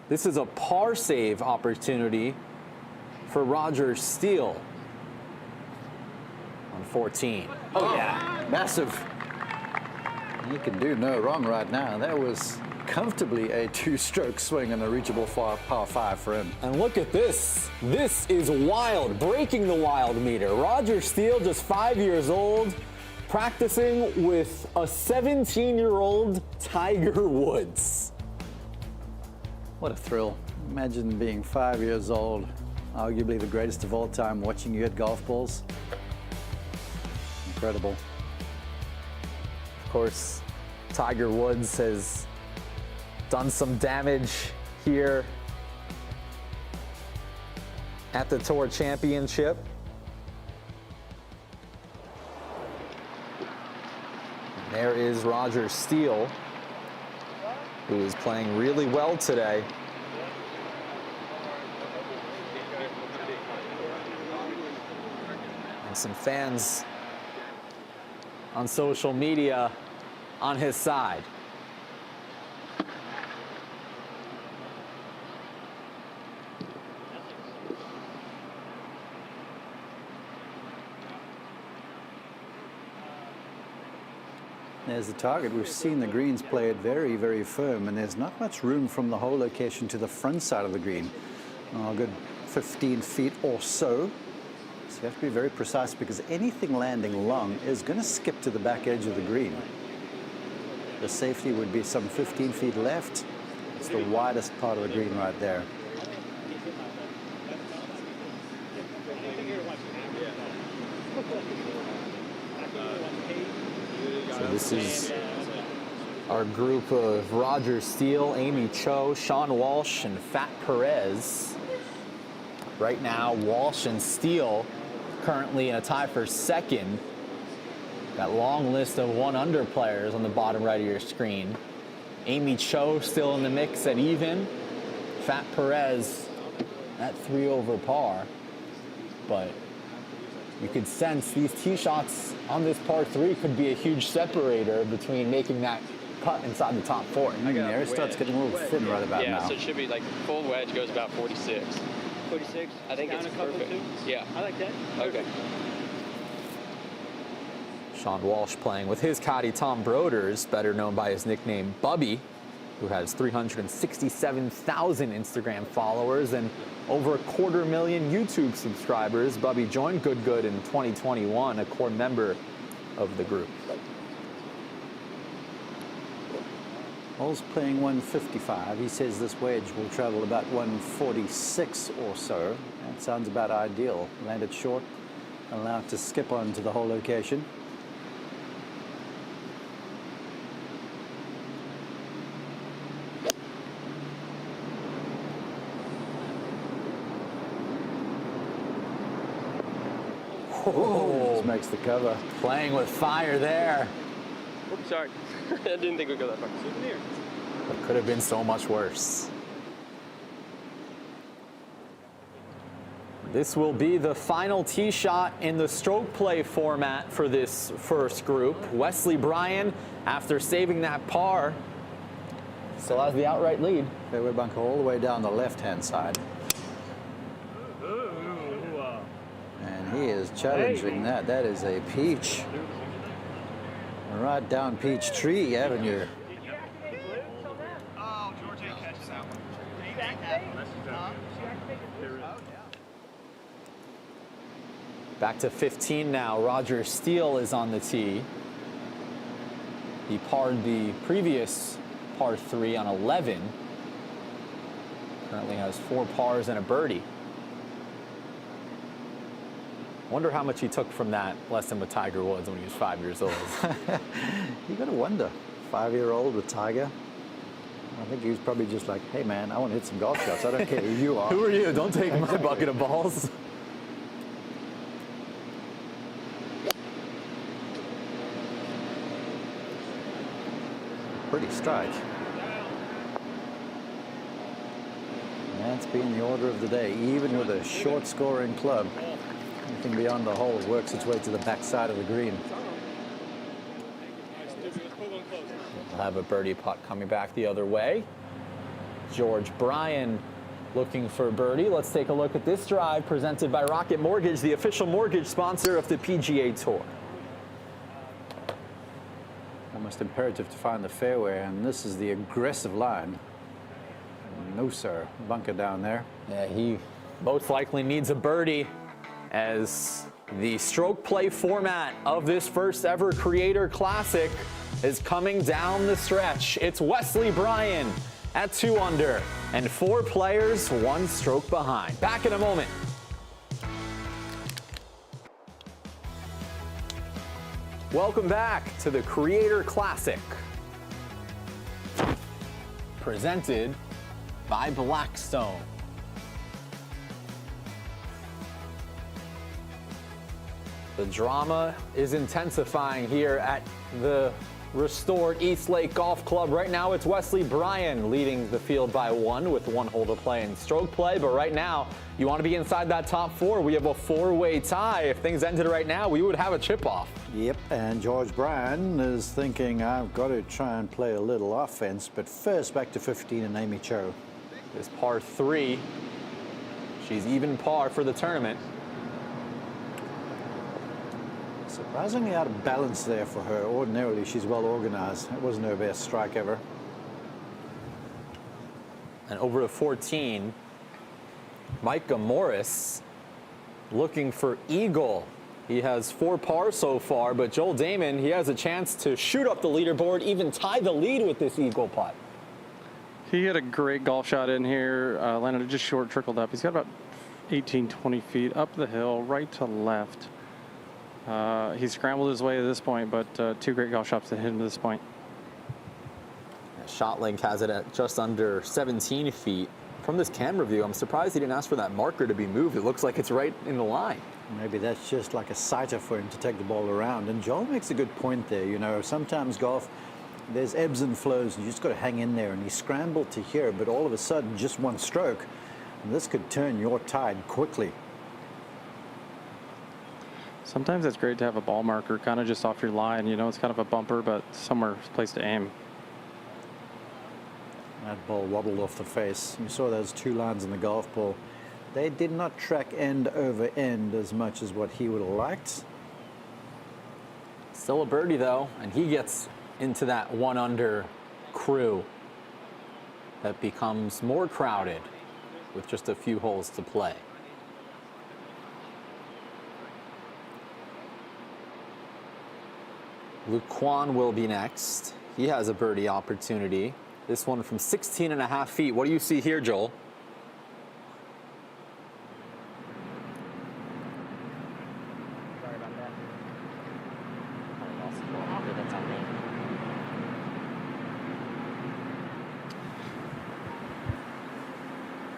This is a par save opportunity for Roger Steele on 14. Oh, yeah. Massive. He can do no wrong right now. That was comfortably a 2-stroke swing and a reachable par 5 for him. And look at this. This is wild, breaking the wild meter. Roger Steele, just 5 years old, practicing with a 17-year-old Tiger Woods. What a thrill. Imagine being 5 years old, arguably the greatest of all time, watching you hit golf balls. Incredible. Of course, Tiger Woods has done some damage here at the Tour Championship. And there is Roger Steele, who is playing really well today. And some fans on social media on his side. There's the target. We've seen the greens play it very, very firm, and there's not much room from the hole location to the front side of the green. A good 15 feet or so. So you have to be very precise, because anything landing long is going to skip to the back edge of the green. The safety would be some 15 feet left. It's the widest part of the green right there. So this is our group of Roger Steele, Amy Cho, Sean Walsh, and Fat Perez. Right now, Walsh and Steele currently in a tie for second. That long list of 1-under players on the bottom right of your screen. Amy Cho still in the mix at even. Fat Perez at 3 over par. But you could sense these tee shots on this par 3 could be a huge separator between making that cut inside the top 4. The air starts getting a little thin right about now. Yeah, so it should be like full wedge goes about 46. 46? I think it's perfect. Yeah. I like that. Okay. Sean Walsh playing with his caddy Tom Broders, better known by his nickname Bubby, who has 367,000 Instagram followers and over 250,000 YouTube subscribers. Bubby joined Good Good in 2021, a core member of the group. Hall's playing 155. He says this wedge will travel about 146 or so. That sounds about ideal. Landed short, allowed to skip on to the hole location. Oh, just makes the cover. Playing with fire there. Oops, sorry. I didn't think we'd go that far. Souvenir. It could have been so much worse. This will be the final tee shot in the stroke play format for this first group. Wesley Bryan, after saving that par, still has the outright lead. Fairway bunker all the way down the left-hand side. And he is challenging that. That is a peach. Right down Peachtree Avenue. Back to 15 now. Roger Steele is on the tee. He parred the previous par 3 on 11. Currently has 4 pars and a birdie. Wonder how much he took from that lesson with Tiger Woods when he was 5 years old. You gotta wonder. 5-year-old with Tiger. I think he was probably just like, hey man, I want to hit some golf shots. I don't care who you are. Who are you? Don't take my bucket of balls. Pretty strike. That's been the order of the day, even with a short scoring club. Anything beyond the hole works its way to the backside of the green. We'll have a birdie putt coming back the other way. George Bryan looking for a birdie. Let's take a look at this drive presented by Rocket Mortgage, the official mortgage sponsor of the PGA Tour. Almost imperative to find the fairway, and this is the aggressive line. No, sir. Bunker down there. Yeah, he most likely needs a birdie as the stroke play format of this first ever Creator Classic is coming down the stretch. It's Wesley Bryan at 2 under and 4 players 1 stroke behind. Back in a moment. Welcome back to the Creator Classic, presented by Blackstone. The drama is intensifying here at the restored East Lake Golf Club. Right now it's Wesley Bryan leading the field by 1 with 1 hole to play in stroke play. But right now, you want to be inside that top 4. We have a 4-way tie. If things ended right now, we would have a chip off. Yep, and George Bryan is thinking, I've got to try and play a little offense. But first, back to 15 and Amy Cho. This par 3. She's even par for the tournament. Surprisingly out of balance there for her. Ordinarily, she's well organized. It wasn't her best strike ever. And over to 14, Micah Morris looking for eagle. He has 4 pars so far, but Joel Damon, he has a chance to shoot up the leaderboard, even tie the lead with this eagle putt. He had a great golf shot in here, landed just short, trickled up. He's got about 18, 20 feet up the hill, right to left. He scrambled his way to this point, but 2 great golf shots to hit him to this point. ShotLink has it at just under 17 feet. From this camera view, I'm surprised he didn't ask for that marker to be moved. It looks like it's right in the line. Maybe that's just like a sighter for him to take the ball around. And Joel makes a good point there. You know, sometimes golf, there's ebbs and flows, and you just got to hang in there. And he scrambled to here, but all of a sudden, just 1 stroke. And this could turn your tide quickly. Sometimes it's great to have a ball marker kind of just off your line. You know, it's kind of a bumper, but somewhere place to aim. That ball wobbled off the face. You saw those 2 lines in the golf ball. They did not track end over end as much as what he would have liked. Still a birdie, though, and he gets into that 1 under crew that becomes more crowded with just a few holes to play. Luke Kwan will be next. He has a birdie opportunity. This one from 16.5 feet. What do you see here, Joel? Sorry about that. I lost the ball, but that's on me.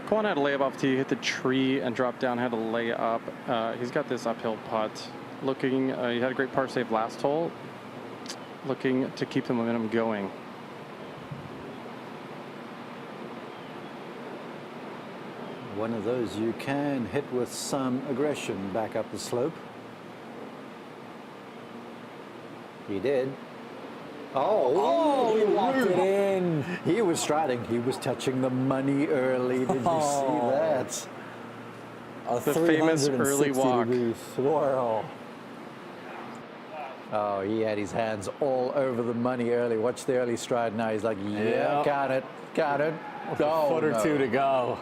Quan had a layup off tee, hit the tree and dropped down, had a layup. He's got this uphill putt. Looking, he had a great par save last hole. Looking to keep the momentum going. One of those you can hit with some aggression back up the slope. He did. Oh, he walked it in. He was striding. He was touching the money early. Did you see that? A The famous early 360 walk. degree swirl. Oh, he had his hands all over the money early. Watch the early stride now. He's like, yeah, Yep. got it, got it. With a foot or two to go.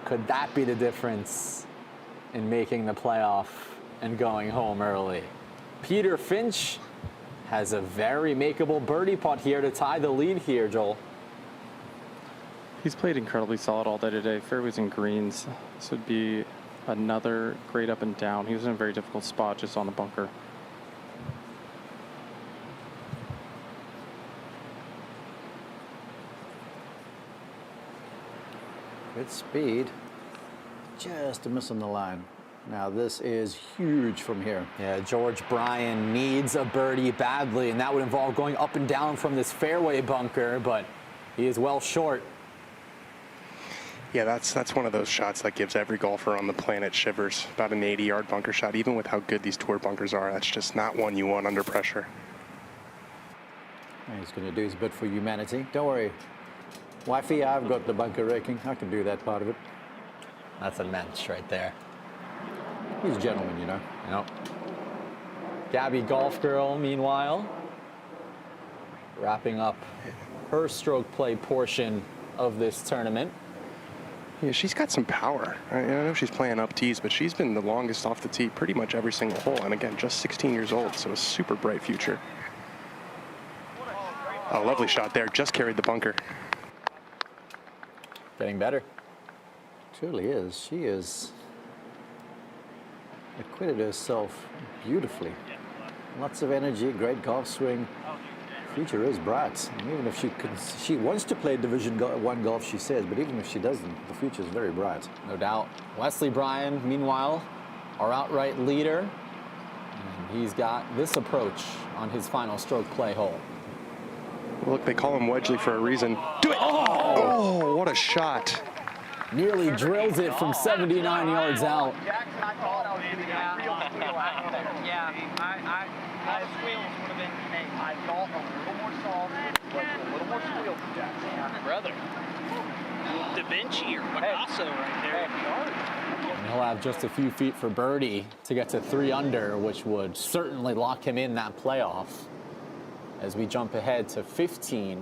Could that be the difference in making the playoff and going home early? Peter Finch has a very makeable birdie putt here to tie the lead here, Joel. He's played incredibly solid all day today. Fairways and greens. This would be another great up and down. He was in a very difficult spot just on the bunker. Good speed. Just a miss on the line. Now this is huge from here. Yeah, George Bryan needs a birdie badly, and that would involve going up and down from this fairway bunker, but he is well short. Yeah, that's one of those shots that gives every golfer on the planet shivers. About an 80-yard bunker shot, even with how good these tour bunkers are. That's just not one you want under pressure. He's going to do his bit for humanity. Don't worry. Wifey, I've got the bunker raking. I can do that part of it. That's immense right there. He's a gentleman, you know. Yep. Gabby Golf Girl, meanwhile, wrapping up her stroke play portion of this tournament. Yeah, she's got some power. I know she's playing up tees, but she's been the longest off the tee pretty much every single hole. And again, just 16 years old, so a super bright future. A lovely shot there, just carried the bunker. Getting better. Truly is. She is acquitted herself beautifully. Lots of energy, great golf swing. Future is bright. And even if she wants to play Division 1 golf, she says, but even if she doesn't, the future is very bright. No doubt. Wesley Bryan, meanwhile, our outright leader. And he's got this approach on his final stroke play hole. Look, they call him Wedgley for a reason. Do it! Oh, what a shot. Nearly drills it from 79 yards out. My squeals would have been I thought a little more soft, a little more squeal from Jackson. Brother. Da Vinci or Picasso right there. And he'll have just a few feet for birdie to get to 3 under, which would certainly lock him in that playoff. As we jump ahead to 15,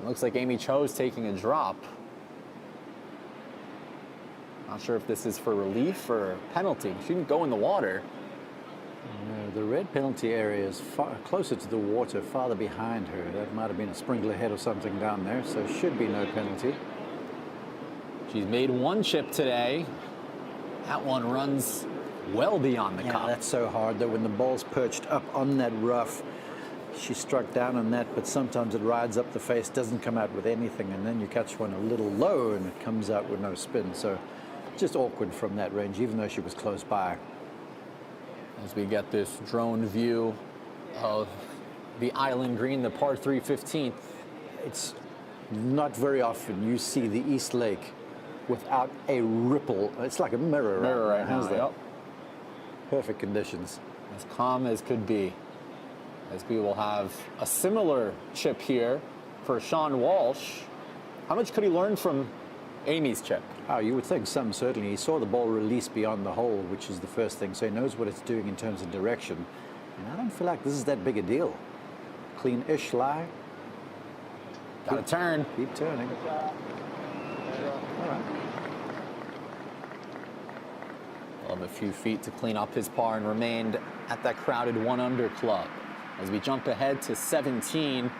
it looks like Amy Cho's taking a drop. Not sure if this is for relief or penalty. She didn't go in the water. No, the red penalty area is far closer to the water, farther behind her. That might have been a sprinkler head or something down there, so should be no penalty. She's made 1 chip today. That one runs well beyond the cup. That's so hard that when the ball's perched up on that rough, she struck down on that, but sometimes it rides up the face, doesn't come out with anything, and then you catch one a little low and it comes out with no spin. So just awkward from that range, even though she was close by. As we get this drone view of the island green, the par 3 15th. It's not very often you see the East Lake without a ripple. It's like a mirror right now. Yep. Perfect conditions. As calm as could be. As we will have a similar chip here for Sean Walsh. How much could he learn from Amy's chip? Oh, you would think some, certainly. He saw the ball release beyond the hole, which is the first thing, so he knows what it's doing in terms of direction. And I don't feel like this is that big a deal. Clean-ish lie. Got to turn. Keep turning. All right. We'll have a few feet to clean up his par and remained at that crowded 1 under club. As we jump ahead to 17,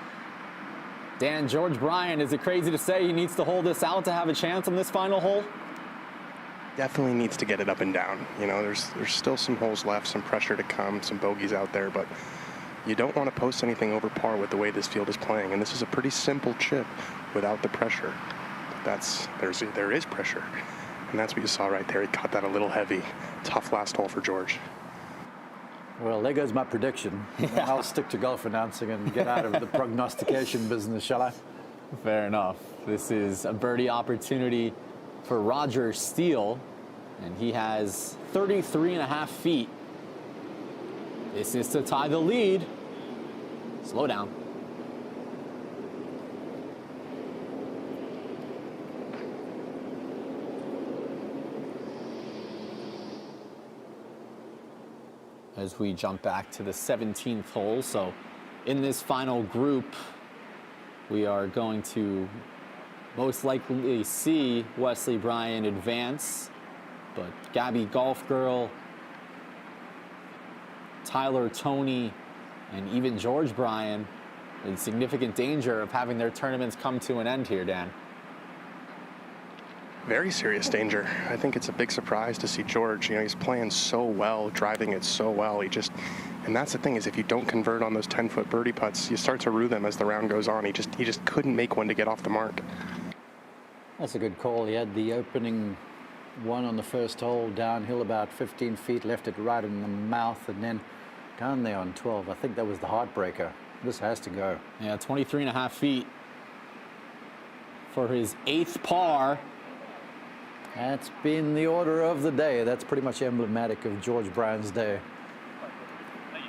Dan, George Bryan, is it crazy to say he needs to hold this out to have a chance on this final hole? Definitely needs to get it up and down. You know, there's still some holes left, some pressure to come, some bogeys out there, but you don't want to post anything over par with the way this field is playing. And this is a pretty simple chip without the pressure. There is pressure. And that's what you saw right there. He caught that a little heavy. Tough last hole for George. Well, there goes my prediction. Yeah. I'll stick to golf announcing and get out of the prognostication business, shall I? Fair enough. This is a birdie opportunity for Roger Steele, and he has 33.5 feet. This is to tie the lead. Slow down. As we jump back to the 17th hole. So in this final group, we are going to most likely see Wesley Bryan advance, but Gabby Golf Girl, Tyler Toney, and even George Bryan in significant danger of having their tournaments come to an end here, Dan. Very serious danger. I think it's a big surprise to see George. You know, he's playing so well, driving it so well. And that's the thing, is if you don't convert on those 10-foot birdie putts, you start to rue them as the round goes on. He just couldn't make one to get off the mark. That's a good call. He had the opening one on the first hole, downhill about 15 feet, left it right in the mouth, and then down there on 12. I think that was the heartbreaker. This has to go. Yeah, 23.5 feet for his 8th par. That's been the order of the day. That's pretty much emblematic of George Bryan's day.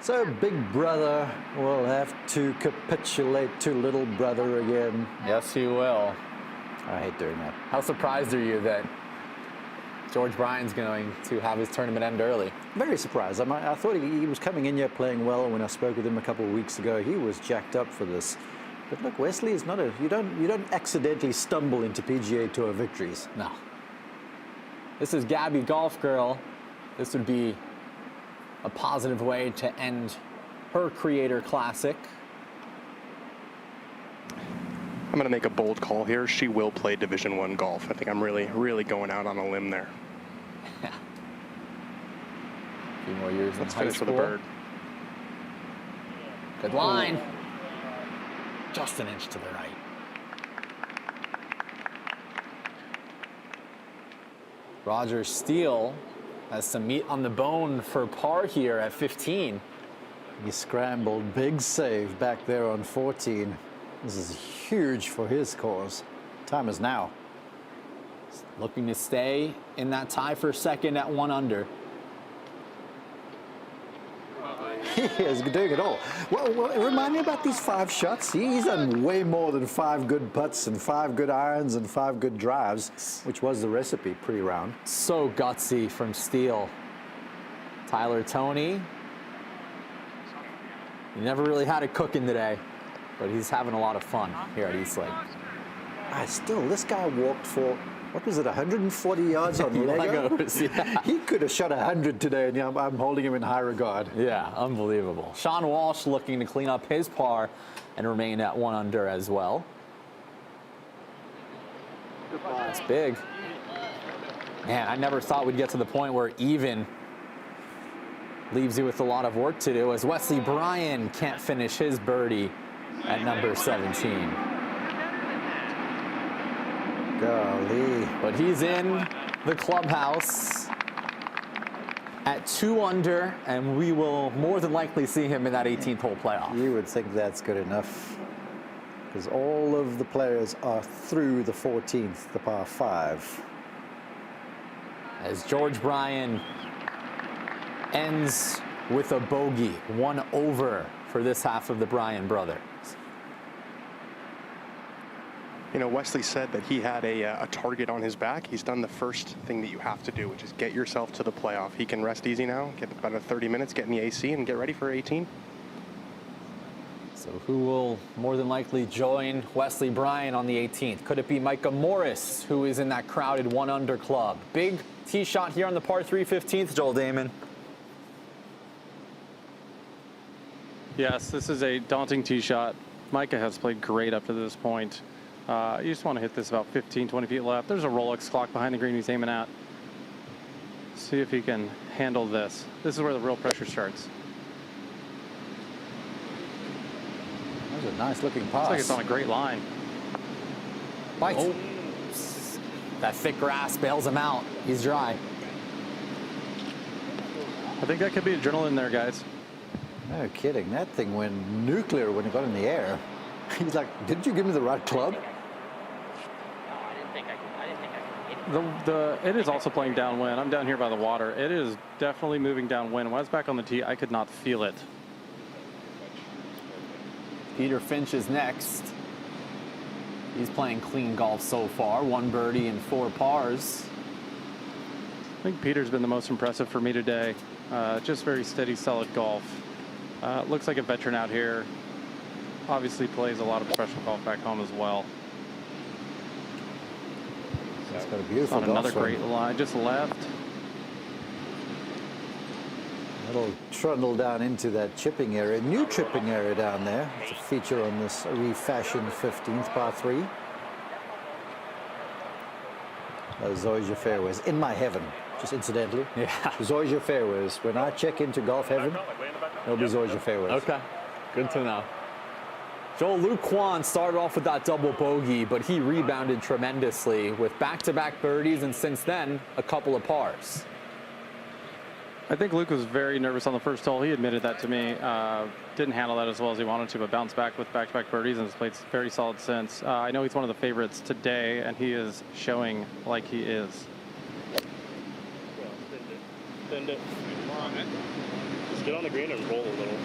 So big brother will have to capitulate to little brother again. Yes, he will. I hate doing that. How surprised are you that George Bryan's going to have his tournament end early? Very surprised. I thought he was coming in here playing well. When I spoke with him a couple of weeks ago, he was jacked up for this. But look, Wesley is not you don't accidentally stumble into PGA Tour victories. No. This is Gabby Golf Girl. This would be a positive way to end her Creator Classic. I'm going to make a bold call here. She will play Division I golf. I think I'm really going out on a limb there. Yeah. A few more years Let's in high finish school. with a bird. Good line. Just an inch to the right. Roger Steele has some meat on the bone for par here at 15. He scrambled, big save back there on 14. This is huge for his cause. Time is now. Looking to stay in that tie for second at 1 under. He is doing it all. Well, remind me about these 5 shots. He's done way more than 5 good putts and 5 good irons and 5 good drives, which was the recipe pre-round. So gutsy from Steele. Tyler Toney. He never really had it cooking today, but he's having a lot of fun here at East Lake. This guy walked for, what was it, 140 yards on Legos? Yeah. He could have shot 100 today, and I'm holding him in high regard. Yeah, unbelievable. Sean Walsh looking to clean up his par and remain at 1 under as well. That's big. Man, I never thought we'd get to the point where even leaves you with a lot of work to do, as Wesley Bryan can't finish his birdie at number 17. Golly. But he's in the clubhouse at 2 under, and we will more than likely see him in that 18th hole playoff. You would think that's good enough, because all of the players are through the 14th, the par 5. As George Bryan ends with a bogey, 1 over for this half of the Bryan brothers. You know, Wesley said that he had a target on his back. He's done the first thing that you have to do, which is get yourself to the playoff. He can rest easy now, get about 30 minutes, get in the AC, and get ready for 18. So who will more than likely join Wesley Bryan on the 18th? Could it be Micah Morris, who is in that crowded 1 under club? Big tee shot here on the par 3 15th, Joel Damon. Yes, this is a daunting tee shot. Micah has played great up to this point. You just want to hit this about 15, 20 feet left. There's a Rolex clock behind the green he's aiming at. See if he can handle this. This is where the real pressure starts. That was a nice looking pass. Looks like it's on a great line. Bite. Oh. That thick grass bails him out. He's dry. I think that could be adrenaline there, guys. No kidding. That thing went nuclear when it got in the air. He's like, didn't you give me the right club? It is also playing downwind. I'm down here by the water. It is definitely moving downwind. When I was back on the tee, I could not feel it. Peter Finch is next. He's playing clean golf so far. 1 birdie and 4 pars. I think Peter's been the most impressive for me today. Just very steady, solid golf. Looks like a veteran out here. Obviously plays a lot of professional golf back home as well. It's got a beautiful on another great line, just left. It'll trundle down into that chipping area, new chipping area down there. It's a feature on this refashioned 15th par 3. Those are always your fairways. In my heaven, just incidentally. Yeah. There's always your fairways. When I check into golf heaven, nobody's always your fairways. Okay, good to know. Joel, Luke Kwan started off with that double bogey, but he rebounded tremendously with back-to-back birdies, and since then, a couple of pars. I think Luke was very nervous on the first hole. He admitted that to me. Didn't handle that as well as he wanted to, but bounced back with back-to-back birdies and has played very solid since. I know he's one of the favorites today, and he is showing like he is. Send it. Just get on the green and roll a little.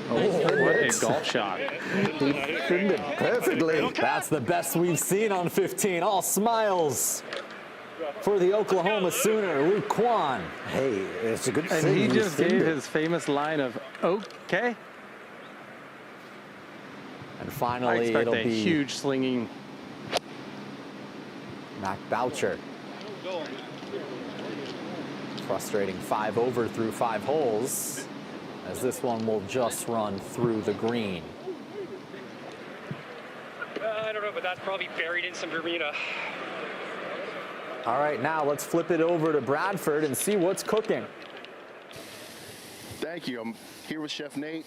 Oh, what a golf shot. He trimmed it perfectly. That's the best we've seen on 15. All smiles for the Oklahoma Sooner, Luke Kwan. Hey, it's a good thing. And he just gave his famous line of, okay. And I finally, expect it'll a be huge slinging. Mac Boucher. Frustrating 5 over through 5 holes, as this one will just run through the green. I don't know, but that's probably buried in some Bermuda. All right, now let's flip it over to Bradford and see what's cooking. Thank you. I'm here with Chef Nate.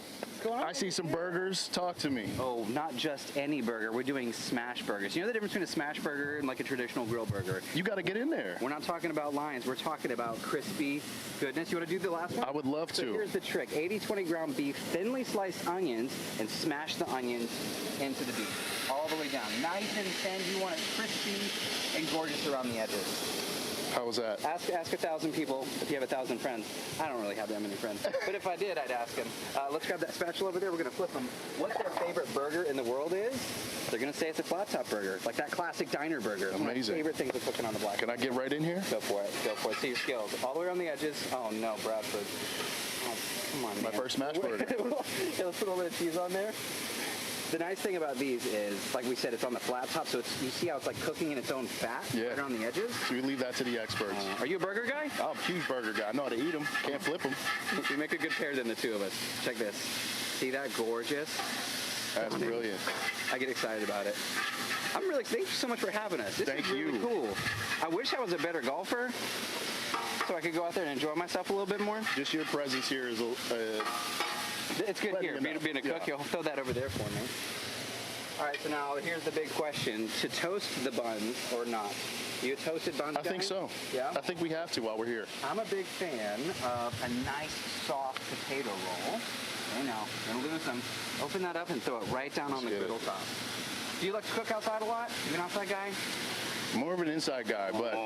I see some burgers. Talk to me. Oh, not just any burger. We're doing smash burgers. You know the difference between a smash burger and like a traditional grill burger? You got to get in there. We're not talking about lines. We're talking about crispy goodness. You want to do the last one? I would love So to. here's the trick. 80-20 ground beef, thinly sliced onions, and smash the onions into the beef. All the way down. Nice and thin. You want it crispy and gorgeous around the edges. How was that? Ask 1,000 people if you have 1,000 friends. I don't really have that many friends, but if I did, I'd ask them. Let's grab that spatula over there. We're gonna flip them. What their favorite burger in the world is? They're gonna say it's a flat top burger, like that classic diner burger. One of my favorite things of cooking on the block. Can I get right in here? Go for it. Go for it. See your skills. All the way around the edges. Oh no, Bradford. Oh, come on, My man. first smash burger. Yeah, let's put a little bit of cheese on there. The nice thing about these is, like we said, it's on the flat top, so it's, you see how it's like cooking in its own fat right around the edges? So we leave that to the experts. Are you a burger guy? I'm a huge burger guy. I know how to eat them. Can't flip them. We make a good pair than the two of us. Check this. See that? Gorgeous. That's brilliant. I get excited about it. I'm really, thank you so much for having us. This is really cool. I wish I was a better golfer so I could go out there and enjoy myself a little bit more. Just your presence here is it's good here. Being a cook, you'll throw that over there for me. All right, so now here's the big question. To toast the buns or not? You a toasted buns I think guy? so. Yeah? I think we have to while we're here. I'm a big fan of a nice, soft potato roll. Okay, now, gonna lose them. Open that up and throw it right down on the griddle top. Do you like to cook outside a lot? You an outside guy? More of an inside guy, but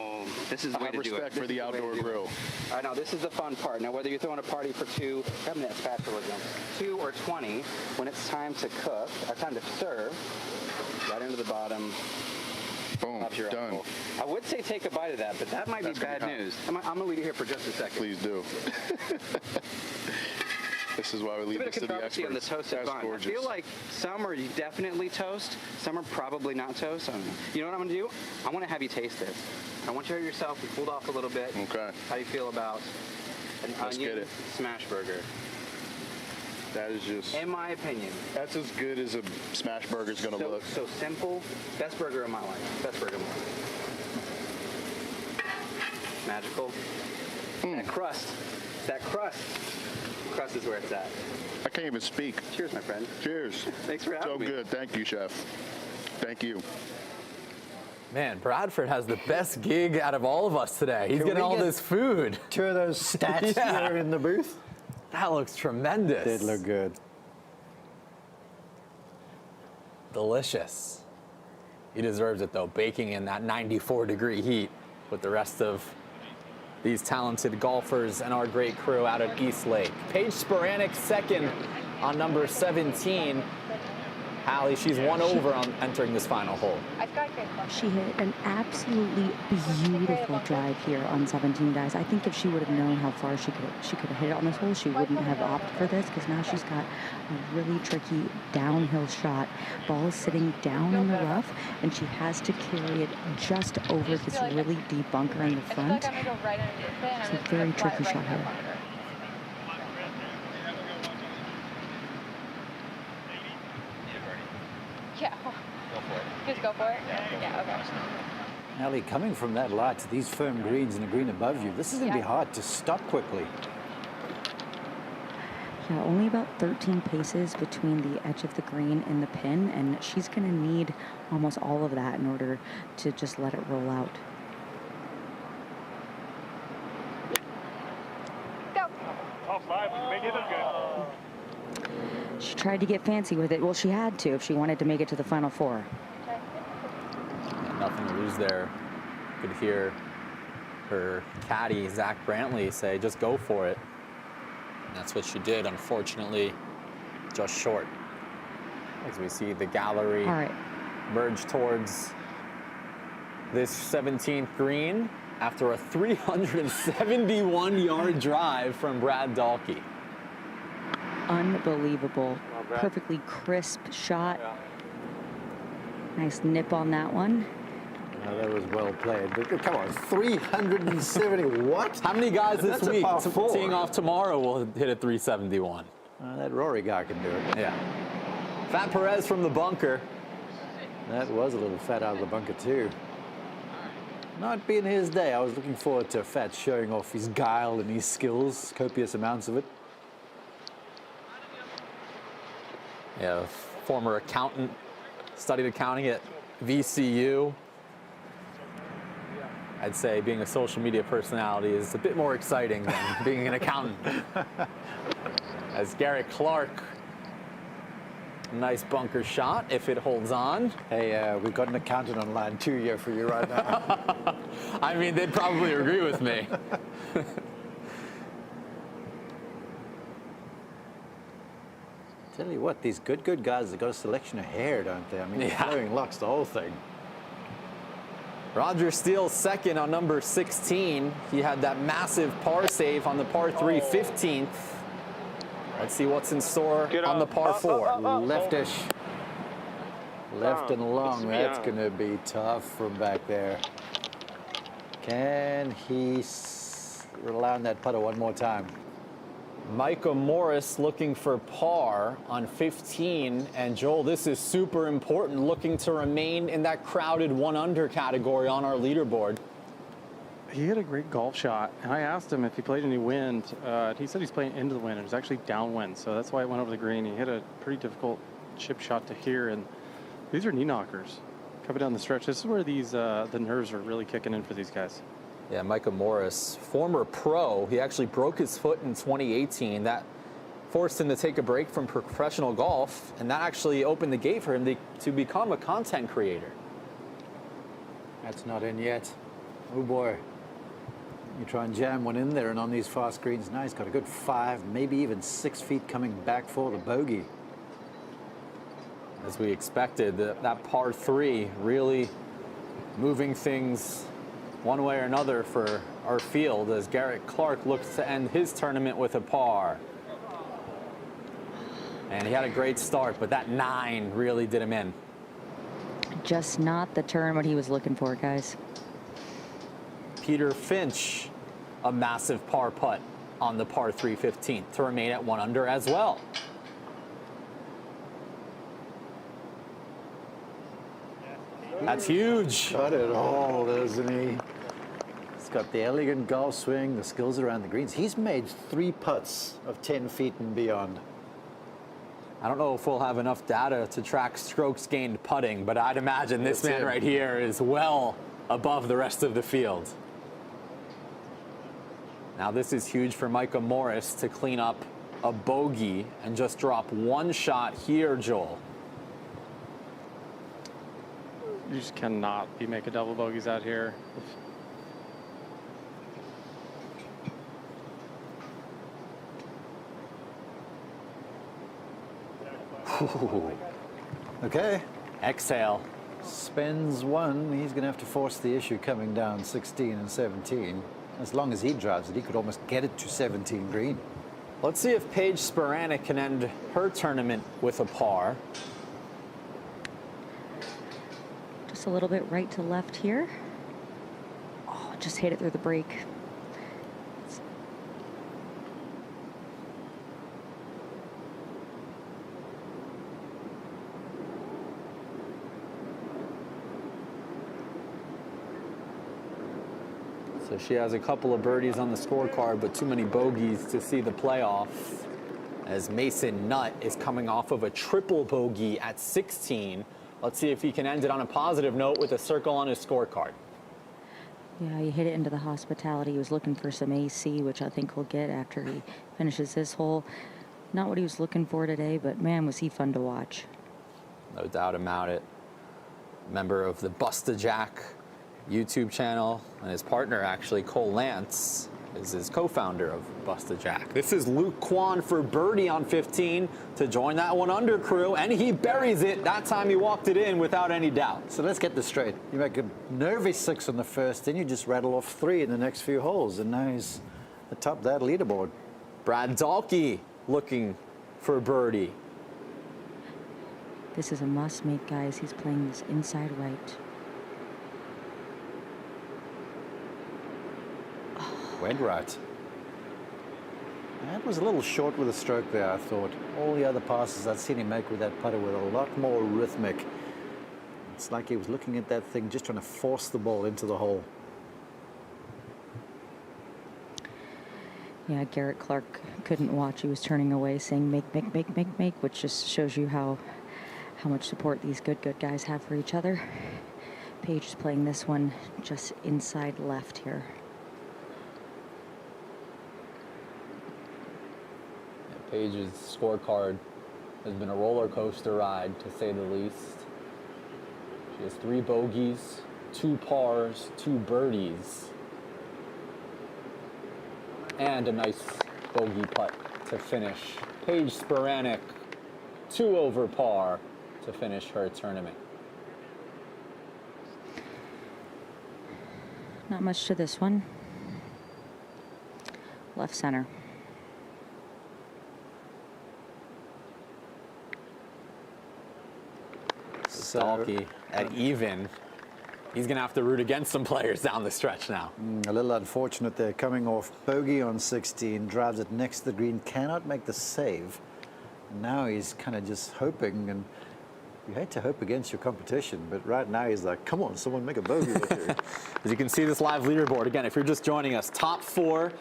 this is the I way have to do it. respect for the outdoor grill. All right, now this is the fun part. Now, whether you're throwing a party for 2, grab me that spatula again, 2 or 20, when it's time to cook, or time to serve, right into the bottom. Boom, of your done. apple. I would say take a bite of that, but that might be bad news. I'm going to leave it here for just a second. Please do. This is why we leave this to the experts. On the toasted bun. I feel like some are definitely toast, some are probably not toast. I don't know. You know what I'm going to do? I want to have you taste this. I want you to hear yourself and cooled off a little bit. Okay. How do you feel about an Let's onion get it. smash burger? That is just, in my opinion. That's as good as a smash burger is going to look. So simple. Best burger of my life. Best burger of my life. Magical. That crust. That crust. Crust is where it's at. I can't even speak. Cheers, my friend. Cheers. Thanks for having me. So good. Thank you, chef. Thank you. Man, Bradford has the best gig out of all of us today. He's getting all this food. 2 of those stats here in the booth. That looks tremendous. Did look good. Delicious. He deserves it though, baking in that 94-degree heat with the rest of these talented golfers and our great crew out at East Lake. Paige Sporanic second on number 17. Hallie, she's one over on entering this final hole. She hit an absolutely beautiful drive here on 17, guys. I think if she would have known how far she could have hit it on this hole, she wouldn't have opted for this, because now she's got a really tricky downhill shot. Ball is sitting down in the rough, and she has to carry it just over this really deep bunker in the front. It's a very tricky shot here. Yeah. Go for it. Just go for it? Yeah, okay. Ellie, coming from that light to these firm greens and a green above you, this is going to be hard to stop quickly. Yeah, only about 13 paces between the edge of the green and the pin, and she's going to need almost all of that in order to just let it roll out. Go. Top 5, make it look good. She tried to get fancy with it. Well, she had to if she wanted to make it to the Final Four. Nothing to lose there. Could hear her caddy, Zach Brantley, say, just go for it. And that's what she did, unfortunately, just short. As we see the gallery merge towards this 17th green after a 371-yard drive from Brad Dahlke. Unbelievable. Perfectly crisp shot. Nice nip on that one. Oh, that was well played. But come on, 370. What? How many guys this That's week a par teeing 4. off tomorrow will hit a 371? That Rory guy can do it. Yeah. Fat Perez from the bunker. That was a little fat out of the bunker too. Not being his day. I was looking forward to Fat showing off his guile and his skills, copious amounts of it. Yeah, former accountant, studied accounting at VCU. I'd say being a social media personality is a bit more exciting than being an accountant. As Garrett Clark, nice bunker shot if it holds on. Hey, we've got an accountant on line 2 here for you right now. I mean, they'd probably agree with me. Tell you what, these good guys have got a selection of hair, don't they? I mean, flowing locks, the whole thing. Roger Steele second on number 16. He had that massive par save on the par 3 15th. Let's see what's in store on the par 4. Leftish. Left and long. That's going to be tough from back there. Can he rely on that putter one more time? Micah Morris looking for par on 15. And Joel, this is super important, looking to remain in that crowded 1 under category on our leaderboard. He hit a great golf shot, and I asked him if he played any wind. He said he's playing into the wind, and it was actually downwind, so that's why it went over the green. He hit a pretty difficult chip shot to here, and these are knee knockers coming down the stretch. This is where these the nerves are really kicking in for these guys. Yeah, Micah Morris, former pro. He actually broke his foot in 2018. That forced him to take a break from professional golf, and that actually opened the gate for him to become a content creator. That's not in yet. Oh boy. You try and jam one in there, and on these fast greens, now he's got a good 5, maybe even 6 feet coming back for the bogey. As we expected, that par 3 really moving things one way or another for our field as Garrett Clark looks to end his tournament with a par. And he had a great start, but that 9 really did him in. Just not the turn what he was looking for, guys. Peter Finch, a massive par putt on the par 3 15th to remain at 1 under as well. That's huge. Got it all, doesn't he? He's got the elegant golf swing, the skills around the greens. He's made 3 putts of 10 feet and beyond. I don't know if we'll have enough data to track strokes gained putting, but I'd imagine this man right here is well above the rest of the field. Now this is huge for Micah Morris to clean up a bogey and just drop 1 shot here, Joel. You just cannot be making double bogeys out here. Okay. Exhale. Spends 1. He's going to have to force the issue coming down 16 and 17. As long as he drives it, he could almost get it to 17 green. Let's see if Paige Spiranek can end her tournament with a par. Just a little bit right to left here. Oh, just hit it through the break. So she has a couple of birdies on the scorecard, but too many bogeys to see the playoff, as Mason Nutt is coming off of a triple bogey at 16. Let's see if he can end it on a positive note with a circle on his scorecard. Yeah, he hit it into the hospitality. He was looking for some AC, which I think he'll get after he finishes this hole. Not what he was looking for today, but man, was he fun to watch. No doubt about it. Member of the Busta Jack YouTube channel, and his partner, actually, Cole Lance, is his co-founder of Busta Jack. This is Luke Kwan for birdie on 15 to join that 1-under crew, and he buries it. That time he walked it in without any doubt. So let's get this straight. You make a nervy 6 on the first, then you just rattle off 3 in the next few holes, and now he's atop that leaderboard. Brad Dahlke looking for birdie. This is a must-make, guys. He's playing this inside right. Went right. That was a little short with a stroke there, I thought. All the other passes I'd seen him make with that putter were a lot more rhythmic. It's like he was looking at that thing, just trying to force the ball into the hole. Yeah, Garrett Clark couldn't watch. He was turning away, saying make, which just shows you how much support these good guys have for each other. Paige is playing this one just inside left here. Paige's scorecard has been a roller coaster ride, to say the least. She has 3 bogeys, 2 pars, 2 birdies, and a nice bogey putt to finish. Paige Spiranek, 2 over par to finish her tournament. Not much to this one. Left center. Dahlke at even. He's going to have to root against some players down the stretch now. A little unfortunate there, coming off bogey on 16, drives it next to the green, cannot make the save. Now he's kind of just hoping, and you hate to hope against your competition, but right now he's like, come on, someone make a bogey with you. As you can see this live leaderboard, again, if you're just joining us, top 4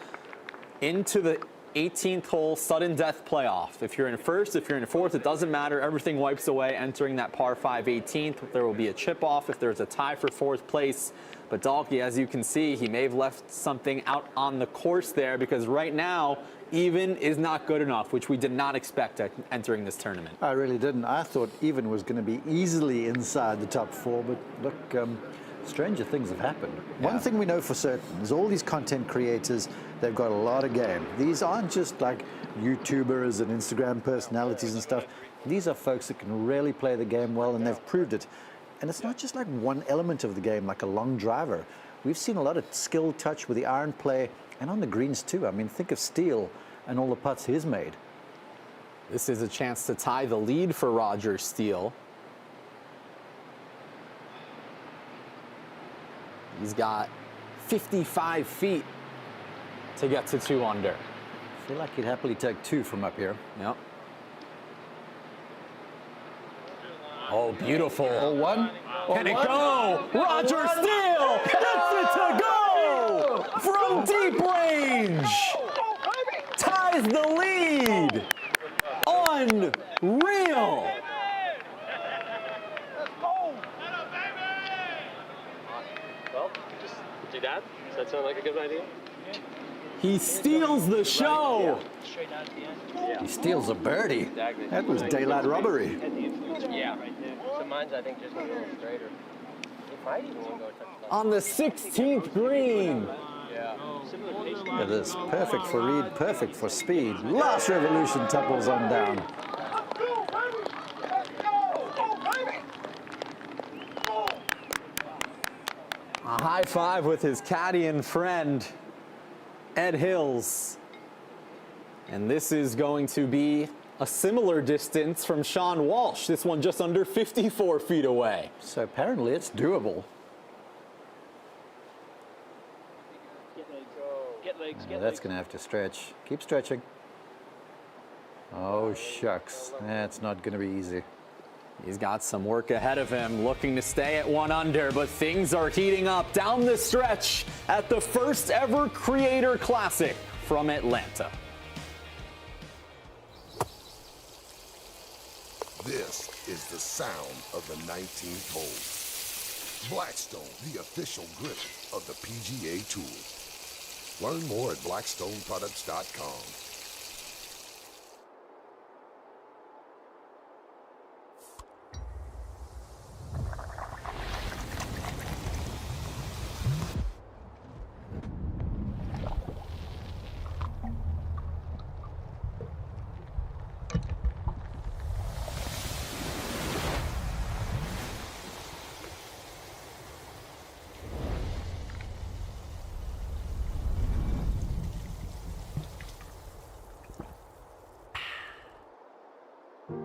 into the 18th hole sudden death playoff. If you're in first, if you're in fourth, it doesn't matter. Everything wipes away entering that par 5 18th. There will be a chip off if there's a tie for 4th place. But Dahlke, as you can see, he may have left something out on the course there, because right now, even is not good enough, which we did not expect entering this tournament. I really didn't. I thought even was going to be easily inside the top 4, but look, stranger things have happened. Yeah. One thing we know for certain is all these content creators, they've got a lot of game. These aren't just like YouTubers and Instagram personalities and stuff. These are folks that can really play the game well, and they've proved it. And it's not just like one element of the game, like a long driver. We've seen a lot of skill touch with the iron play and on the greens too. I mean, think of Steele and all the putts he's made. This is a chance to tie the lead for Roger Steele. He's got 55 feet to get to 2 under. I feel like he'd happily take 2 from up here. Yep. Oh, beautiful. Oh, one. Can it go? Roger Steele gets it to go from deep range. Ties the lead. Unreal. Well, just do that. Does that sound like a good idea? He steals the show. He steals a birdie. That was daylight robbery. Yeah. So mine's, I think, just a little straighter. It might even want to go touch On the 16th green. Yeah. Look at this. Perfect for lead, perfect for speed. Last revolution tupples on down. A high five with his caddy and friend, Ed Hills. And this is going to be a similar distance from Sean Walsh. This one just under 54 feet away. So apparently it's doable. That's going to have to stretch. Keep stretching. Oh, shucks. That's not going to be easy. He's got some work ahead of him, looking to stay at 1 under, but things are heating up down the stretch at the first ever Creator Classic from Atlanta. This is the sound of the 19th hole. Blackstone, the official griddle of the PGA Tour. Learn more at blackstoneproducts.com.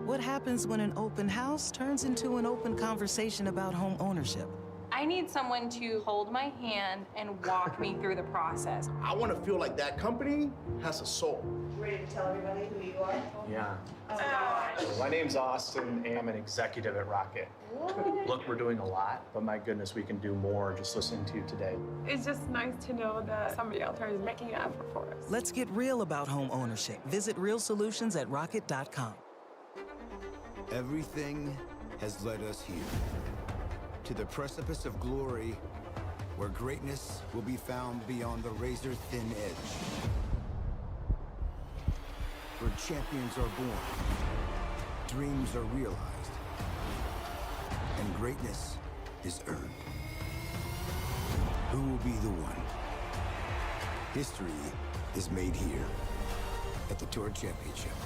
What happens when an open house turns into an open conversation about home ownership? I need someone to hold my hand and walk me through the process. I want to feel like that company has a soul. Ready to tell everybody who you are? Yeah. Oh. My name's Austin, and I'm an executive at Rocket. Look, we're doing a lot, but my goodness, we can do more just listening to you today. It's just nice to know that somebody out there is making an effort for us. Let's get real about home ownership. Visit realsolutions@rocket.com. Everything has led us here, to the precipice of glory, where greatness will be found beyond the razor-thin edge. Where champions are born, dreams are realized, and greatness is earned. Who will be the one? History is made here at the Tour Championship.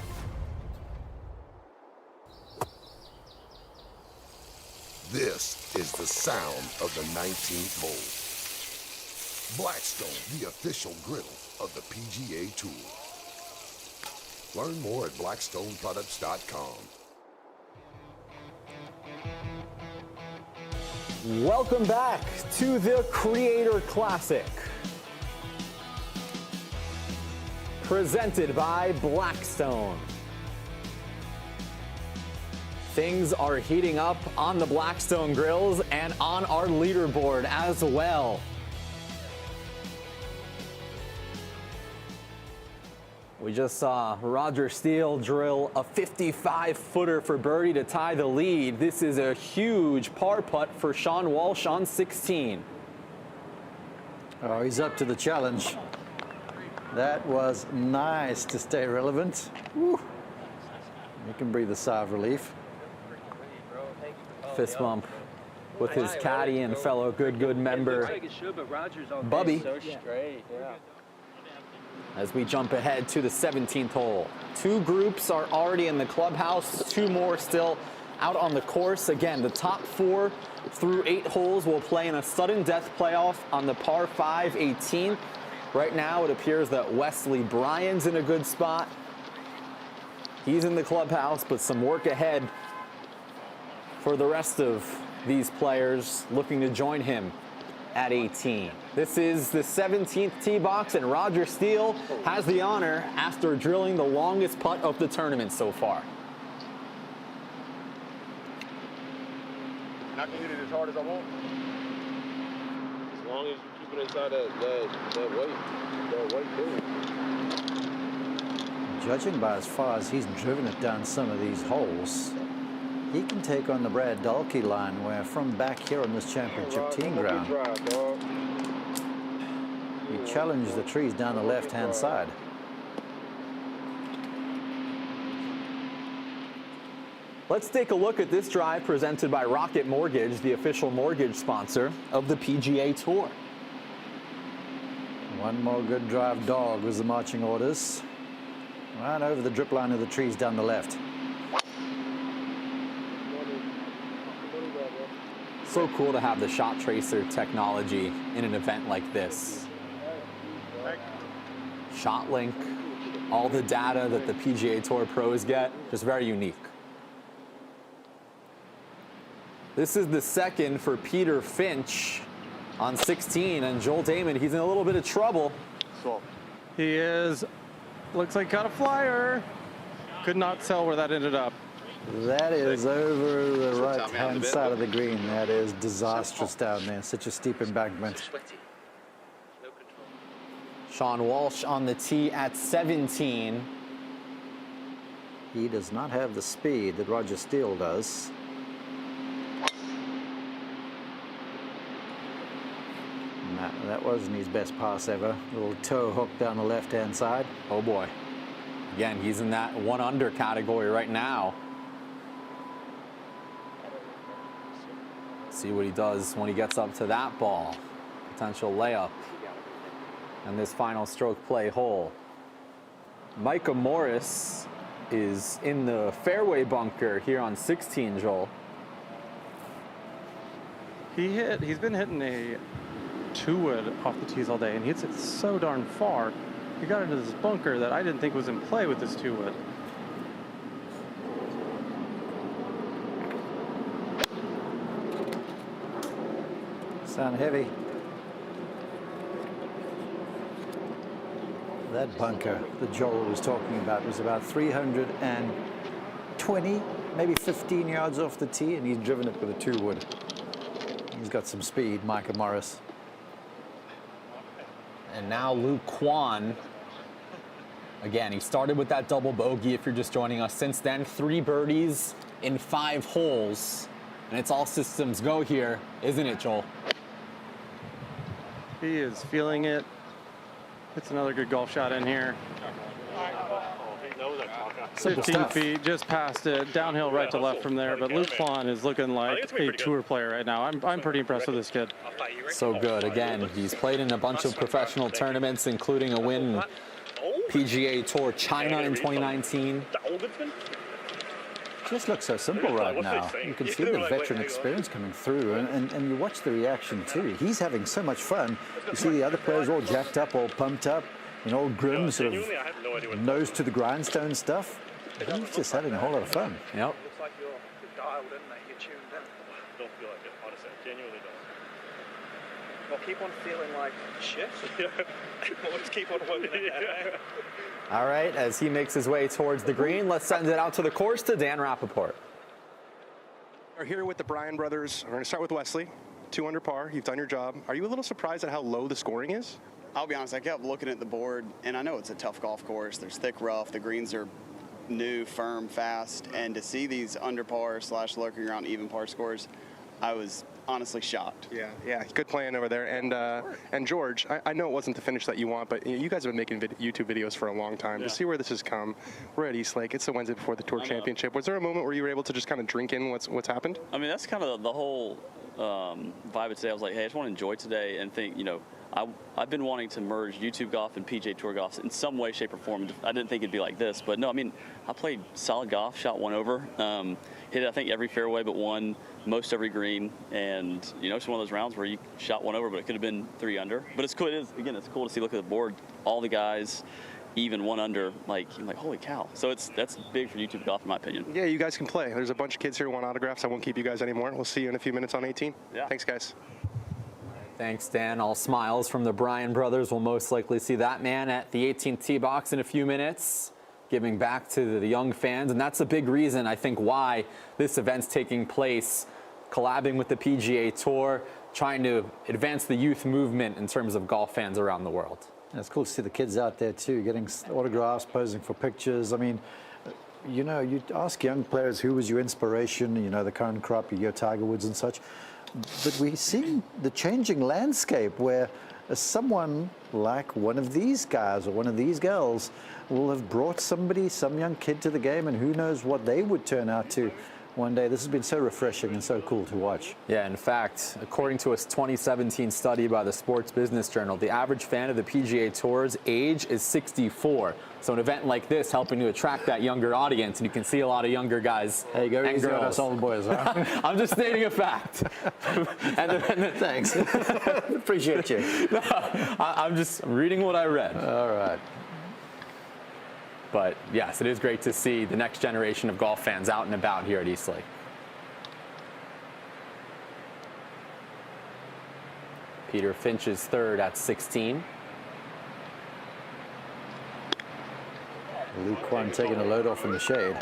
This is the sound of the 19th hole. Blackstone, the official griddle of the PGA Tour. Learn more at blackstoneproducts.com. Welcome back to the Creator Classic. Presented by Blackstone. Things are heating up on the Blackstone grills and on our leaderboard as well. We just saw Roger Steele drill a 55-footer for birdie to tie the lead. This is a huge par putt for Sean Walsh on 16. Oh, he's up to the challenge. That was nice to stay relevant. Woo. You can breathe a sigh of relief. Fist bump with his caddy and fellow good member, Bubby. As we jump ahead to the 17th hole. 2 groups are already in the clubhouse, 2 more still out on the course. Again, the top 4 through 8 holes will play in a sudden death playoff on the par 5 18th. Right now, it appears that Wesley Bryan's in a good spot. He's in the clubhouse, but some work ahead for the rest of these players looking to join him at 18. This is the 17th tee box, and Roger Steele has the honor after drilling the longest putt of the tournament so far. I can hit it as hard as I want. As long as you keep it inside that weight too. Judging by as far as he's driven it down some of these holes, he can take on the Brad Dahlke line, where from back here on this championship teeing ground, he challenged the trees down the left-hand side. Let's take a look at this drive presented by Rocket Mortgage, the official mortgage sponsor of the PGA Tour. One more good drive dog was the marching orders. Right over the drip line of the trees down the left. So cool to have the shot tracer technology in an event like this. Shot link, all the data that the PGA Tour pros get, just very unique. This is the second for Peter Finch on 16, and Joel Damon, he's in a little bit of trouble. He is. Looks like got a flyer. Could not tell where that ended up. That is over the right-hand side of the green. That is disastrous down there. Such a steep embankment. Sean Walsh on the tee at 17. He does not have the speed that Roger Steele does. No, that wasn't his best pass ever. Little toe hook down the left-hand side. Oh boy. Again, he's in that 1 under category right now. See what he does when he gets up to that ball. Potential layup. And this final stroke play hole. Micah Morris is in the fairway bunker here on 16, Joel. He's been hitting a 2-wood off the tees all day, and he hits it so darn far. He got into this bunker that I didn't think was in play with this 2-wood. Sound heavy. That bunker that Joel was talking about was about 320, maybe 15 yards off the tee, and he's driven it with a 2-wood. He's got some speed, Micah Morris. And now Luke Kwan. Again, he started with that double bogey if you're just joining us. Since then, 3 birdies in 5 holes. And it's all systems go here, isn't it, Joel? He is feeling it. It's another good golf shot in here. 15 feet, just past it. Downhill right to left from there. But Luke Kwan is looking like a tour player right now. I'm pretty impressed with this kid. So good. Again, he's played in a bunch of professional tournaments, including a win PGA Tour China in 2019. Just looks so simple right now. You can see the veteran experience coming through, and you watch the reaction too. He's having so much fun. You see the other players all jacked up, all pumped up, and all grim, sort of nose to the grindstone stuff. He's just having a whole lot of fun. Yep. Looks like you're dialed in, mate. You're tuned in. Don't feel like it, honestly. I genuinely don't. Well, keep on feeling like shit. Always keep on working at that. All right, as he makes his way towards the green, let's send it out to the course to Dan Rappaport. We're here with the Bryan brothers. We're going to start with Wesley. 2 under par. You've done your job. Are you a little surprised at how low the scoring is? I'll be honest, I kept looking at the board, and I know it's a tough golf course. There's thick rough. The greens are new, firm, fast. And to see these under par / lurking around even par scores, I was honestly shocked. Yeah, good playing over there. And George, I know it wasn't the finish that you want, but you guys have been making YouTube videos for a long time. To see where this has come, we're at East Lake. It's the Wednesday before the Tour Championship. Was there a moment where you were able to just kind of drink in what's happened? I mean, that's kind of the whole vibe of today. I was like, hey, I just want to enjoy today and think, I've been wanting to merge YouTube golf and PGA Tour golf in some way, shape, or form. I didn't think it'd be like this, but no, I mean, I played solid golf, shot 1 over, hit I think every fairway but 1, most every green, and it's one of those rounds where you shot 1 over, but it could have been 3 under. But it's cool. It's cool to see. Look at the board, all the guys, even 1 under. Like holy cow. So that's big for YouTube golf, in my opinion. Yeah, you guys can play. There's a bunch of kids here who want autographs. I won't keep you guys anymore. We'll see you in a few minutes on 18. Yeah. Thanks, guys. Thanks, Dan. All smiles from the Bryan brothers. We'll most likely see that man at the 18th tee box in a few minutes, giving back to the young fans. And that's a big reason, I think, why this event's taking place collabing with the PGA Tour, trying to advance the youth movement in terms of golf fans around the world. And it's cool to see the kids out there too, getting autographs, posing for pictures. I mean, you know, you ask young players who was your inspiration, you know, the current crop, you hear Tiger Woods and such. But we see the changing landscape where someone like one of these guys or one of these girls will have brought somebody, some young kid to the game, and who knows what they would turn out to one day. This has been so refreshing and so cool to watch. Yeah, in fact, according to a 2017 study by the Sports Business Journal, the average fan of the PGA Tour's age is 64. So an event like this helping to attract that younger audience, and you can see a lot of younger guys Hey, go and easy on girls. us old boys, huh? I'm just stating a fact. Thanks. Appreciate you. No, I'm reading what I read. All right. But yes, it is great to see the next generation of golf fans out and about here at East Lake. Peter Finch is third at 16. Luke Kwan taking a load off in the shade.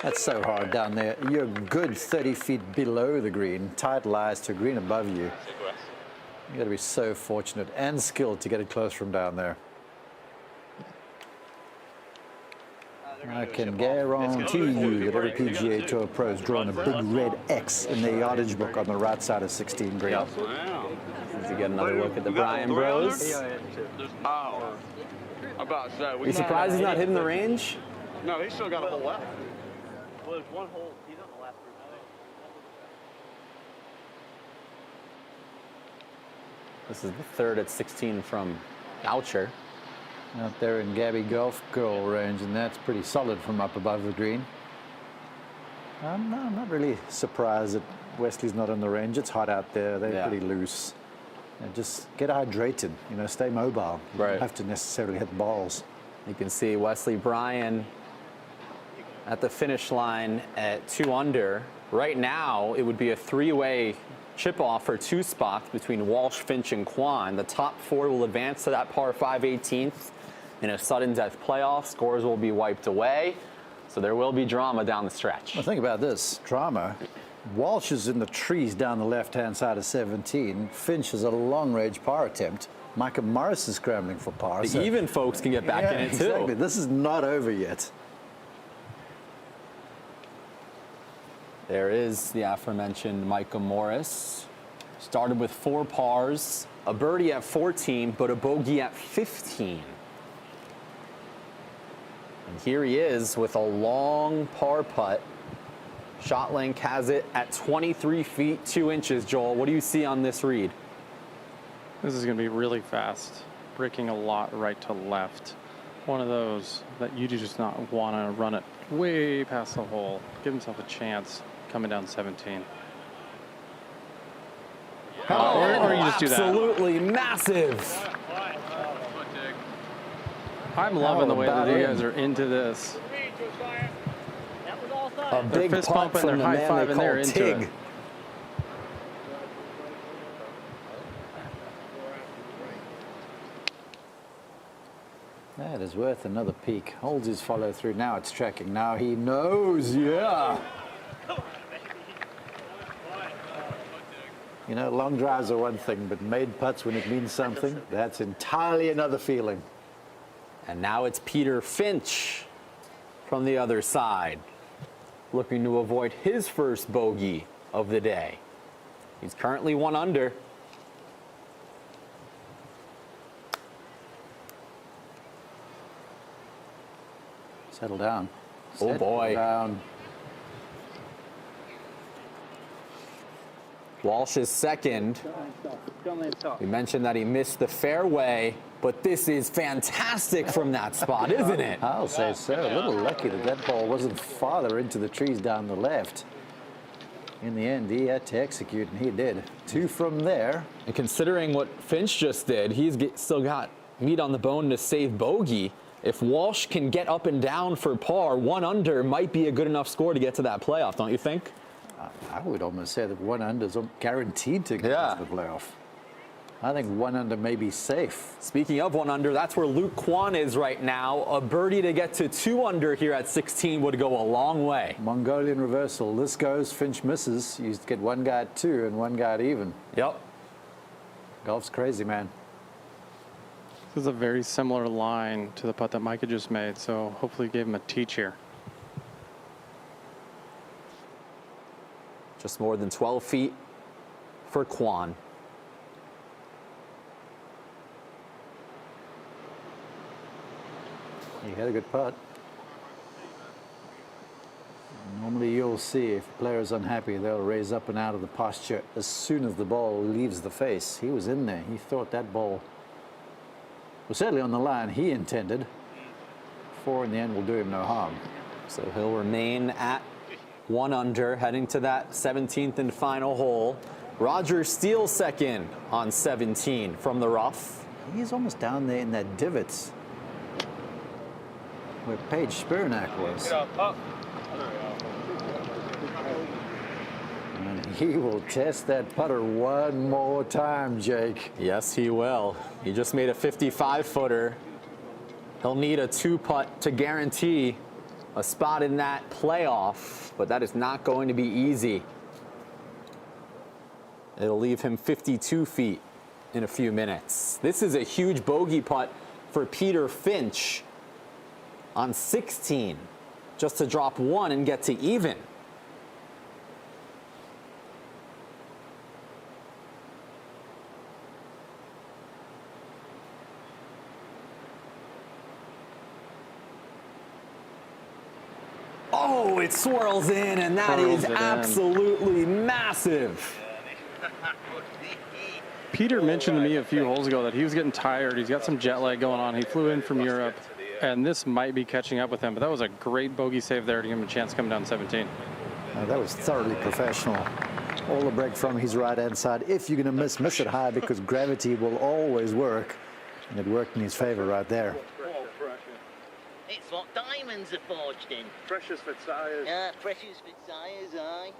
That's so hard down there. You're a good 30 feet below the green. Tight lies to green above you. You got to be so fortunate and skilled to get it close from down there. I can guarantee you that every PGA Tour pro is drawing a big red X in their yardage book on the right side of 16 green. Yep. Let's get another look at the Bryan Bros. Oh. About to say, Are you surprised he's not hitting the range? No, he's still got a hole left. Well, there's one hole. He's on the last group. This is the third at 16 from Boucher. Out there in Gabby Golf Girl range, and that's pretty solid from up above the green. I'm not really surprised that Wesley's not in the range. It's hot out there. They're pretty loose. And just get hydrated, you know, stay mobile. You don't have to necessarily hit balls. You can see Wesley Bryan at the finish line at 2 under. Right now, it would be a three-way chip-off for 2 spots between Walsh, Finch, and Kwan. The top 4 will advance to that par 5 18th in a sudden death playoff. Scores will be wiped away, so there will be drama down the stretch. Well, think about this, drama. Walsh is in the trees down the left-hand side of 17. Finch is a long-range par attempt. Micah Morris is scrambling for par. The even folks can get back in it, too. Exactly. This is not over yet. There is the aforementioned Micah Morris. Started with 4 pars, a birdie at 14, but a bogey at 15. And here he is with a long par putt. ShotLink has it at 23 feet 2 inches. Joel, what do you see on this read? This is going to be really fast, breaking a lot right to left. One of those that you do just not want to run it way past the hole. Give himself a chance coming down 17. Or you just do that. Absolutely massive. I'm loving the way that you guys are into this. A big fist putt pumping, from they're the high man fiving, they they're call into Tig. it. That is worth another peek. Holds his follow through. Now it's tracking. Now he knows. Yeah. You know, long drives are one thing, but made putts when it means something, that's entirely another feeling. And now it's Peter Finch from the other side, looking to avoid his first bogey of the day. He's currently 1 under. Settle down. Oh, boy. Down. Walsh is second. We mentioned that he missed the fairway, but this is fantastic from that spot, isn't it? I'll say so. A little lucky that that ball wasn't farther into the trees down the left. In the end, he had to execute, and he did. 2 from there. And considering what Finch just did, he's still got meat on the bone to save bogey. If Walsh can get up and down for par, 1 under might be a good enough score to get to that playoff, don't you think? I would almost say that 1 under is guaranteed to get to the playoff. I think 1 under may be safe. Speaking of 1 under, that's where Luke Kwan is right now. A birdie to get to 2 under here at 16 would go a long way. Mongolian reversal. This goes, Finch misses. You used to get one guy at 2 and one guy at even. Yep. Golf's crazy, man. This is a very similar line to the putt that Micah just made, so hopefully gave him a teach here. Just more than 12 feet for Kwan. He had a good putt. Normally you'll see if a player's unhappy, they'll raise up and out of the posture as soon as the ball leaves the face. He was in there. He thought that ball was certainly on the line he intended. 4 in the end will do him no harm. So he'll remain at 1 under, heading to that 17th and final hole. Roger Steele second on 17 from the rough. He's almost down there in that divot where Paige Spiranak was. And he will test that putter one more time, Jake. Yes, he will. He just made a 55-footer. He'll need a 2-putt to guarantee a spot in that playoff, but that is not going to be easy. It'll leave him 52 feet in a few minutes. This is a huge bogey putt for Peter Finch on 16, just to drop 1 and get to even. Oh, it swirls in, and that is absolutely massive. Peter mentioned to me a few holes ago that he was getting tired. He's got some jet lag going on. He flew in from Europe, and this might be catching up with him. But that was a great bogey save there to give him a chance coming down 17. That was thoroughly professional. All the break from his right-hand side. If you're going to miss it high, because gravity will always work. And it worked in his favor right there. It's what diamonds are forged in. Precious Fitzsighers. Yeah, precious Fitzsighers, aye.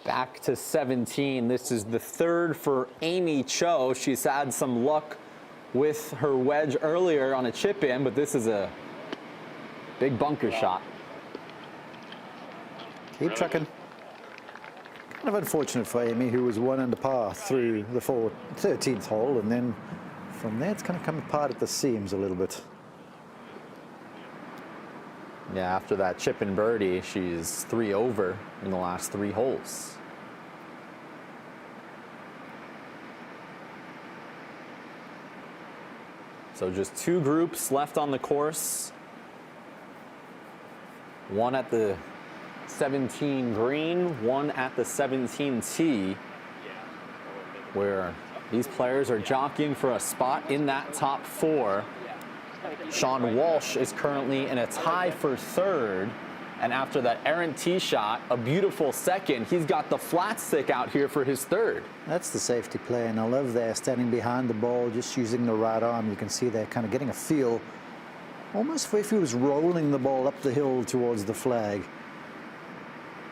Back to 17. This is the 3rd for Amy Cho. She's had some luck with her wedge earlier on a chip in, but this is a big bunker shot. Keep trucking. Kind of unfortunate for Amy, who was 1 under par through the 13th hole, and then from there it's kind of come apart at the seams a little bit. Yeah, after that chip and birdie, she's 3 over in the last 3 holes. So just 2 groups left on the course. 1 at the 17 green, 1 at the 17 tee, where these players are jockeying for a spot in that top 4. Sean Walsh is currently in a tie for 3rd, and after that errant tee shot, a beautiful 2nd, he's got the flat stick out here for his 3rd. That's the safety play, and I love there, standing behind the ball, just using the right arm. You can see they're kind of getting a feel, almost if he was rolling the ball up the hill towards the flag.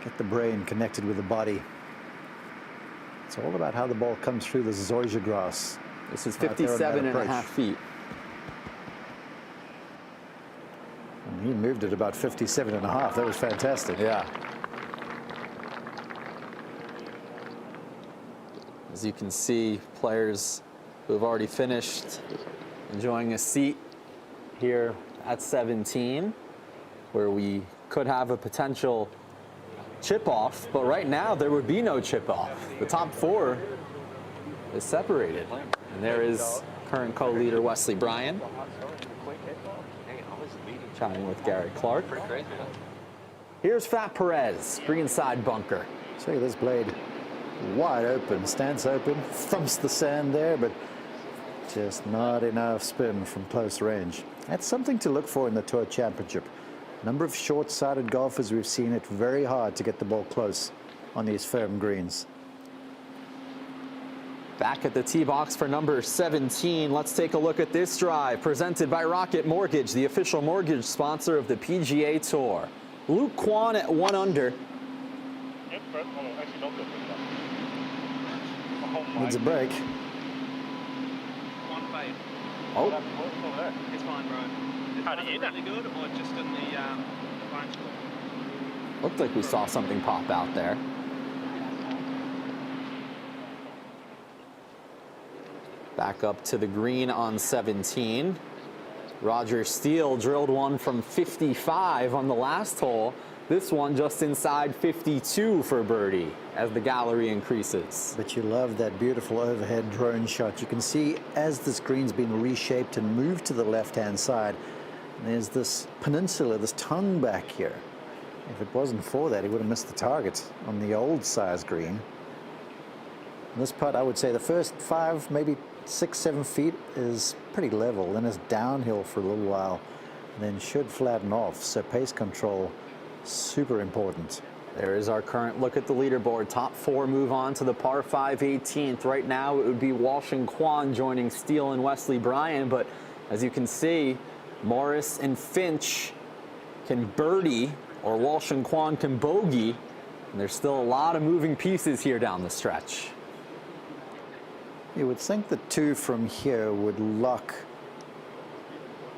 Get the brain connected with the body. It's all about how the ball comes through the zoysia grass. This is 57.5 feet. And he moved it about 57.5. That was fantastic. Yeah. As you can see, players who have already finished enjoying a seat here at 17, where we could have a potential chip off, but right now there would be no chip off. The top 4 is separated, and there is current co-leader Wesley Bryan chatting with Gary Clark. Here's Fat Perez, greenside bunker. See this blade wide open, stance open, thumps the sand there, but just not enough spin from close range. That's something to look for in the Tour Championship. Number of short-sided golfers, we've seen it very hard to get the ball close on these firm greens. Back at the tee box for number 17. Let's take a look at this drive presented by Rocket Mortgage, the official mortgage sponsor of the PGA Tour. Luke Kwan at 1 under. Needs a break. Oh. It's fine, bro. How do you know? Really good, or just in the line score? Looked like we saw something pop out there. Back up to the green on 17. Roger Steele drilled one from 55 on the last hole. This one just inside 52 for birdie as the gallery increases. But you love that beautiful overhead drone shot. You can see as this green's been reshaped and moved to the left-hand side, there's this peninsula, this tongue back here. If it wasn't for that, he would have missed the target on the old size green. This putt, I would say the first 5, maybe 6, 7 feet is pretty level. Then it's downhill for a little while, and then should flatten off. So pace control, super important. There is our current look at the leaderboard. Top 4 move on to the par 5 18th. Right now it would be Walsh and Kwan joining Steele and Wesley Bryan, but as you can see, Morris and Finch can birdie, or Walsh and Kwan can bogey, and there's still a lot of moving pieces here down the stretch. You would think the 2 from here would lock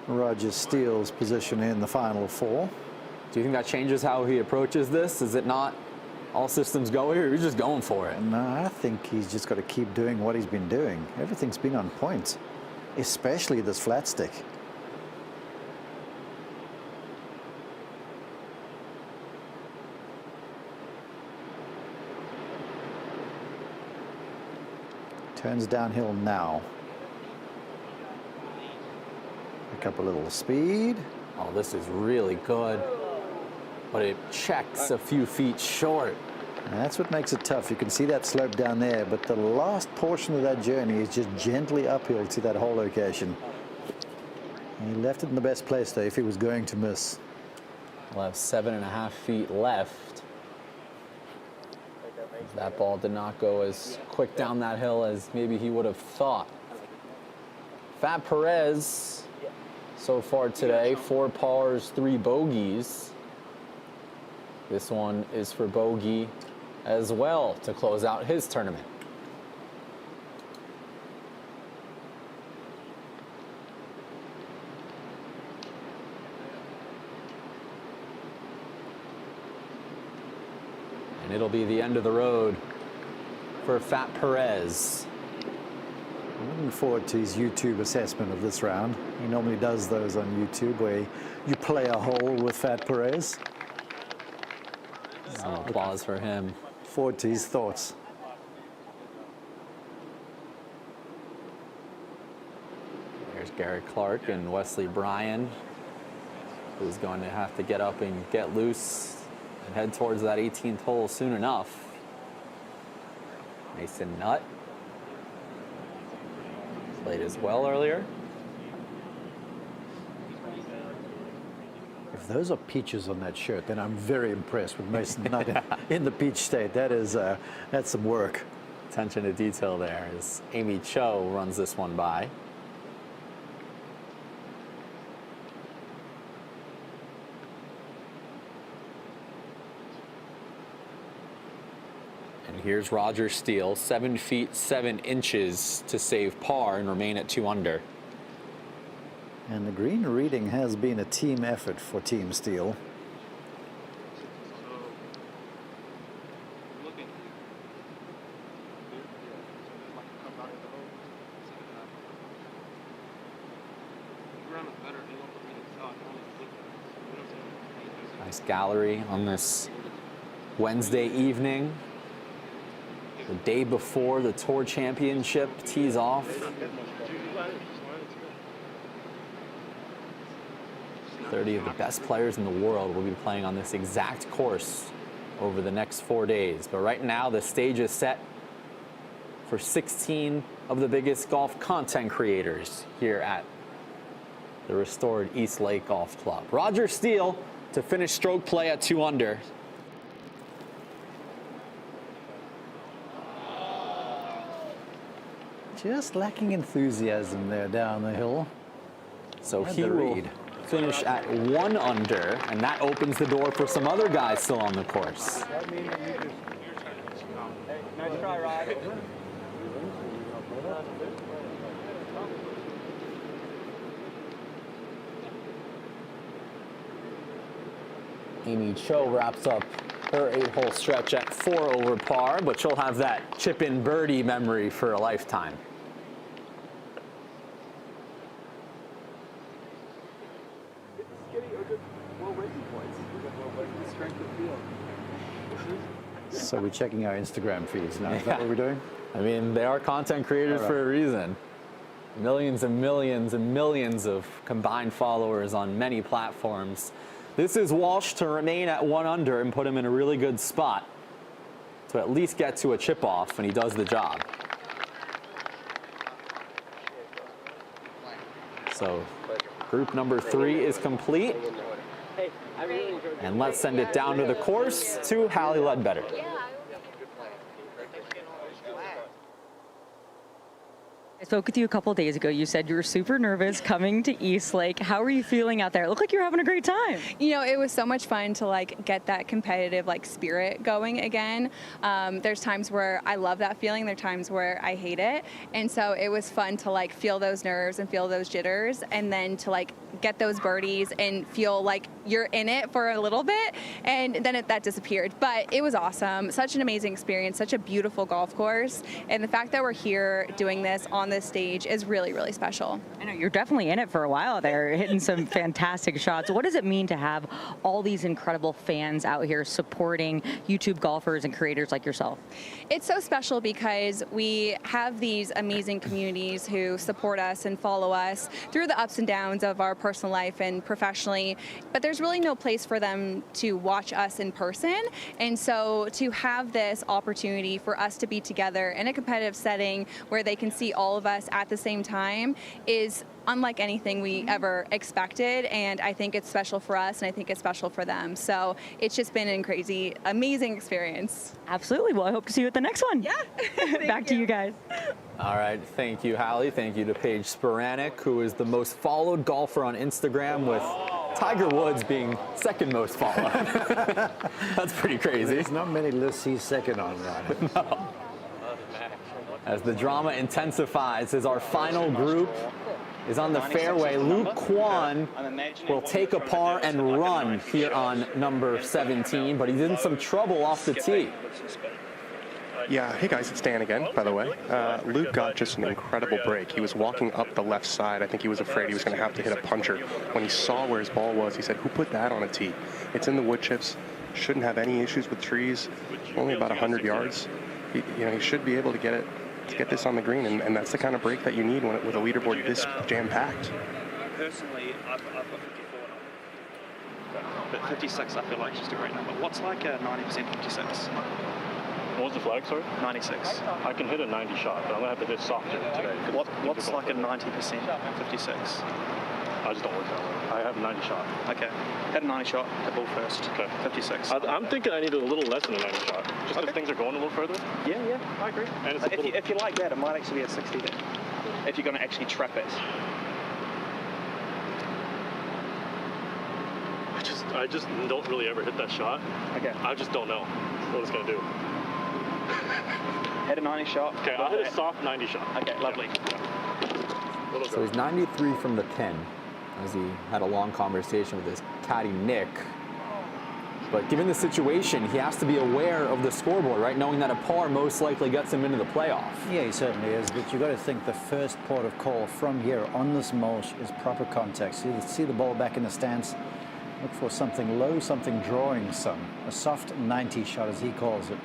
Roger Steele's position in the final 4. Do you think that changes how he approaches this? Is it not all systems go here, or he's just going for it? No, I think he's just got to keep doing what he's been doing. Everything's been on point, especially this flat stick. Turns downhill now. Pick up a little speed. Oh, this is really good, but it checks a few feet short. And that's what makes it tough. You can see that slope down there, but the last portion of that journey is just gently uphill to that hole location. And he left it in the best place, though, if he was going to miss. We'll have 7.5 feet left. That ball did not go as quick down that hill as maybe he would have thought. Fat Perez, so far today, 4 pars, 3 bogeys. This one is for bogey as well to close out his tournament. And it'll be the end of the road for Fat Perez. I'm looking forward to his YouTube assessment of this round. He normally does those on YouTube where you play a hole with Fat Perez. So applause for him. Forward to his thoughts. There's Gary Clark and Wesley Bryan, who's going to have to get up and get loose and head towards that 18th hole soon enough. Mason Nutt played as well earlier. If those are peaches on that shirt, then I'm very impressed with Mason Nutt in the peach state. That is, that's some work. Attention to detail there as Amy Cho runs this one by. And here's Roger Steele, 7 feet 7 inches to save par and remain at 2 under. And the green reading has been a team effort for Team Steele. Nice gallery on this Wednesday evening. The day before the Tour Championship tees off. 30 of the best players in the world will be playing on this exact course over the next 4 days. But right now, the stage is set for 16 of the biggest golf content creators here at the restored East Lake Golf Club. Roger Steele to finish stroke play at 2 under. Just lacking enthusiasm there down the hill. So he will finish at 1 under, and that opens the door for some other guys still on the course. Nice try, Rod. Amy Cho wraps up her 8-hole stretch at 4 over par, but she'll have that chip-in birdie memory for a lifetime. So we're checking our Instagram feeds now. Is that what we're doing? I mean, they are content creators for a reason. Millions and millions and millions of combined followers on many platforms. This is Walsh to remain at 1 under and put him in a really good spot to at least get to a chip off, and he does the job. So group number 3 is complete. And let's send it down to the course to Hallie Ledbetter. I spoke with you a couple days ago. You said you were super nervous coming to East Lake. How are you feeling out there? It looked like you were having a great time. You know, it was so much fun to like get that competitive like spirit going again. There's times where I love that feeling. There are times where I hate it. And so it was fun to like feel those nerves and feel those jitters, and then to like get those birdies and feel like you're in it for a little bit, and then that disappeared. But it was awesome. Such an amazing experience, such a beautiful golf course. And the fact that we're here doing this on this stage is really, really special. I know you're definitely in it for a while there, hitting some fantastic shots. What does it mean to have all these incredible fans out here supporting YouTube golfers and creators like yourself? It's so special because we have these amazing communities who support us and follow us through the ups and downs of our personal life and professionally, but there's really no place for them to watch us in person. And so to have this opportunity for us to be together in a competitive setting where they can see all of us at the same time is unlike anything we ever expected, and I think it's special for us, and I think it's special for them. So it's just been a crazy, amazing experience. Absolutely. Well, I hope to see you at the next one. Yeah. Back to you guys. All right, thank you, Hallie. Thank you to Paige Sporanic, who is the most followed golfer on Instagram, with Tiger Woods being second most followed. That's pretty crazy. There's not many lists he's second on, Ryan. No. As the drama intensifies, as our final group is on the fairway, Luke Kwan will take a par and run here on number 17, but he's in some trouble off the tee. Yeah, hey guys, it's Dan again, by the way. Luke got just an incredible break. He was walking up the left side. I think he was afraid he was going to have to hit a puncher. When he saw where his ball was, he said, "Who put that on a tee? It's in the wood chips. Shouldn't have any issues with trees. Only about 100 yards. He should be able to get this on the green, and that's the kind of break that you need with a leaderboard this jam-packed." Personally, I've got 54 now. But 56, I feel like, is just a great number. What's like a 90% 56? What was the flag, sorry? 96. I can hit a 90 shot, but I'm going to have to hit softer today. What's like a 90% 56? I just don't work that way. I have a 90 shot. Okay. Hit a 90 shot, hit ball first. Okay. 56. I'm thinking I need a little less than a 90 shot. Just because things are going a little further. Yeah, I agree. And it's if you like that, it might actually be a 60 then. If you're going to actually trap it. I just don't really ever hit that shot. Okay. I just don't know what it's going to do. Hit a 90 shot. Okay, I'll hit a soft 90 shot. Okay, lovely. So he's 93 from the pin, as he had a long conversation with his caddy, Nick. But given the situation, he has to be aware of the scoreboard, right? Knowing that a par most likely gets him into the playoff. Yeah, he certainly is, but you've got to think the first port of call from here on this mulch is proper contact. You see the ball back in the stance, look for something low, something drawing some. A soft 90 shot, as he calls it.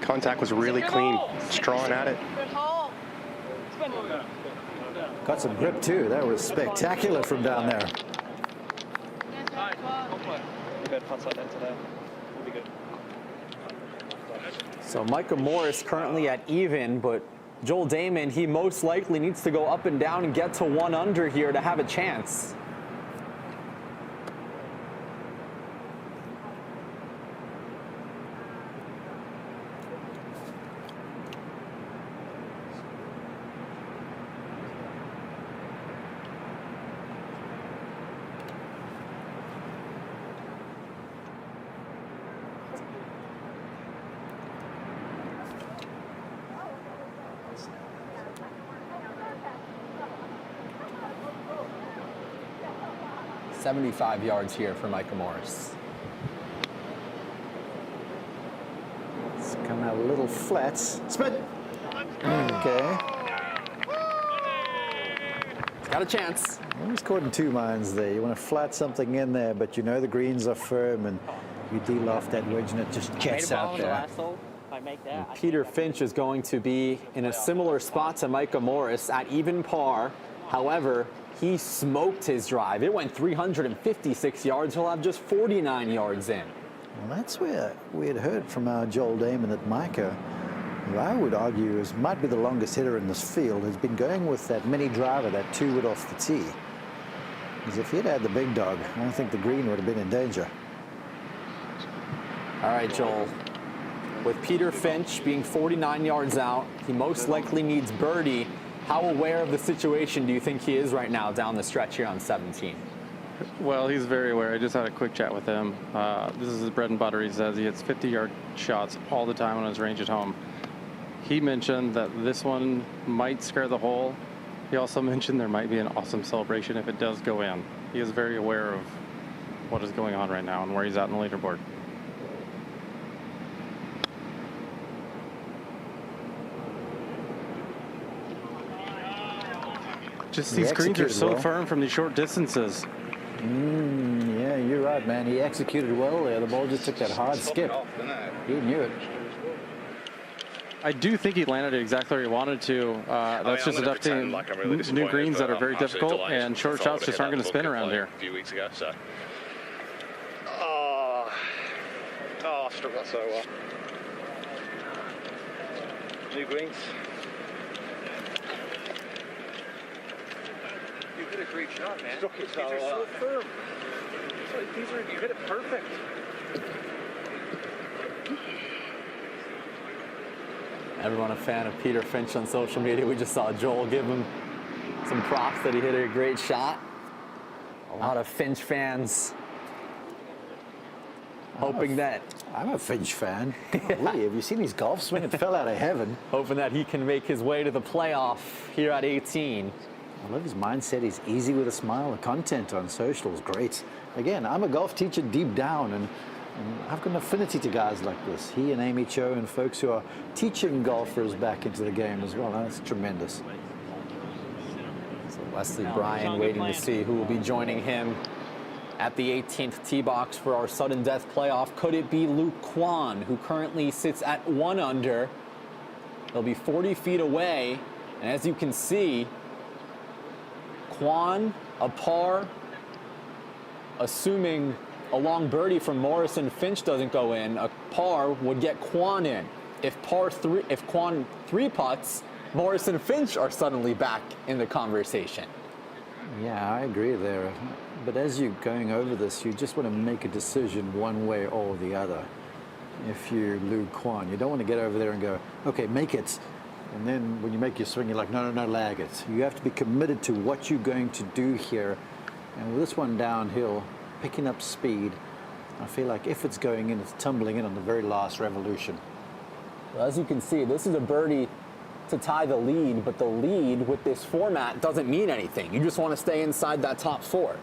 Contact was really clean, strong at it. Got some grip too. That was spectacular from down there. Good putts like that today. We'll be good. So Micah Morris currently at even, but Joel Damon, he most likely needs to go up and down and get to 1 under here to have a chance. 75 yards here for Micah Morris. It's come out a little flat. Spin. Okay. He's got a chance. He's caught in two minds there. You want to flat something in there, but you know the greens are firm, and you deal off that wedge, and it just jets out there. And Peter Finch is going to be in a similar spot to Micah Morris at even par. However, he smoked his drive. It went 356 yards. He'll have just 49 yards in. Well, that's where we had heard from our Joel Damon that Micah, who I would argue might be the longest hitter in this field, has been going with that mini driver, that 2-wood off the tee. Because if he'd had the big dog, I don't think the green would have been in danger. All right, Joel. With Peter Finch being 49 yards out, he most likely needs birdie. How aware of the situation do you think he is right now down the stretch here on 17? Well, he's very aware. I just had a quick chat with him. This is his bread and butter. He says he hits 50-yard shots all the time on his range at home. He mentioned that this one might scare the hole. He also mentioned there might be an awesome celebration if it does go in. He is very aware of what is going on right now and where he's at in the leaderboard. Just these greens are so firm from these short distances. Yeah, you're right, man. He executed well there. The ball just took that hard skip. He knew it. I do think he landed it exactly where he wanted to. That's just adapting new greens that are very difficult, and short shots just aren't going to spin around here. A few weeks ago, so. Oh, I struck that so well. New greens. You hit a great shot, man. Struck it so well. These are so firm. You hit it perfect. Everyone a fan of Peter Finch on social media. We just saw Joel give him some props that he hit a great shot. A lot of Finch fans hoping that. I'm a Finch fan. Golly, have you seen his golf swing? It fell out of heaven. Hoping that he can make his way to the playoff here at 18. I love his mindset. He's easy with a smile. The content on social is great. Again, I'm a golf teacher deep down, and I've got an affinity to guys like this. He and Amy Cho and folks who are teaching golfers back into the game as well. That's tremendous. So Wesley Bryan waiting to see who will be joining him at the 18th tee box for our sudden death playoff. Could it be Luke Kwan, who currently sits at 1 under? He'll be 40 feet away, and as you can see, Kwan, a par, assuming a long birdie from Morris and Finch doesn't go in, a par would get Kwan in. If Kwan 3 putts, Morris and Finch are suddenly back in the conversation. Yeah, I agree there. But as you're going over this, you just want to make a decision one way or the other. If you're Luke Kwan, you don't want to get over there and go, okay, make it. And then when you make your swing, you're like, no, lag it. You have to be committed to what you're going to do here. And with this one downhill, picking up speed, I feel like if it's going in, it's tumbling in on the very last revolution. Well, as you can see, this is a birdie to tie the lead, but the lead with this format doesn't mean anything. You just want to stay inside that top 4.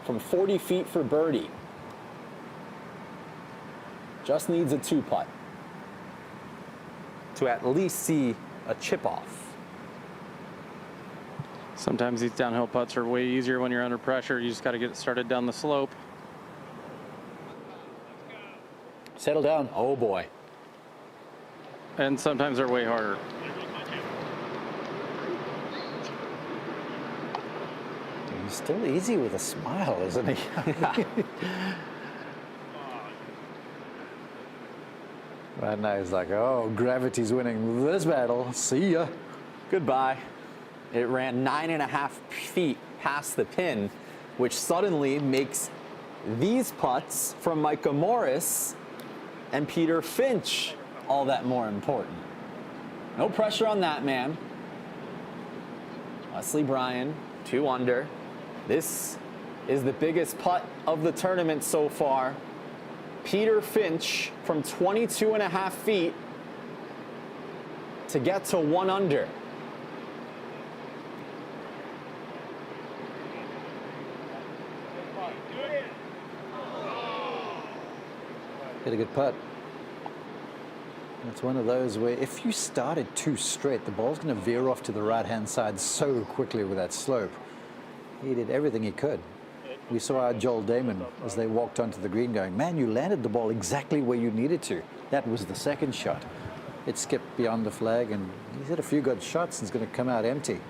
From 40 feet for birdie. Just needs a 2-putt to at least see a chip off. Sometimes these downhill putts are way easier when you're under pressure. You just got to get it started down the slope. Settle down. Oh boy. And sometimes they're way harder. He's still easy with a smile, isn't he? Right now he's like, oh, gravity's winning this battle. See ya. Goodbye. It ran 9.5 feet past the pin, which suddenly makes these putts from Micah Morris and Peter Finch all that more important. No pressure on that man. Wesley Bryan, 2 under. This is the biggest putt of the tournament so far. Peter Finch from 22.5 feet to get to 1 under. Hit a good putt. It's one of those where if you start it too straight, the ball's going to veer off to the right-hand side so quickly with that slope. He did everything he could. We saw our Joel Damon as they walked onto the green going, man, you landed the ball exactly where you needed to. That was the second shot. It skipped beyond the flag, and he's hit a few good shots and it's going to come out empty.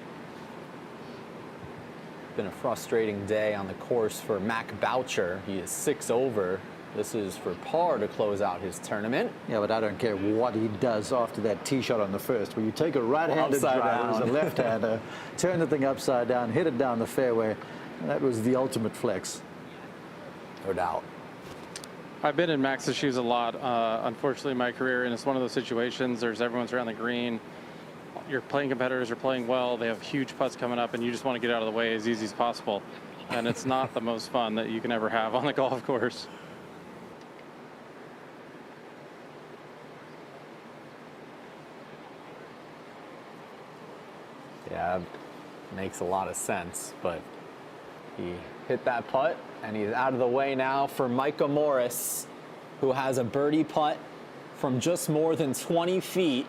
Been a frustrating day on the course for Mac Boucher. He is 6 over. This is for par to close out his tournament. Yeah, but I don't care what he does after that tee shot on the first, where you take a right-handed driver as a left-hander, turn the thing upside down, hit it down the fairway. That was the ultimate flex. No doubt. I've been in Max's shoes a lot, unfortunately, in my career, and it's one of those situations. There's everyone's around the green. Your playing competitors are playing well. They have huge putts coming up, and you just want to get out of the way as easy as possible. And it's not the most fun that you can ever have on the golf course. Yeah, makes a lot of sense, but he hit that putt, and he's out of the way now for Micah Morris, who has a birdie putt from just more than 20 feet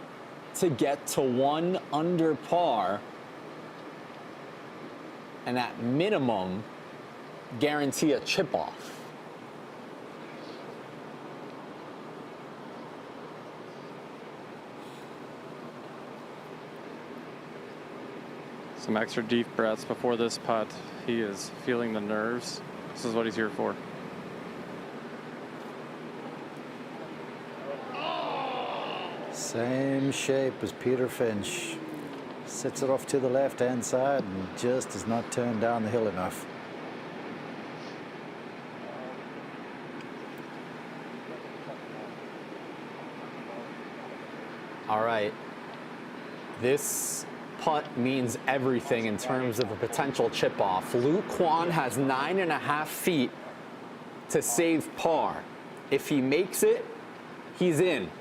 to get to 1 under par, and at minimum, guarantee a chip off. Some extra deep breaths before this putt. He is feeling the nerves. This is what he's here for. Same shape as Peter Finch. Sets it off to the left-hand side and just does not turn down the hill enough. All right. This putt means everything in terms of a potential chip off. Luke Kwan has 9.5 feet to save par. If he makes it, he's in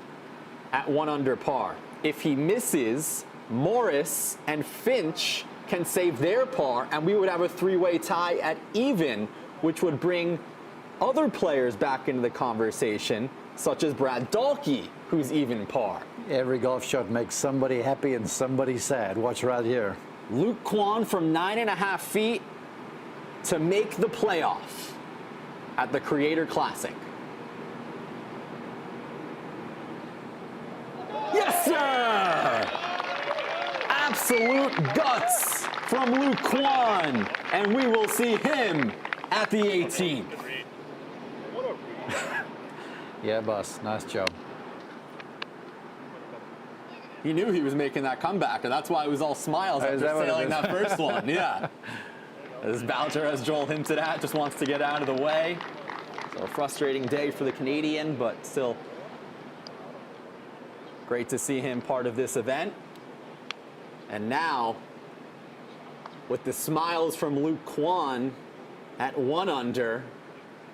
at 1 under par. If he misses, Morris and Finch can save their par, and we would have a 3-way tie at even, which would bring other players back into the conversation, such as Brad Dahlke, who's even par. Every golf shot makes somebody happy and somebody sad. Watch right here. Luke Kwan from 9.5 feet to make the playoff at the Creator Classic. Yes, sir! Absolute guts from Luke Kwan, and we will see him at the 18th. Yeah, boss. Nice job. He knew he was making that comeback, and that's why it was all smiles after sailing that first one. Yeah. As Boucher, as Joel hinted at, just wants to get out of the way. So a frustrating day for the Canadian, but still great to see him part of this event. And now, with the smiles from Luke Kwan at 1 under,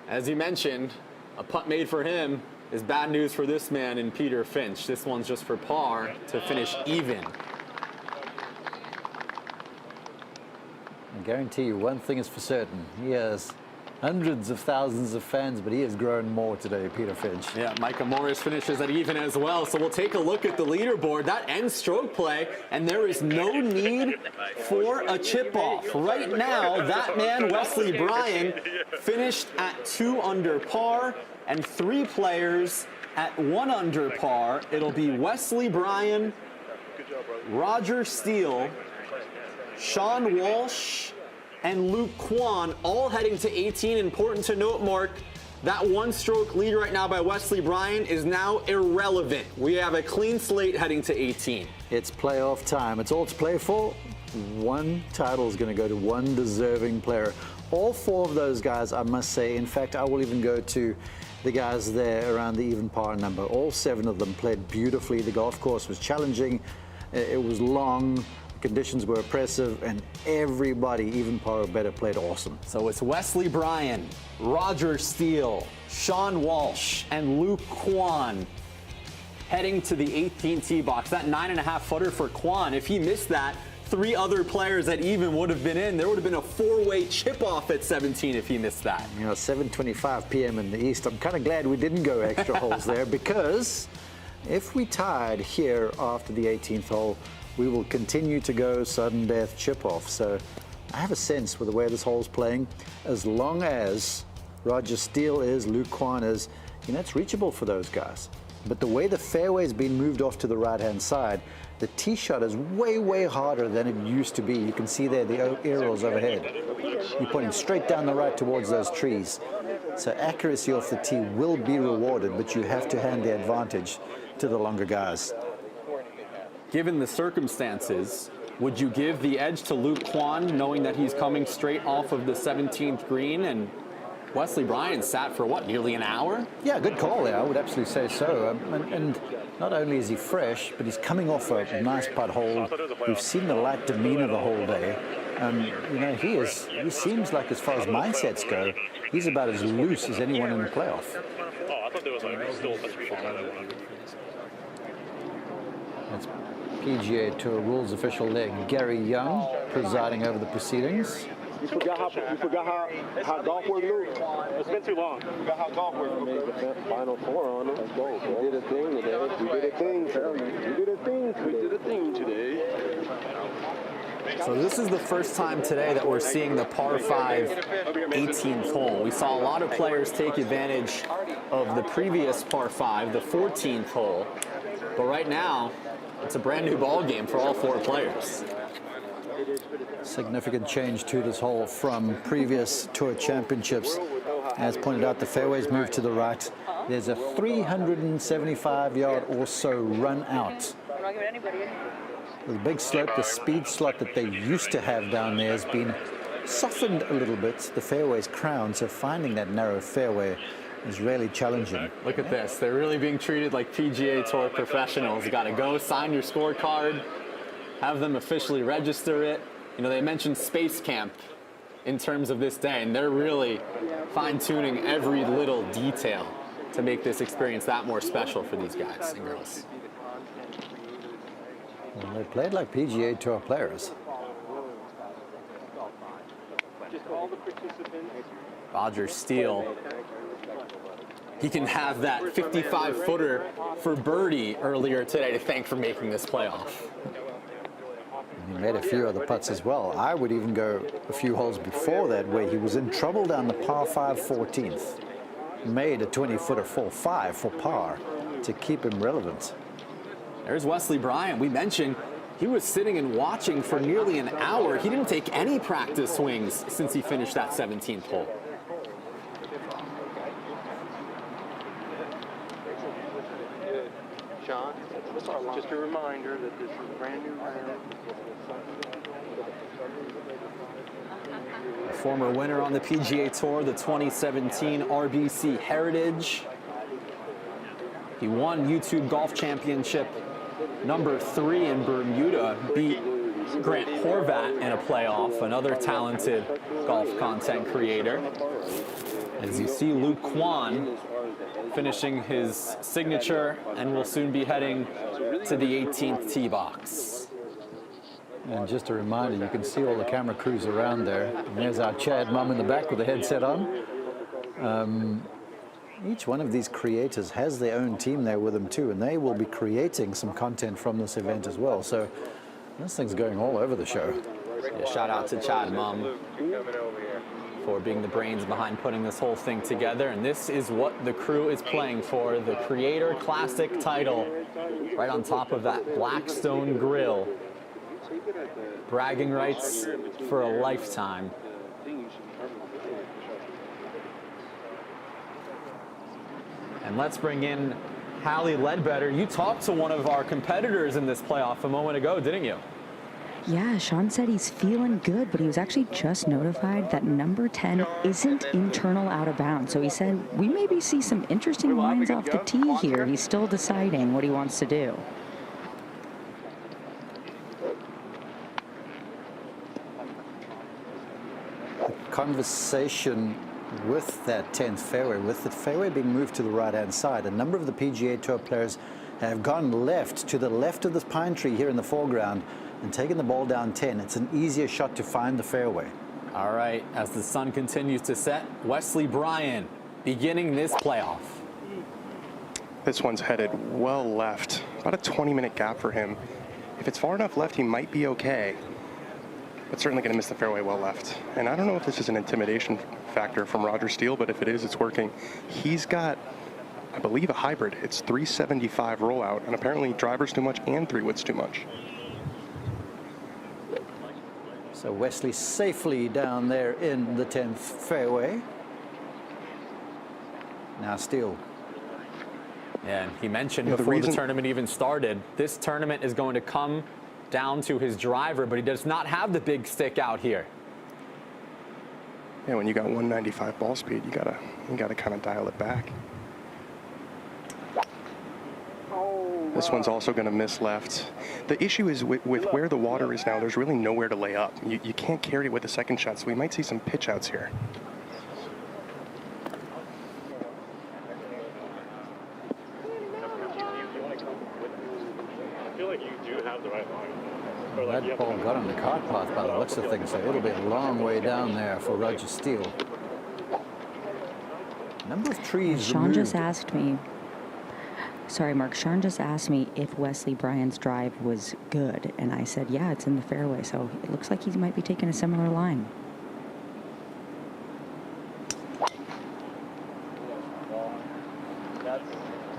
as you mentioned, a putt made for him is bad news for this man in Peter Finch. This one's just for par to finish even. I guarantee you one thing is for certain. He has hundreds of thousands of fans, but he has grown more today, Peter Finch. Yeah, Micah Morris finishes at even as well. So we'll take a look at the leaderboard. That ends stroke play, and there is no need for a chip off. Right now, that man, Wesley Bryan, finished at 2 under par, and 3 players at 1 under par. It'll be Wesley Bryan, Roger Steele, Sean Walsh, and Luke Kwan, all heading to 18. Important to note, Mark, that 1-stroke lead right now by Wesley Bryan is now irrelevant. We have a clean slate heading to 18. It's playoff time. It's all to play for. One title is going to go to one deserving player. All 4 of those guys, I must say, in fact, I will even go to the guys there around the even par number. All 7 of them played beautifully. The golf course was challenging. It was long. Conditions were oppressive, and everybody, even par or better, played awesome. So it's Wesley Bryan, Roger Steele, Sean Walsh, and Luke Kwan heading to the 18th tee box. That 9.5 footer for Kwan, if he missed that, 3 other players that even would have been in. There would have been a 4-way chip-off at 17 if he missed that. You know, 7:25 p.m. in the East. I'm kind of glad we didn't go extra holes there, because if we tied here after the 18th hole, we will continue to go sudden death chip-off. So I have a sense with the way this hole's playing, as long as Roger Steele is, Luke Kwan is, you know, it's reachable for those guys. But the way the fairway's been moved off to the right-hand side, the tee shot is way, way harder than it used to be. You can see there the arrows overhead. You're pointing straight down the right towards those trees. So accuracy off the tee will be rewarded, but you have to hand the advantage to the longer guys. Given the circumstances, would you give the edge to Luke Kwan, knowing that he's coming straight off of the 17th green, and Wesley Bryan sat for what, nearly an hour? Yeah, good call there. I would absolutely say so. And not only is he fresh, but he's coming off a nice putt hole. We've seen the light demeanor the whole day. You know, he seems like, as far as mindsets go, he's about as loose as anyone in the playoff. Oh, I thought there was still That's PGA Tour rules official there, Gary Young, presiding over the proceedings. You forgot how golf works, Luke? It's been too long. You forgot how golf works. We made the final 4 on it. Let's go. We did a thing today. We did a thing today. We did a thing today. So this is the first time today that we're seeing the par 5 18th hole. We saw a lot of players take advantage of the previous par 5, the 14th hole. But right now, it's a brand new ball game for all 4 players. Significant change to this hole from previous Tour Championships. As pointed out, the fairways moved to the right. There's a 375-yard or so run out. The big slope, the speed slot that they used to have down there has been softened a little bit. The fairway's crowned, so finding that narrow fairway is really challenging. Look at this. They're really being treated like PGA Tour professionals. You got to go sign your scorecard, have them officially register it. You know, they mentioned Space Camp in terms of this day, and they're really fine-tuning every little detail to make this experience that more special for these guys and girls. Well, they played like PGA Tour players. Roger Steele, he can have that 55-footer for birdie earlier today to thank for making this playoff. He made a few other putts as well. I would even go a few holes before that where he was in trouble down the par 5 14th. Made a 20-footer 4-5 for par to keep him relevant. There's Wesley Bryan. We mentioned he was sitting and watching for nearly an hour. He didn't take any practice swings since he finished that 17th hole. Sean, just a reminder that this is a brand new round. Former winner on the PGA Tour, the 2017 RBC Heritage. He won YouTube Golf Championship number 3 in Bermuda, beat Grant Horvat in a playoff, another talented golf content creator. As you see, Luke Kwan finishing his signature, and will soon be heading to the 18th tee box. And just a reminder, you can see all the camera crews around there. And there's our Chad mum in the back with the headset on. Each one of these creators has their own team there with them too, and they will be creating some content from this event as well. So this thing's going all over the show. Yeah, shout out to Chad mum for being the brains behind putting this whole thing together. And this is what the crew is playing for, the Creator Classic title, right on top of that Blackstone grill. Bragging rights for a lifetime. And let's bring in Hallie Ledbetter. You talked to one of our competitors in this playoff a moment ago, didn't you? Yeah, Sean said he's feeling good, but he was actually just notified that number 10 isn't internal out of bounds. So he said we maybe see some interesting lines off the tee here. He's still deciding what he wants to do. The conversation with that 10th fairway, with the fairway being moved to the right-hand side, a number of the PGA Tour players have gone left, to the left of this pine tree here in the foreground, and taking the ball down 10, it's an easier shot to find the fairway. All right, as the sun continues to set, Wesley Bryan beginning this playoff. This one's headed well left. About a 20-minute gap for him. If it's far enough left, he might be okay. But certainly going to miss the fairway well left. And I don't know if this is an intimidation factor from Roger Steele, but if it is, it's working. He's got, I believe, a hybrid. It's 375 rollout, and apparently driver's too much and 3-wood's too much. So Wesley safely down there in the 10th fairway. Now Steele. And he mentioned before the tournament even started, this tournament is going to come down to his driver, but he does not have the big stick out here. Yeah, when you got 195 ball speed, you gotta kind of dial it back. This one's also going to miss left. The issue is with where the water is now, there's really nowhere to lay up. You can't carry it with a second shot, so we might see some pitch outs here. I feel like you do have the right line. That ball got on the cart path by the looks of things, so it'll be a long way down there for Roger Steele. Number of trees Sean removed. just asked me, sorry, Mark, Sean just asked me if Wesley Bryan's drive was good, and I said, yeah, it's in the fairway, so it looks like he might be taking a similar line.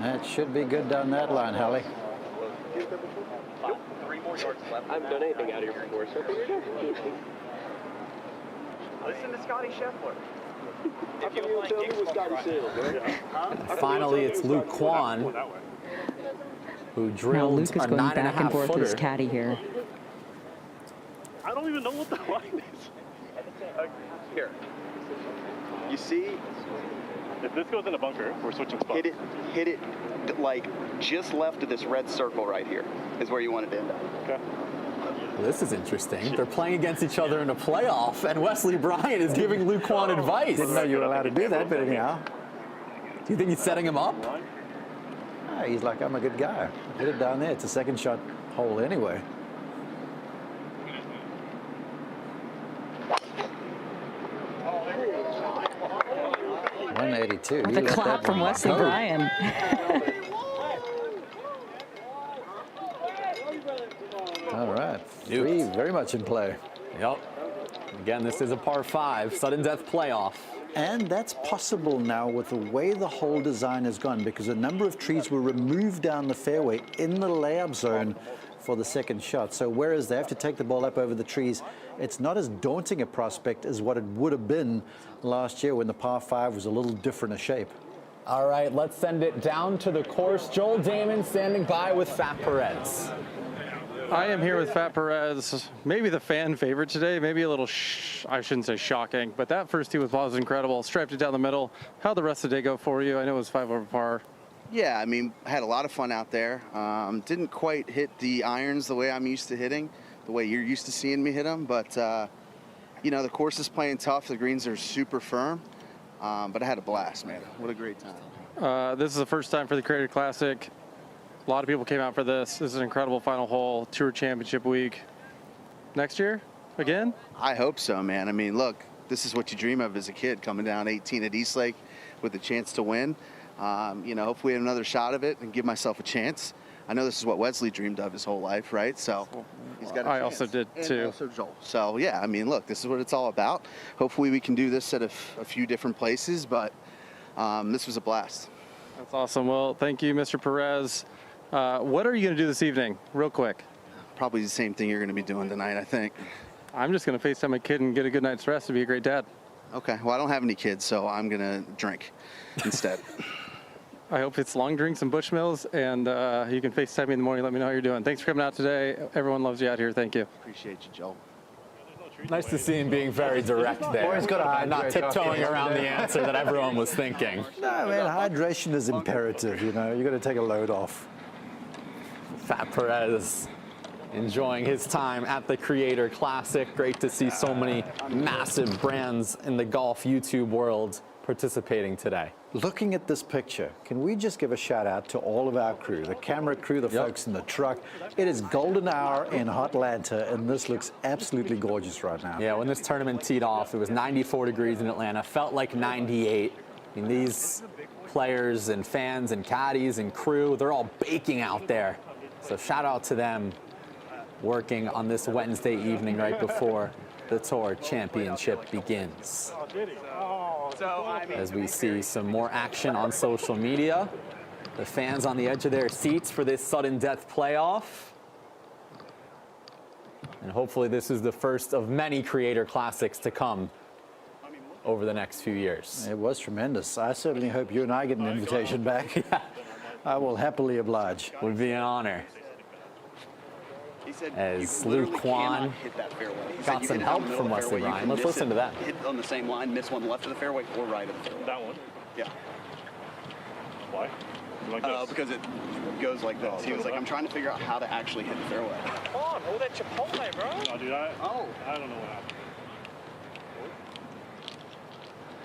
That should be good down that line, Hallie. 3 more yards left. I haven't done anything out here before, so listen to Scotty Scheffler. If you want to tell me what Scotty said, Finally, it's Luke Kwan, who drilled Luke is a going back and forth with his footer. caddy here. I don't even know what the line is. Here. You see? If this goes in a bunker, we're switching spots. Hit it like just left of this red circle right here is where you want it to end up. Okay. This is interesting. They're playing against each other in a playoff, and Wesley Bryan is giving Luke Kwan advice. Didn't know you were allowed to do that, but anyhow. Do you think he's setting him up? He's like, I'm a good guy. Hit it down there. It's a second shot hole anyway. .182. With a clap from Wesley Bryan. All right. 3 very much in play. Yep. Again, this is a par 5, sudden death playoff. And that's possible now with the way the hole design has gone, because a number of trees were removed down the fairway in the layup zone for the second shot. So whereas they have to take the ball up over the trees, it's not as daunting a prospect as what it would have been last year when the par 5 was a little different a shape. All right, let's send it down to the course. Joel Damon standing by with Fat Perez. I am here with Fat Perez, maybe the fan favorite today, maybe a little, I shouldn't say shocking, but that first tee was incredible. Striped it down the middle. How'd the rest of the day go for you? I know it was 5 over par. Yeah, I mean, I had a lot of fun out there. Didn't quite hit the irons the way I'm used to hitting, the way you're used to seeing me hit them, but, you know, the course is playing tough. The greens are super firm, but I had a blast, man. What a great time. This is the first time for the Creator Classic. A lot of people came out for this. This is an incredible final hole, Tour Championship week. Next year, again? I hope so, man. I mean, look, this is what you dream of as a kid, coming down 18 at Eastlake with a chance to win. You know, hopefully have another shot of it and give myself a chance. I know this is what Wesley dreamed of his whole life, right? So he's got a chance. I also did too. And also Joel. So yeah, I mean, look, this is what it's all about. Hopefully we can do this at a few different places, but this was a blast. That's awesome. Well, thank you, Mr. Perez. What are you going to do this evening, real quick? Probably the same thing you're going to be doing tonight, I think. I'm just going to FaceTime my kid and get a good night's rest to be a great dad. Okay. Well, I don't have any kids, so I'm going to drink instead. I hope it's long drinks and Bushmills, and you can FaceTime me in the morning. Let me know how you're doing. Thanks for coming out today. Everyone loves you out here. Thank you. Appreciate you, Joel. Nice to see him being very direct there. Always got to and not hydrate. tiptoeing around the answer that everyone was thinking. No, man, hydration is imperative, you know. You've got to take a load off. Fat Perez enjoying his time at the Creator Classic. Great to see so many massive brands in the golf YouTube world participating today. Looking at this picture, can we just give a shout out to all of our crew, the camera crew, the folks in the truck. It is golden hour in Atlanta, and this looks absolutely gorgeous right now. Yeah, when this tournament teed off, it was 94 degrees in Atlanta, felt like 98. I mean, these players and fans and caddies and crew, they're all baking out there. So shout out to them working on this Wednesday evening right before the Tour Championship begins. As we see some more action on social media, the fans on the edge of their seats for this sudden death playoff. And hopefully this is the first of many Creator Classics to come over the next few years. It was tremendous. I certainly hope you and I get an invitation back. Yeah. I will happily oblige. Would be an honor. As Luke Kwan got some help from Wesley Bryan. Let's listen to that. Hit on the same line, miss one left of the fairway or right of the fairway. That one? Yeah. Why? Like this? Because it goes like this. He was like, I'm trying to figure out how to actually hit the fairway. Come on, hold that Chipotle, bro. Oh, dude, I don't know what happened.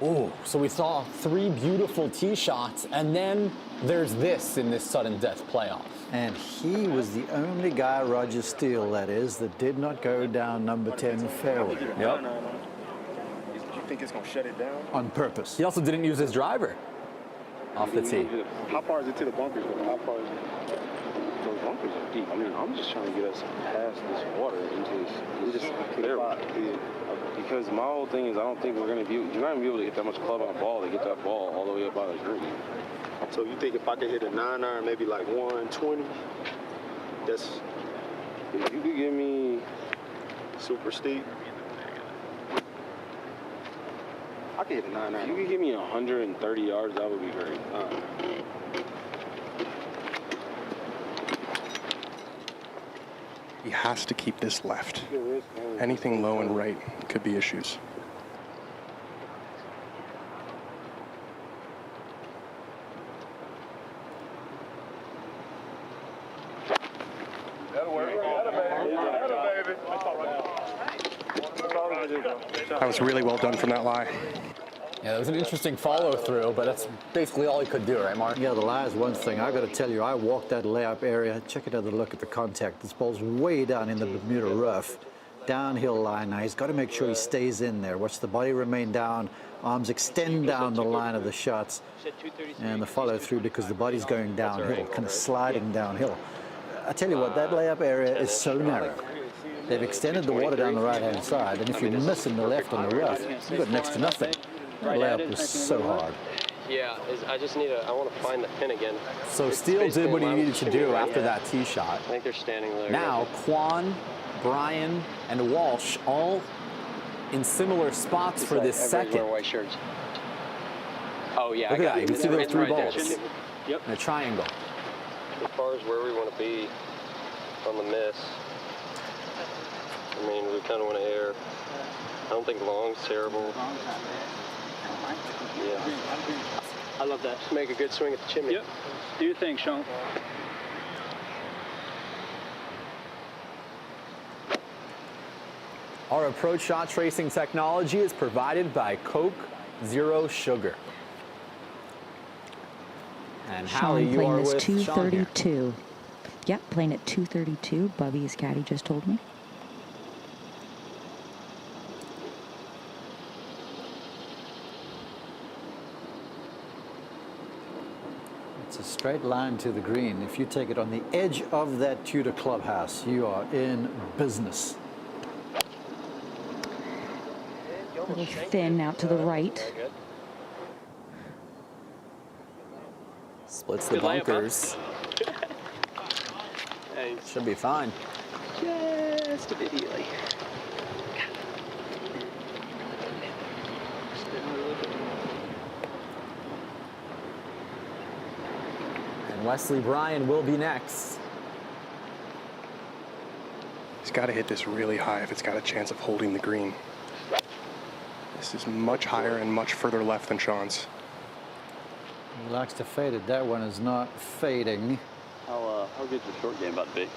Oh, so we saw 3 beautiful tee shots, and then there's this in this sudden death playoff. And he was the only guy, Roger Steele, that is, that did not go down number 10 fairway. Yep. No. You think it's going to shut it down? On purpose. He also didn't use his driver off the tee. How far is it to the bunkers? How far is it? Those bunkers are deep. I mean, I'm just trying to get us past this water into this fairway. Because my whole thing is I don't think we're going to be, you're not going to be able to get that much club on the ball to get that ball all the way up out of the green. So you think if I could hit a 9-iron, maybe like 120, that's, if you could give me super steep, I could hit a 9-iron. If you could give me 130 yards, that would be great. He has to keep this left. Anything low and right could be issues. That was really well done from that lie. Yeah, that was an interesting follow through, but that's basically all he could do, right, Mark? Yeah, the lie is one thing. I got to tell you, I walked that layup area. Check another look at the contact. This ball's way down in the Bermuda rough. Downhill line now. He's got to make sure he stays in there. Watch the body remain down. Arms extend down the line of the shots. And the follow through because the body's going downhill, kind of sliding downhill. I tell you what, that layup area is so narrow. They've extended the water down the right-hand side, and if you miss in the left on the rough, you've got next to nothing. That layup was so hard. Yeah, I just need I want to find the pin again. So Steele did what he needed to do after that tee shot. I think they're standing there. Now, Kwan, Bryan, and Walsh all in similar spots for this second. White shirts. Oh, yeah. Look at that. You can see those 3 balls Yep. in a triangle. As far as where we want to be on the miss, I mean, we kind of want to err. I don't think long's terrible. Yeah. I love that. Just make a good swing at the chimney. Yep. Do your thing, Sean. Our approach shot tracing technology is provided by Coke Zero Sugar. And Hallie, Sean you are playing this with Sean here. 232. Yep, playing at 232. Bubby's caddy just told me. It's a straight line to the green. If you take it on the edge of that Tudor clubhouse, you are in business. A little thin out to the right. Splits the bunkers. Should be fine. Just a bit early. And Wesley Bryan will be next. He's got to hit this really high if it's got a chance of holding the green. This is much higher and much further left than Sean's. He likes to fade it. That one is not fading. How good's your short game about to be?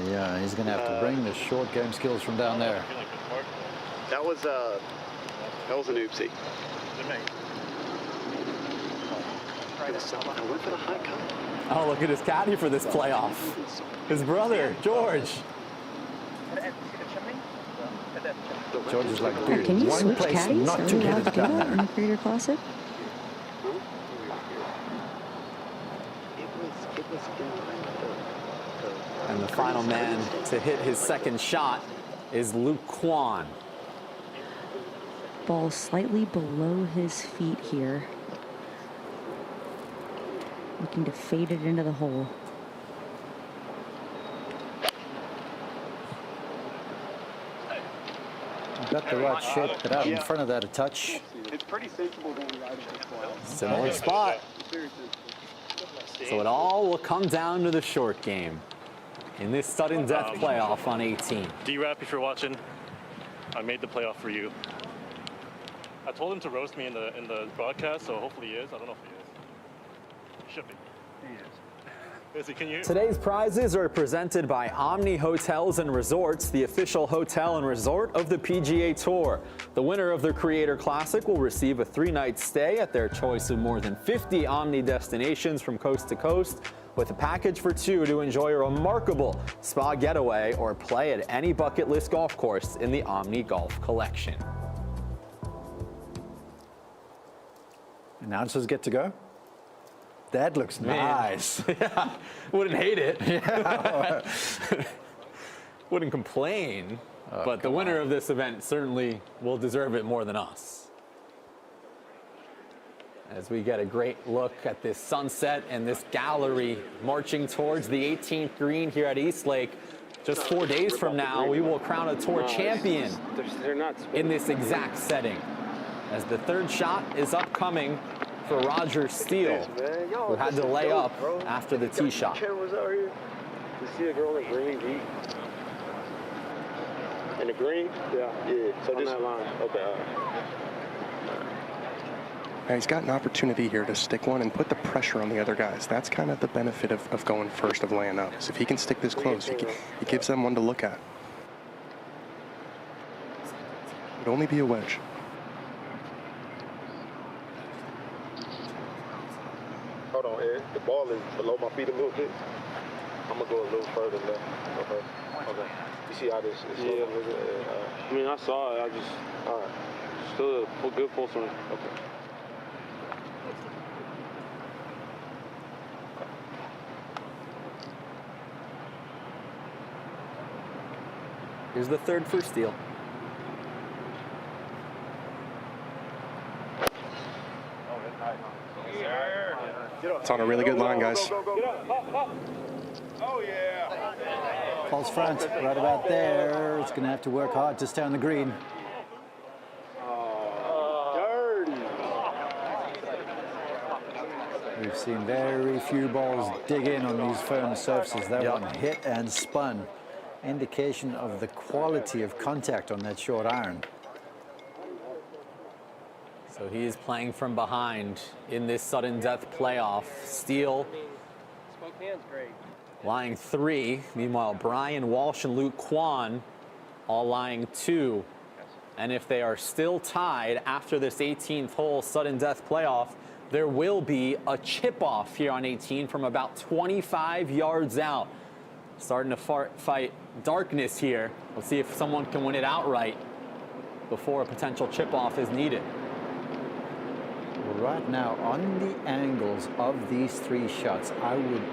Yeah, he's going to have to bring the short game skills from down there. That was an oopsie. Oh, look at his caddy for this playoff. His brother, George. George is like, Oh, dude, can you one switch place caddies? not Are to we get allowed to it do down that in there. the Creator Classic? And the final man to hit his second shot is Luke Kwan. Ball slightly below his feet here. Looking to fade it into the hole. Got the right shape, but out in front of that a touch. It's pretty sensible going right at this well. Similar spot. So it all will come down to the short game in this sudden death playoff on 18. D-Rap, if you're watching, I made the playoff for you. I told him to roast me in the broadcast, so hopefully he is. I don't know if he is. He should be. He is. Can you? Today's prizes are presented by Omni Hotels and Resorts, the official hotel and resort of the PGA Tour. The winner of the Creator Classic will receive a 3-night stay at their choice of more than 50 Omni destinations from coast to coast, with a package for 2 to enjoy a remarkable spa getaway or play at any bucket list golf course in the Omni Golf Collection. Announcers get to go. That looks nice. Yeah, wouldn't hate it. Yeah. Wouldn't complain, but the winner of this event certainly will deserve it more than us. As we get a great look at this sunset and this gallery marching towards the 18th green here at East Lake. Just 4 days from now, we will crown a tour champion in this exact setting. As the third shot is upcoming for Roger Steele, who had to lay up after the tee shot. Cameras out here. You see a girl in green deep. In the green? Yeah. So this that line. Okay. All right. Now he's got an opportunity here to stick one and put the pressure on the other guys. That's kind of the benefit of going first, of laying up. So if he can stick this close, he gives them one to look at. It would only be a wedge. Hold on, Ed. The ball is below my feet a little bit. I'm gonna go a little further left. Okay. Okay. You see how this is? Yeah. I mean, I saw it. I just. All right. Still a good full swing. Okay. Here's the third for Steele. It's on a really good line, guys. Oh, yeah. False front, right about there. It's going to have to work hard to stay on the green. We've seen very few balls dig in on these firm surfaces. That one hit and spun. Indication of the quality of contact on that short iron. So he is playing from behind in this sudden death playoff. Steele lying 3. Meanwhile, Brian Walsh and Luke Kwan all lying 2. And if they are still tied after this 18th hole sudden death playoff, there will be a chip off here on 18 from about 25 yards out. Starting to fight darkness here. Let's see if someone can win it outright before a potential chip off is needed. Right now, on the angles of these 3 shots, I would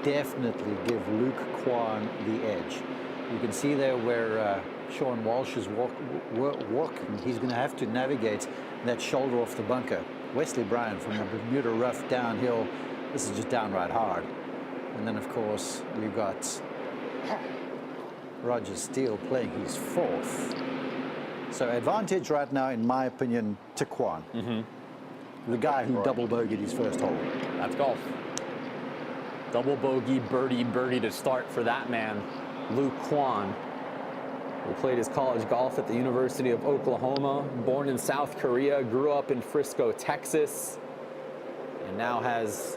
definitely give Luke Kwan the edge. You can see there where Sean Walsh is walking. He's going to have to navigate that shoulder off the bunker. Wesley Bryan from the Bermuda rough downhill. This is just downright hard. And then, of course, we've got Roger Steele playing his 4th. So advantage right now, in my opinion, to Kwan. The guy who double bogeyed his first hole. That's golf. Double bogey, birdie to start for that man, Luke Kwan, who played his college golf at the University of Oklahoma, born in South Korea, grew up in Frisco, Texas, and now has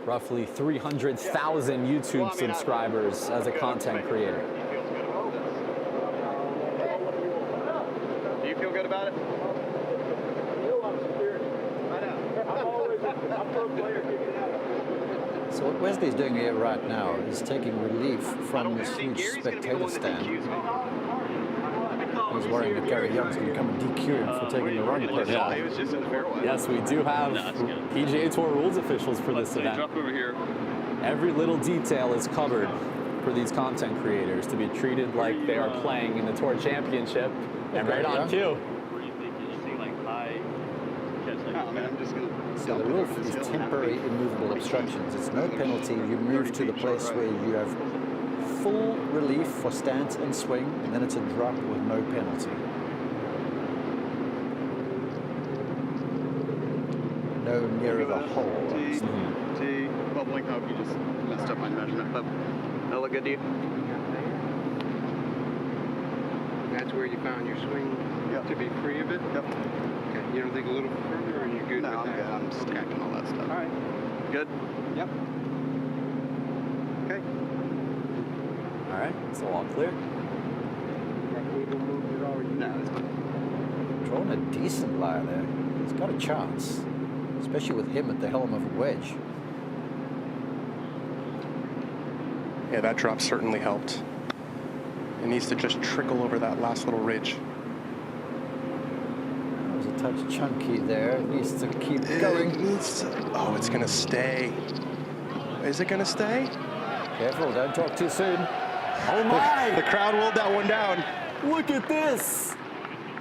roughly 300,000 YouTube subscribers as a content creator. Do you feel good about it? So what Wesley's doing here right now is taking relief from this huge spectator stand. He's worrying that Gary Young's going to come and DQ him for taking the wrong putt. Yeah. Yes, we do have PGA Tour rules officials for this event. Drop over here. Every little detail is covered for these content creators to be treated like they are playing in the Tour Championship and right on cue. So the rule for these temporary immovable obstructions, it's no penalty. You move to the place where you have full relief for stance and swing, and then it's a drop with no penalty. No nearer the hole. T. Well, Blake, I hope you just messed up my measurement, but that look good to you? That's where you found your swing to be free of it? Yep. Okay, you don't think a little further, or are you good No, with I'm that? good. I'm just tracking all that stuff. All right. Good? Yep. Okay. All right, so all clear. No, it's fine. Drawn a decent lie there. He's got a chance, especially with him at the helm of a wedge. Yeah, that drop certainly helped. It needs to just trickle over that last little ridge. That was a touch chunky there. It needs to keep going. Oh, it's going to stay. Is it going to stay? Careful, don't talk too soon. Oh my! The crowd willed that one down. Look at this!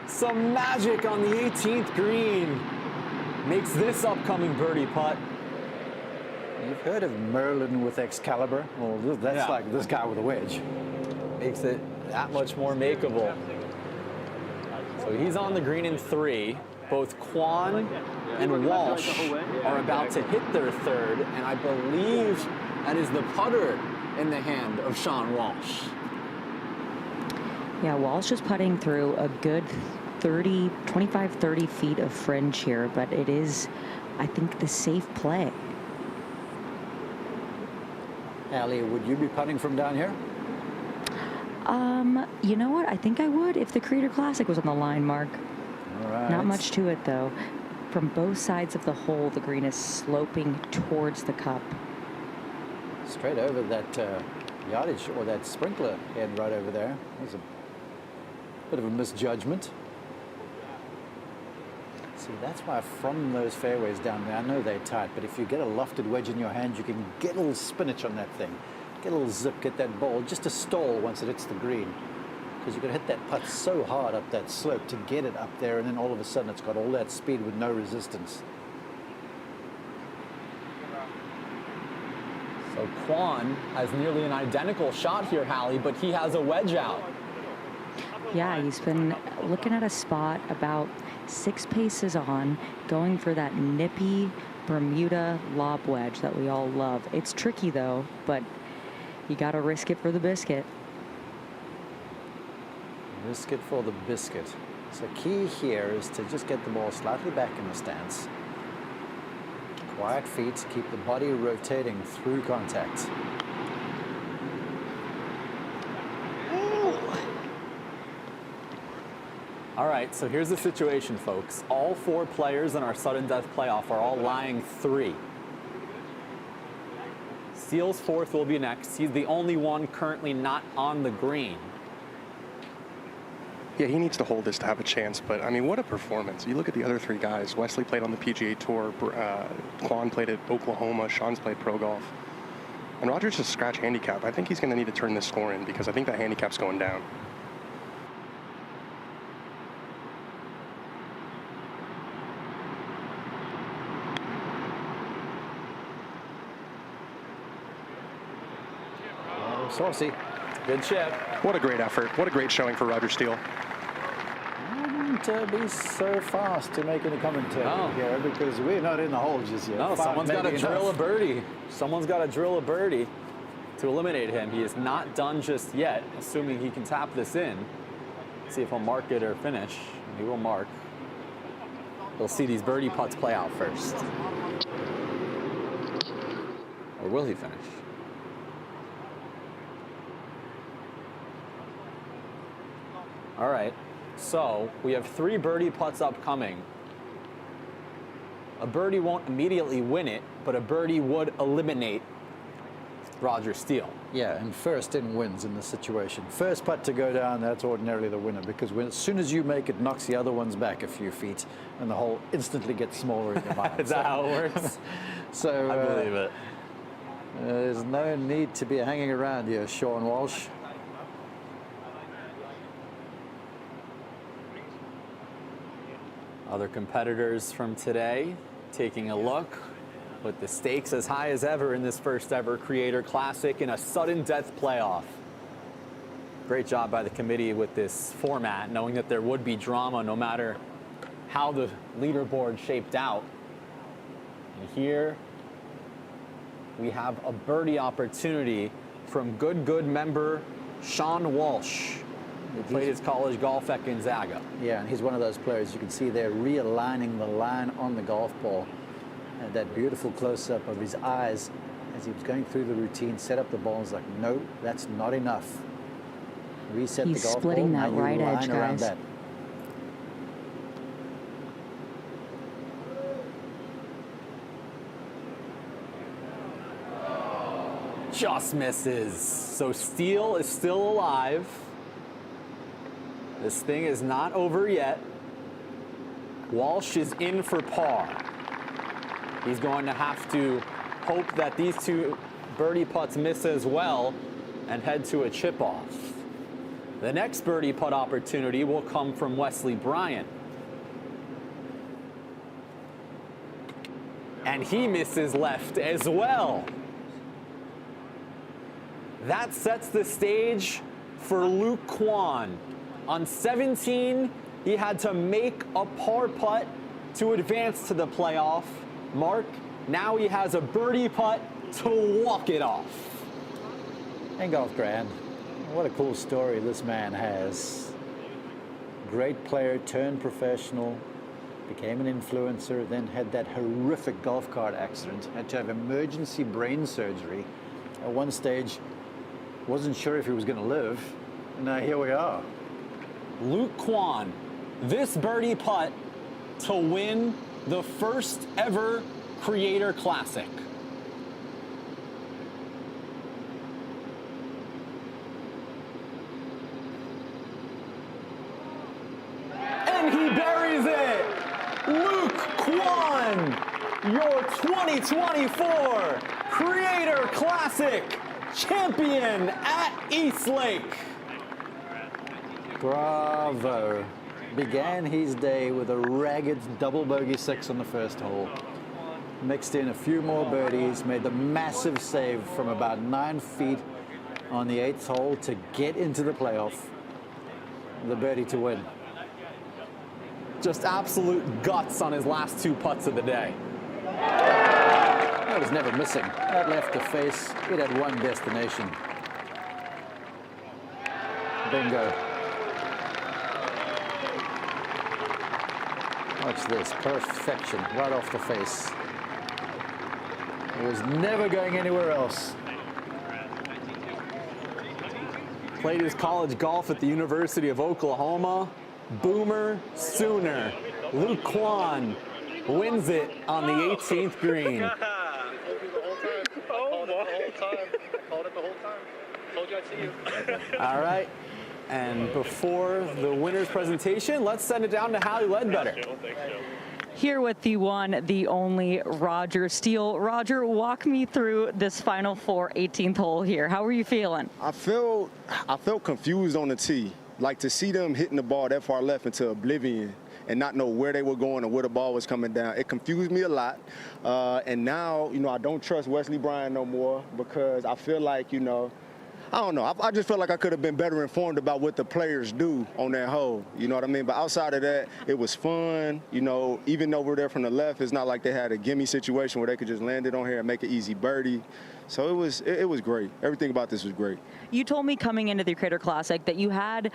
Some magic on the 18th green. Makes this upcoming birdie putt. You've heard of Merlin with Excalibur? Well, that's like this guy with a wedge. Makes it that much more makeable. So he's on the green in 3. Both Kwon and Walsh are about to hit their third, and I believe that is the putter in the hand of Sean Walsh. Yeah, Walsh is putting through a good 25, 30 feet of fringe here, but it is, I think, the safe play. Allie, would you be putting from down here? You know what? I think I would if the Creator Classic was on the line, Mark. All right. Not much to it, though. From both sides of the hole, the green is sloping towards the cup. Straight over that yardage or that sprinkler head right over there. That's a bit of a misjudgment. See, that's why from those fairways down there, I know they're tight, but if you get a lofted wedge in your hand, you can get a little spinach on that thing. Get a little zip, get that ball just a stall once it hits the green. Because you can hit that putt so hard up that slope to get it up there, and then all of a sudden it's got all that speed with no resistance. So Kwon has nearly an identical shot here, Hallie, but he has a wedge out. Yeah, he's been looking at a spot about 6 paces on, going for that nippy Bermuda lob wedge that we all love. It's tricky, though, but you got to risk it for the biscuit. Risk it for the biscuit. So key here is to just get the ball slightly back in the stance. Quiet feet, keep the body rotating through contact. All right, so here's the situation, folks. All 4 players in our sudden death playoff are all lying 3. Steele's 4th will be next. He's the only one currently not on the green. Yeah, he needs to hold this to have a chance, but I mean, what a performance. You look at the other 3 guys. Wesley played on the PGA Tour, Kwon played at Oklahoma, Sean's played pro golf. And Rogers just scratch handicap. I think he's going to need to turn this score in because I think that handicap's going down. Saucy. Good chip. What a great effort. What a great showing for Roger Steele. I wouldn't be so fast to make any commentary here because we're not in the hole just yet. No, 5 someone's got to maybe drill a enough. birdie. Someone's got to drill a birdie to eliminate him. He is not done just yet, assuming he can tap this in. See if he'll mark it or finish. He will mark. We'll see these birdie putts play out first. Or will he finish? All right, so we have 3 birdie putts upcoming. A birdie won't immediately win it, but a birdie would eliminate Roger Steele. Yeah, and first in wins in this situation. First putt to go down, that's ordinarily the winner, because as soon as you make it, knocks the other ones back a few feet, and the hole instantly gets smaller in your mind. Is that how it works? So I believe it. There's no need to be hanging around here, Sean Walsh. Other competitors from today taking a look with the stakes as high as ever in this first ever Creator Classic in a sudden death playoff. Great job by the committee with this format, knowing that there would be drama no matter how the leaderboard shaped out. And here we have a birdie opportunity from good member Sean Walsh, who played his college golf at Gonzaga. Yeah, and he's one of those players you can see there realigning the line on the golf ball. And that beautiful close-up of his eyes as he was going through the routine, set up the ball. He's like, no, that's not enough. Reset the golf ball. He's splitting that right edge, guys. That. Just misses. So Steele is still alive. This thing is not over yet. Walsh is in for par. He's going to have to hope that these two birdie putts miss as well and head to a chip off. The next birdie putt opportunity will come from Wesley Bryant. And he misses left as well. That sets the stage for Luke Kwan. On 17, he had to make a par putt to advance to the playoff. Mark, now he has a birdie putt to walk it off. And golf grand. What a cool story this man has. Great player turned professional, became an influencer, then had that horrific golf cart accident, had to have emergency brain surgery. At one stage, wasn't sure if he was going to live. And now here we are. Luke Kwan, this birdie putt to win the first ever Creator Classic. And he buries it! Luke Kwan, your 2024 Creator Classic champion at Eastlake. Bravo. Began his day with a ragged double bogey 6 on the first hole. Mixed in a few more birdies, made the massive save from about 9 feet on the 8th hole to get into the playoff. The birdie to win. Just absolute guts on his last 2 putts of the day. That was never missing. That left the face. It had one destination. Bingo. Watch this, perfection, right off the face. It was never going anywhere else. Played his college golf at the University of Oklahoma. Boomer Sooner. Luke Kwan wins it on the 18th green. Oh, the whole time. I called it the whole time. Told you I'd see you. All right. And before the winner's presentation, let's send it down to Hallie Ledbetter. Here with the one, the only Roger Steele. Roger, walk me through this Final Four 18th hole here. How are you feeling? I felt confused on the tee. Like to see them hitting the ball that far left into oblivion and not know where they were going or where the ball was coming down. It confused me a lot. And now, I don't trust Wesley Bryant no more because I feel like, I don't know. I just felt like I could have been better informed about what the players do on that hole. You know what I mean? But outside of that, it was fun. Even over there from the left, it's not like they had a gimme situation where they could just land it on here and make an easy birdie. So it was great. Everything about this was great. You told me coming into the Creator Classic that you had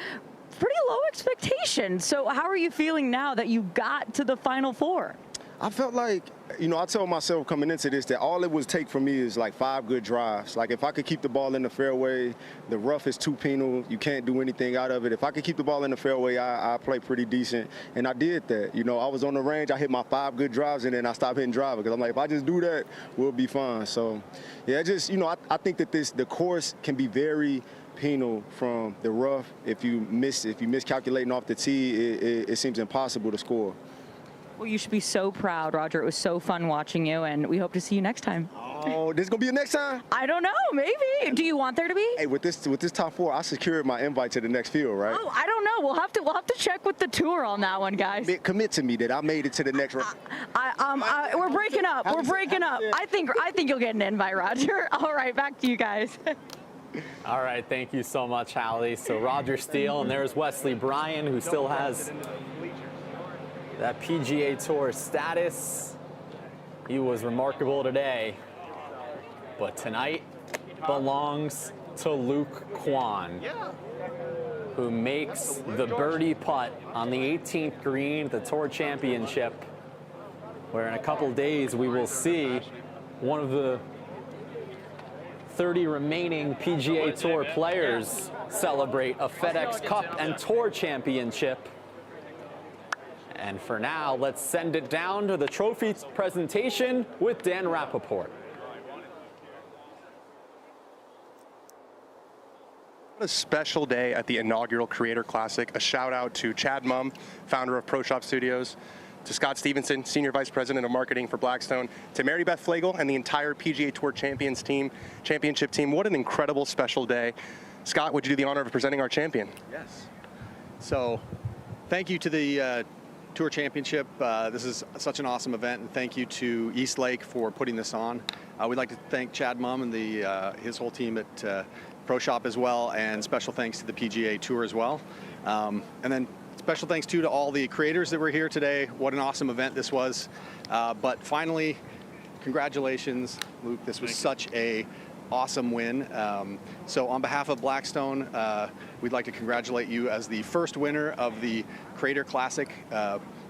pretty low expectations. So how are you feeling now that you got to the Final Four? I felt like, you know, I told myself coming into this that all it would take for me is like 5 good drives. Like if I could keep the ball in the fairway, the rough is too penal. You can't do anything out of it. If I could keep the ball in the fairway, I play pretty decent. And I did that. You know, I was on the range. I hit my 5 good drives, and then I stopped hitting driver because I'm like, if I just do that, we'll be fine. So, yeah, just, you know, I think that the course can be very penal from the rough. If you miscalculating off the tee, it seems impossible to score. Well, you should be so proud, Roger. It was so fun watching you, and we hope to see you next time. Oh, this is gonna be a next time? I don't know, maybe. Do you want there to be? Hey, with this top 4, I secured my invite to the next field, right? Oh, I don't know. We'll have to check with the tour on that one, guys. Commit to me that I made it to the next round. We're breaking up. We're breaking up. I think you'll get an invite, Roger. All right, back to you guys. All right, thank you so much, Hallie. So Roger Steele, and there's Wesley Bryan, who still has that PGA Tour status. He was remarkable today, but tonight belongs to Luke Kwan, who makes the birdie putt on the 18th green at the Tour Championship, where in a couple days we will see one of the 30 remaining PGA Tour players celebrate a FedExCup and Tour Championship. And for now, let's send it down to the trophy presentation with Dan Rappaport. What a special day at the inaugural Creator Classic. A shout out to Chad Mumm, founder of Pro Shop Studios, to Scott Stevenson, Senior Vice President of Marketing for Blackstone, to Mary Beth Flagel and the entire PGA Tour championship team. What an incredible special day. Scott, would you do the honor of presenting our champion? Yes. So, thank you to the Tour Championship. This is such an awesome event, and thank you to East Lake for putting this on. We'd like to thank Chad Mumm and his whole team at Pro Shop as well, and special thanks to the PGA Tour as well. And then special thanks to all the creators that were here today. What an awesome event this was. But finally, congratulations, Luke. This was such a awesome win. So on behalf of Blackstone, we'd like to congratulate you as the first winner of the Creator Classic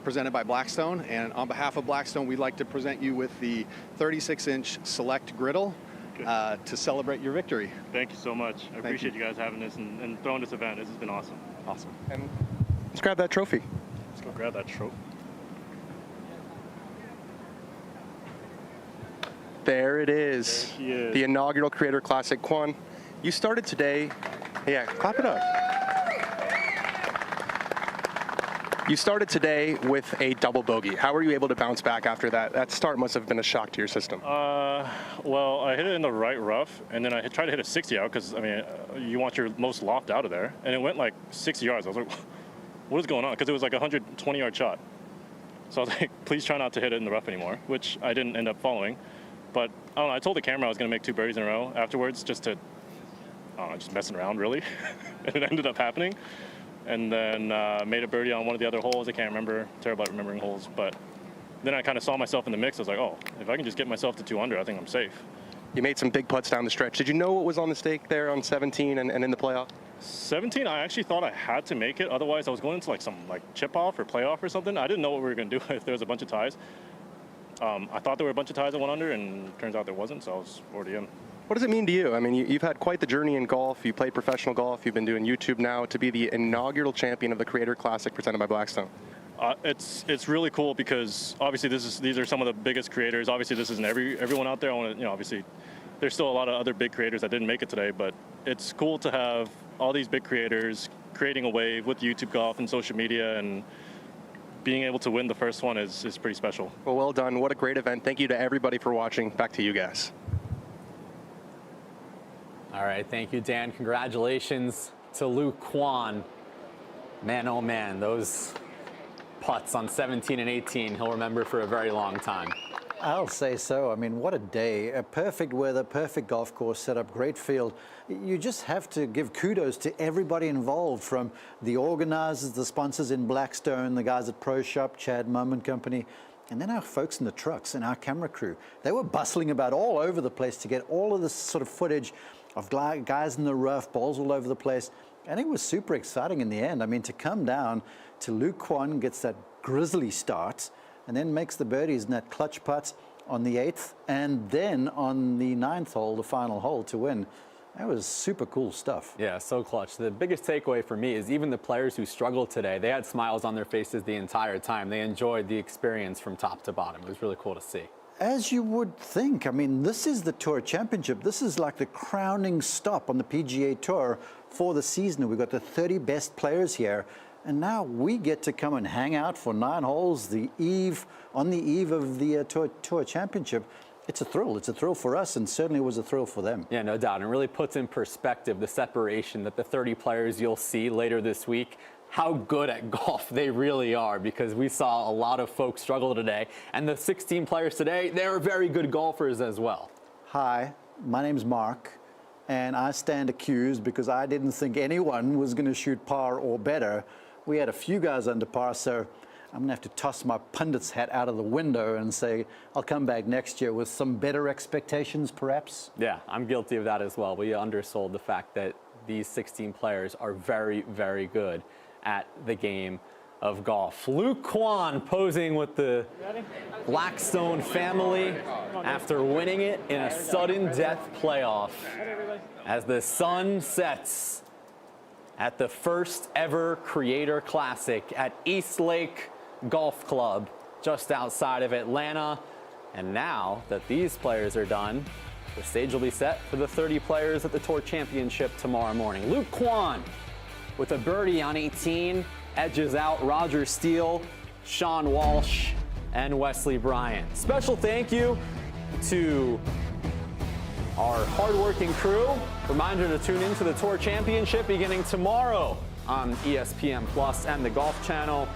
presented by Blackstone. And on behalf of Blackstone, we'd like to present you with the 36-inch Select Griddle to celebrate your victory. Thank you so much. I appreciate you guys having this and throwing this event. This has been awesome. Awesome. And let's grab that trophy. Let's go grab that trophy. There it is. The inaugural Creator Classic. Kwan, you started today. Yeah, clap it up. You started today with a double bogey. How were you able to bounce back after that? That start must have been a shock to your system. Well, I hit it in the right rough, and then I tried to hit a 60 out because, I mean, you want your most loft out of there, and it went like 60 yards. I was like, what is going on? Because it was like a 120-yard shot. So I was like, please try not to hit it in the rough anymore, which I didn't end up following. But I don't know, I told the camera I was going to make 2 birdies in a row afterwards just to, just messing around, really. And it ended up happening. And then made a birdie on one of the other holes. I can't remember, terrible at remembering holes. But then I kind of saw myself in the mix. I was like, oh, if I can just get myself to 2 under, I think I'm safe. You made some big putts down the stretch. Did you know what was on the stake there on 17 and in the playoff? 17, I actually thought I had to make it. Otherwise, I was going into like some chip off or playoff or something. I didn't know what we were going to do if there was a bunch of ties. I thought there were a bunch of ties that went under, and turns out there wasn't, so I was already in. What does it mean to you? I mean, you've had quite the journey in golf. You played professional golf. You've been doing YouTube now. To be the inaugural champion of the Creator Classic presented by Blackstone. It's really cool because obviously these are some of the biggest creators. Obviously, this isn't everyone out there. I want to, obviously, there's still a lot of other big creators that didn't make it today, but it's cool to have all these big creators creating a wave with YouTube golf and social media, and being able to win the first one is pretty special. Well done. What a great event. Thank you to everybody for watching. Back to you guys. All right, thank you, Dan. Congratulations to Luke Kwan. Man, oh man, those putts on 17 and 18, he'll remember for a very long time. I'll say so. I mean, what a day. Perfect weather, perfect golf course setup, great field. You just have to give kudos to everybody involved, from the organizers, the sponsors in Blackstone, the guys at Pro Shop, Chad Mumm and company, and then our folks in the trucks and our camera crew. They were bustling about all over the place to get all of this sort of footage of guys in the rough, balls all over the place. And it was super exciting in the end. I mean, to come down to Luke Kwan gets that grizzly start. and then makes the birdies in that clutch putt on the 8th, and then on the 9th hole, the final hole, to win. That was super cool stuff. Yeah, so clutch. The biggest takeaway for me is even the players who struggled today, they had smiles on their faces the entire time. They enjoyed the experience from top to bottom. It was really cool to see. As you would think. I mean, this is the Tour Championship. This is like the crowning stop on the PGA Tour for the season. We've got the 30 best players here. And now we get to come and hang out for 9 holes on the eve of the Tour Championship. It's a thrill. It's a thrill for us, and certainly was a thrill for them. Yeah, no doubt. And it really puts in perspective the separation that the 30 players you'll see later this week, how good at golf they really are, because we saw a lot of folks struggle today. And the 16 players today, they're very good golfers as well. Hi, my name's Mark, and I stand accused because I didn't think anyone was going to shoot par or better. We had a few guys under par, so I'm going to have to toss my pundit's hat out of the window and say I'll come back next year with some better expectations, perhaps. Yeah, I'm guilty of that as well. We undersold the fact that these 16 players are very, very good at the game of golf. Luke Kwan posing with the Blackstone family after winning it in a sudden death playoff as the sun sets at the first ever Creator Classic at East Lake Golf Club just outside of Atlanta. And now that these players are done, the stage will be set for the 30 players at the Tour Championship tomorrow morning. Luke Kwan with a birdie on 18 edges out Roger Steele, Sean Walsh, and Wesley Bryant. Special thank you to our hardworking crew. Reminder to tune into the Tour Championship beginning tomorrow on ESPN Plus and the Golf Channel.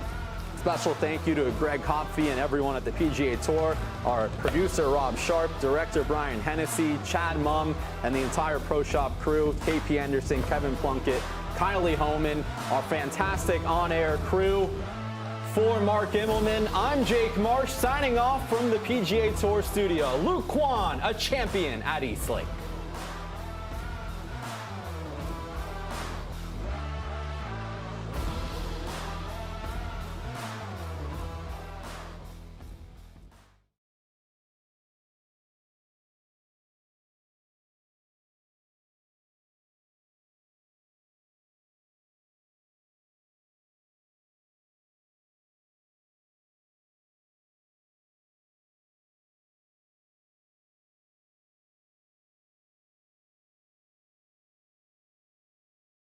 Special thank you to Greg Hopfe and everyone at the PGA Tour, our producer Rob Sharp, director Brian Hennessy, Chad Mumm, and the entire Pro Shop crew, KP Anderson, Kevin Plunkett, Kylie Homan, our fantastic on-air crew. For Mark Immelman, I'm Jake Marsh signing off from the PGA Tour studio. Luke Kwan, a champion at East Lake.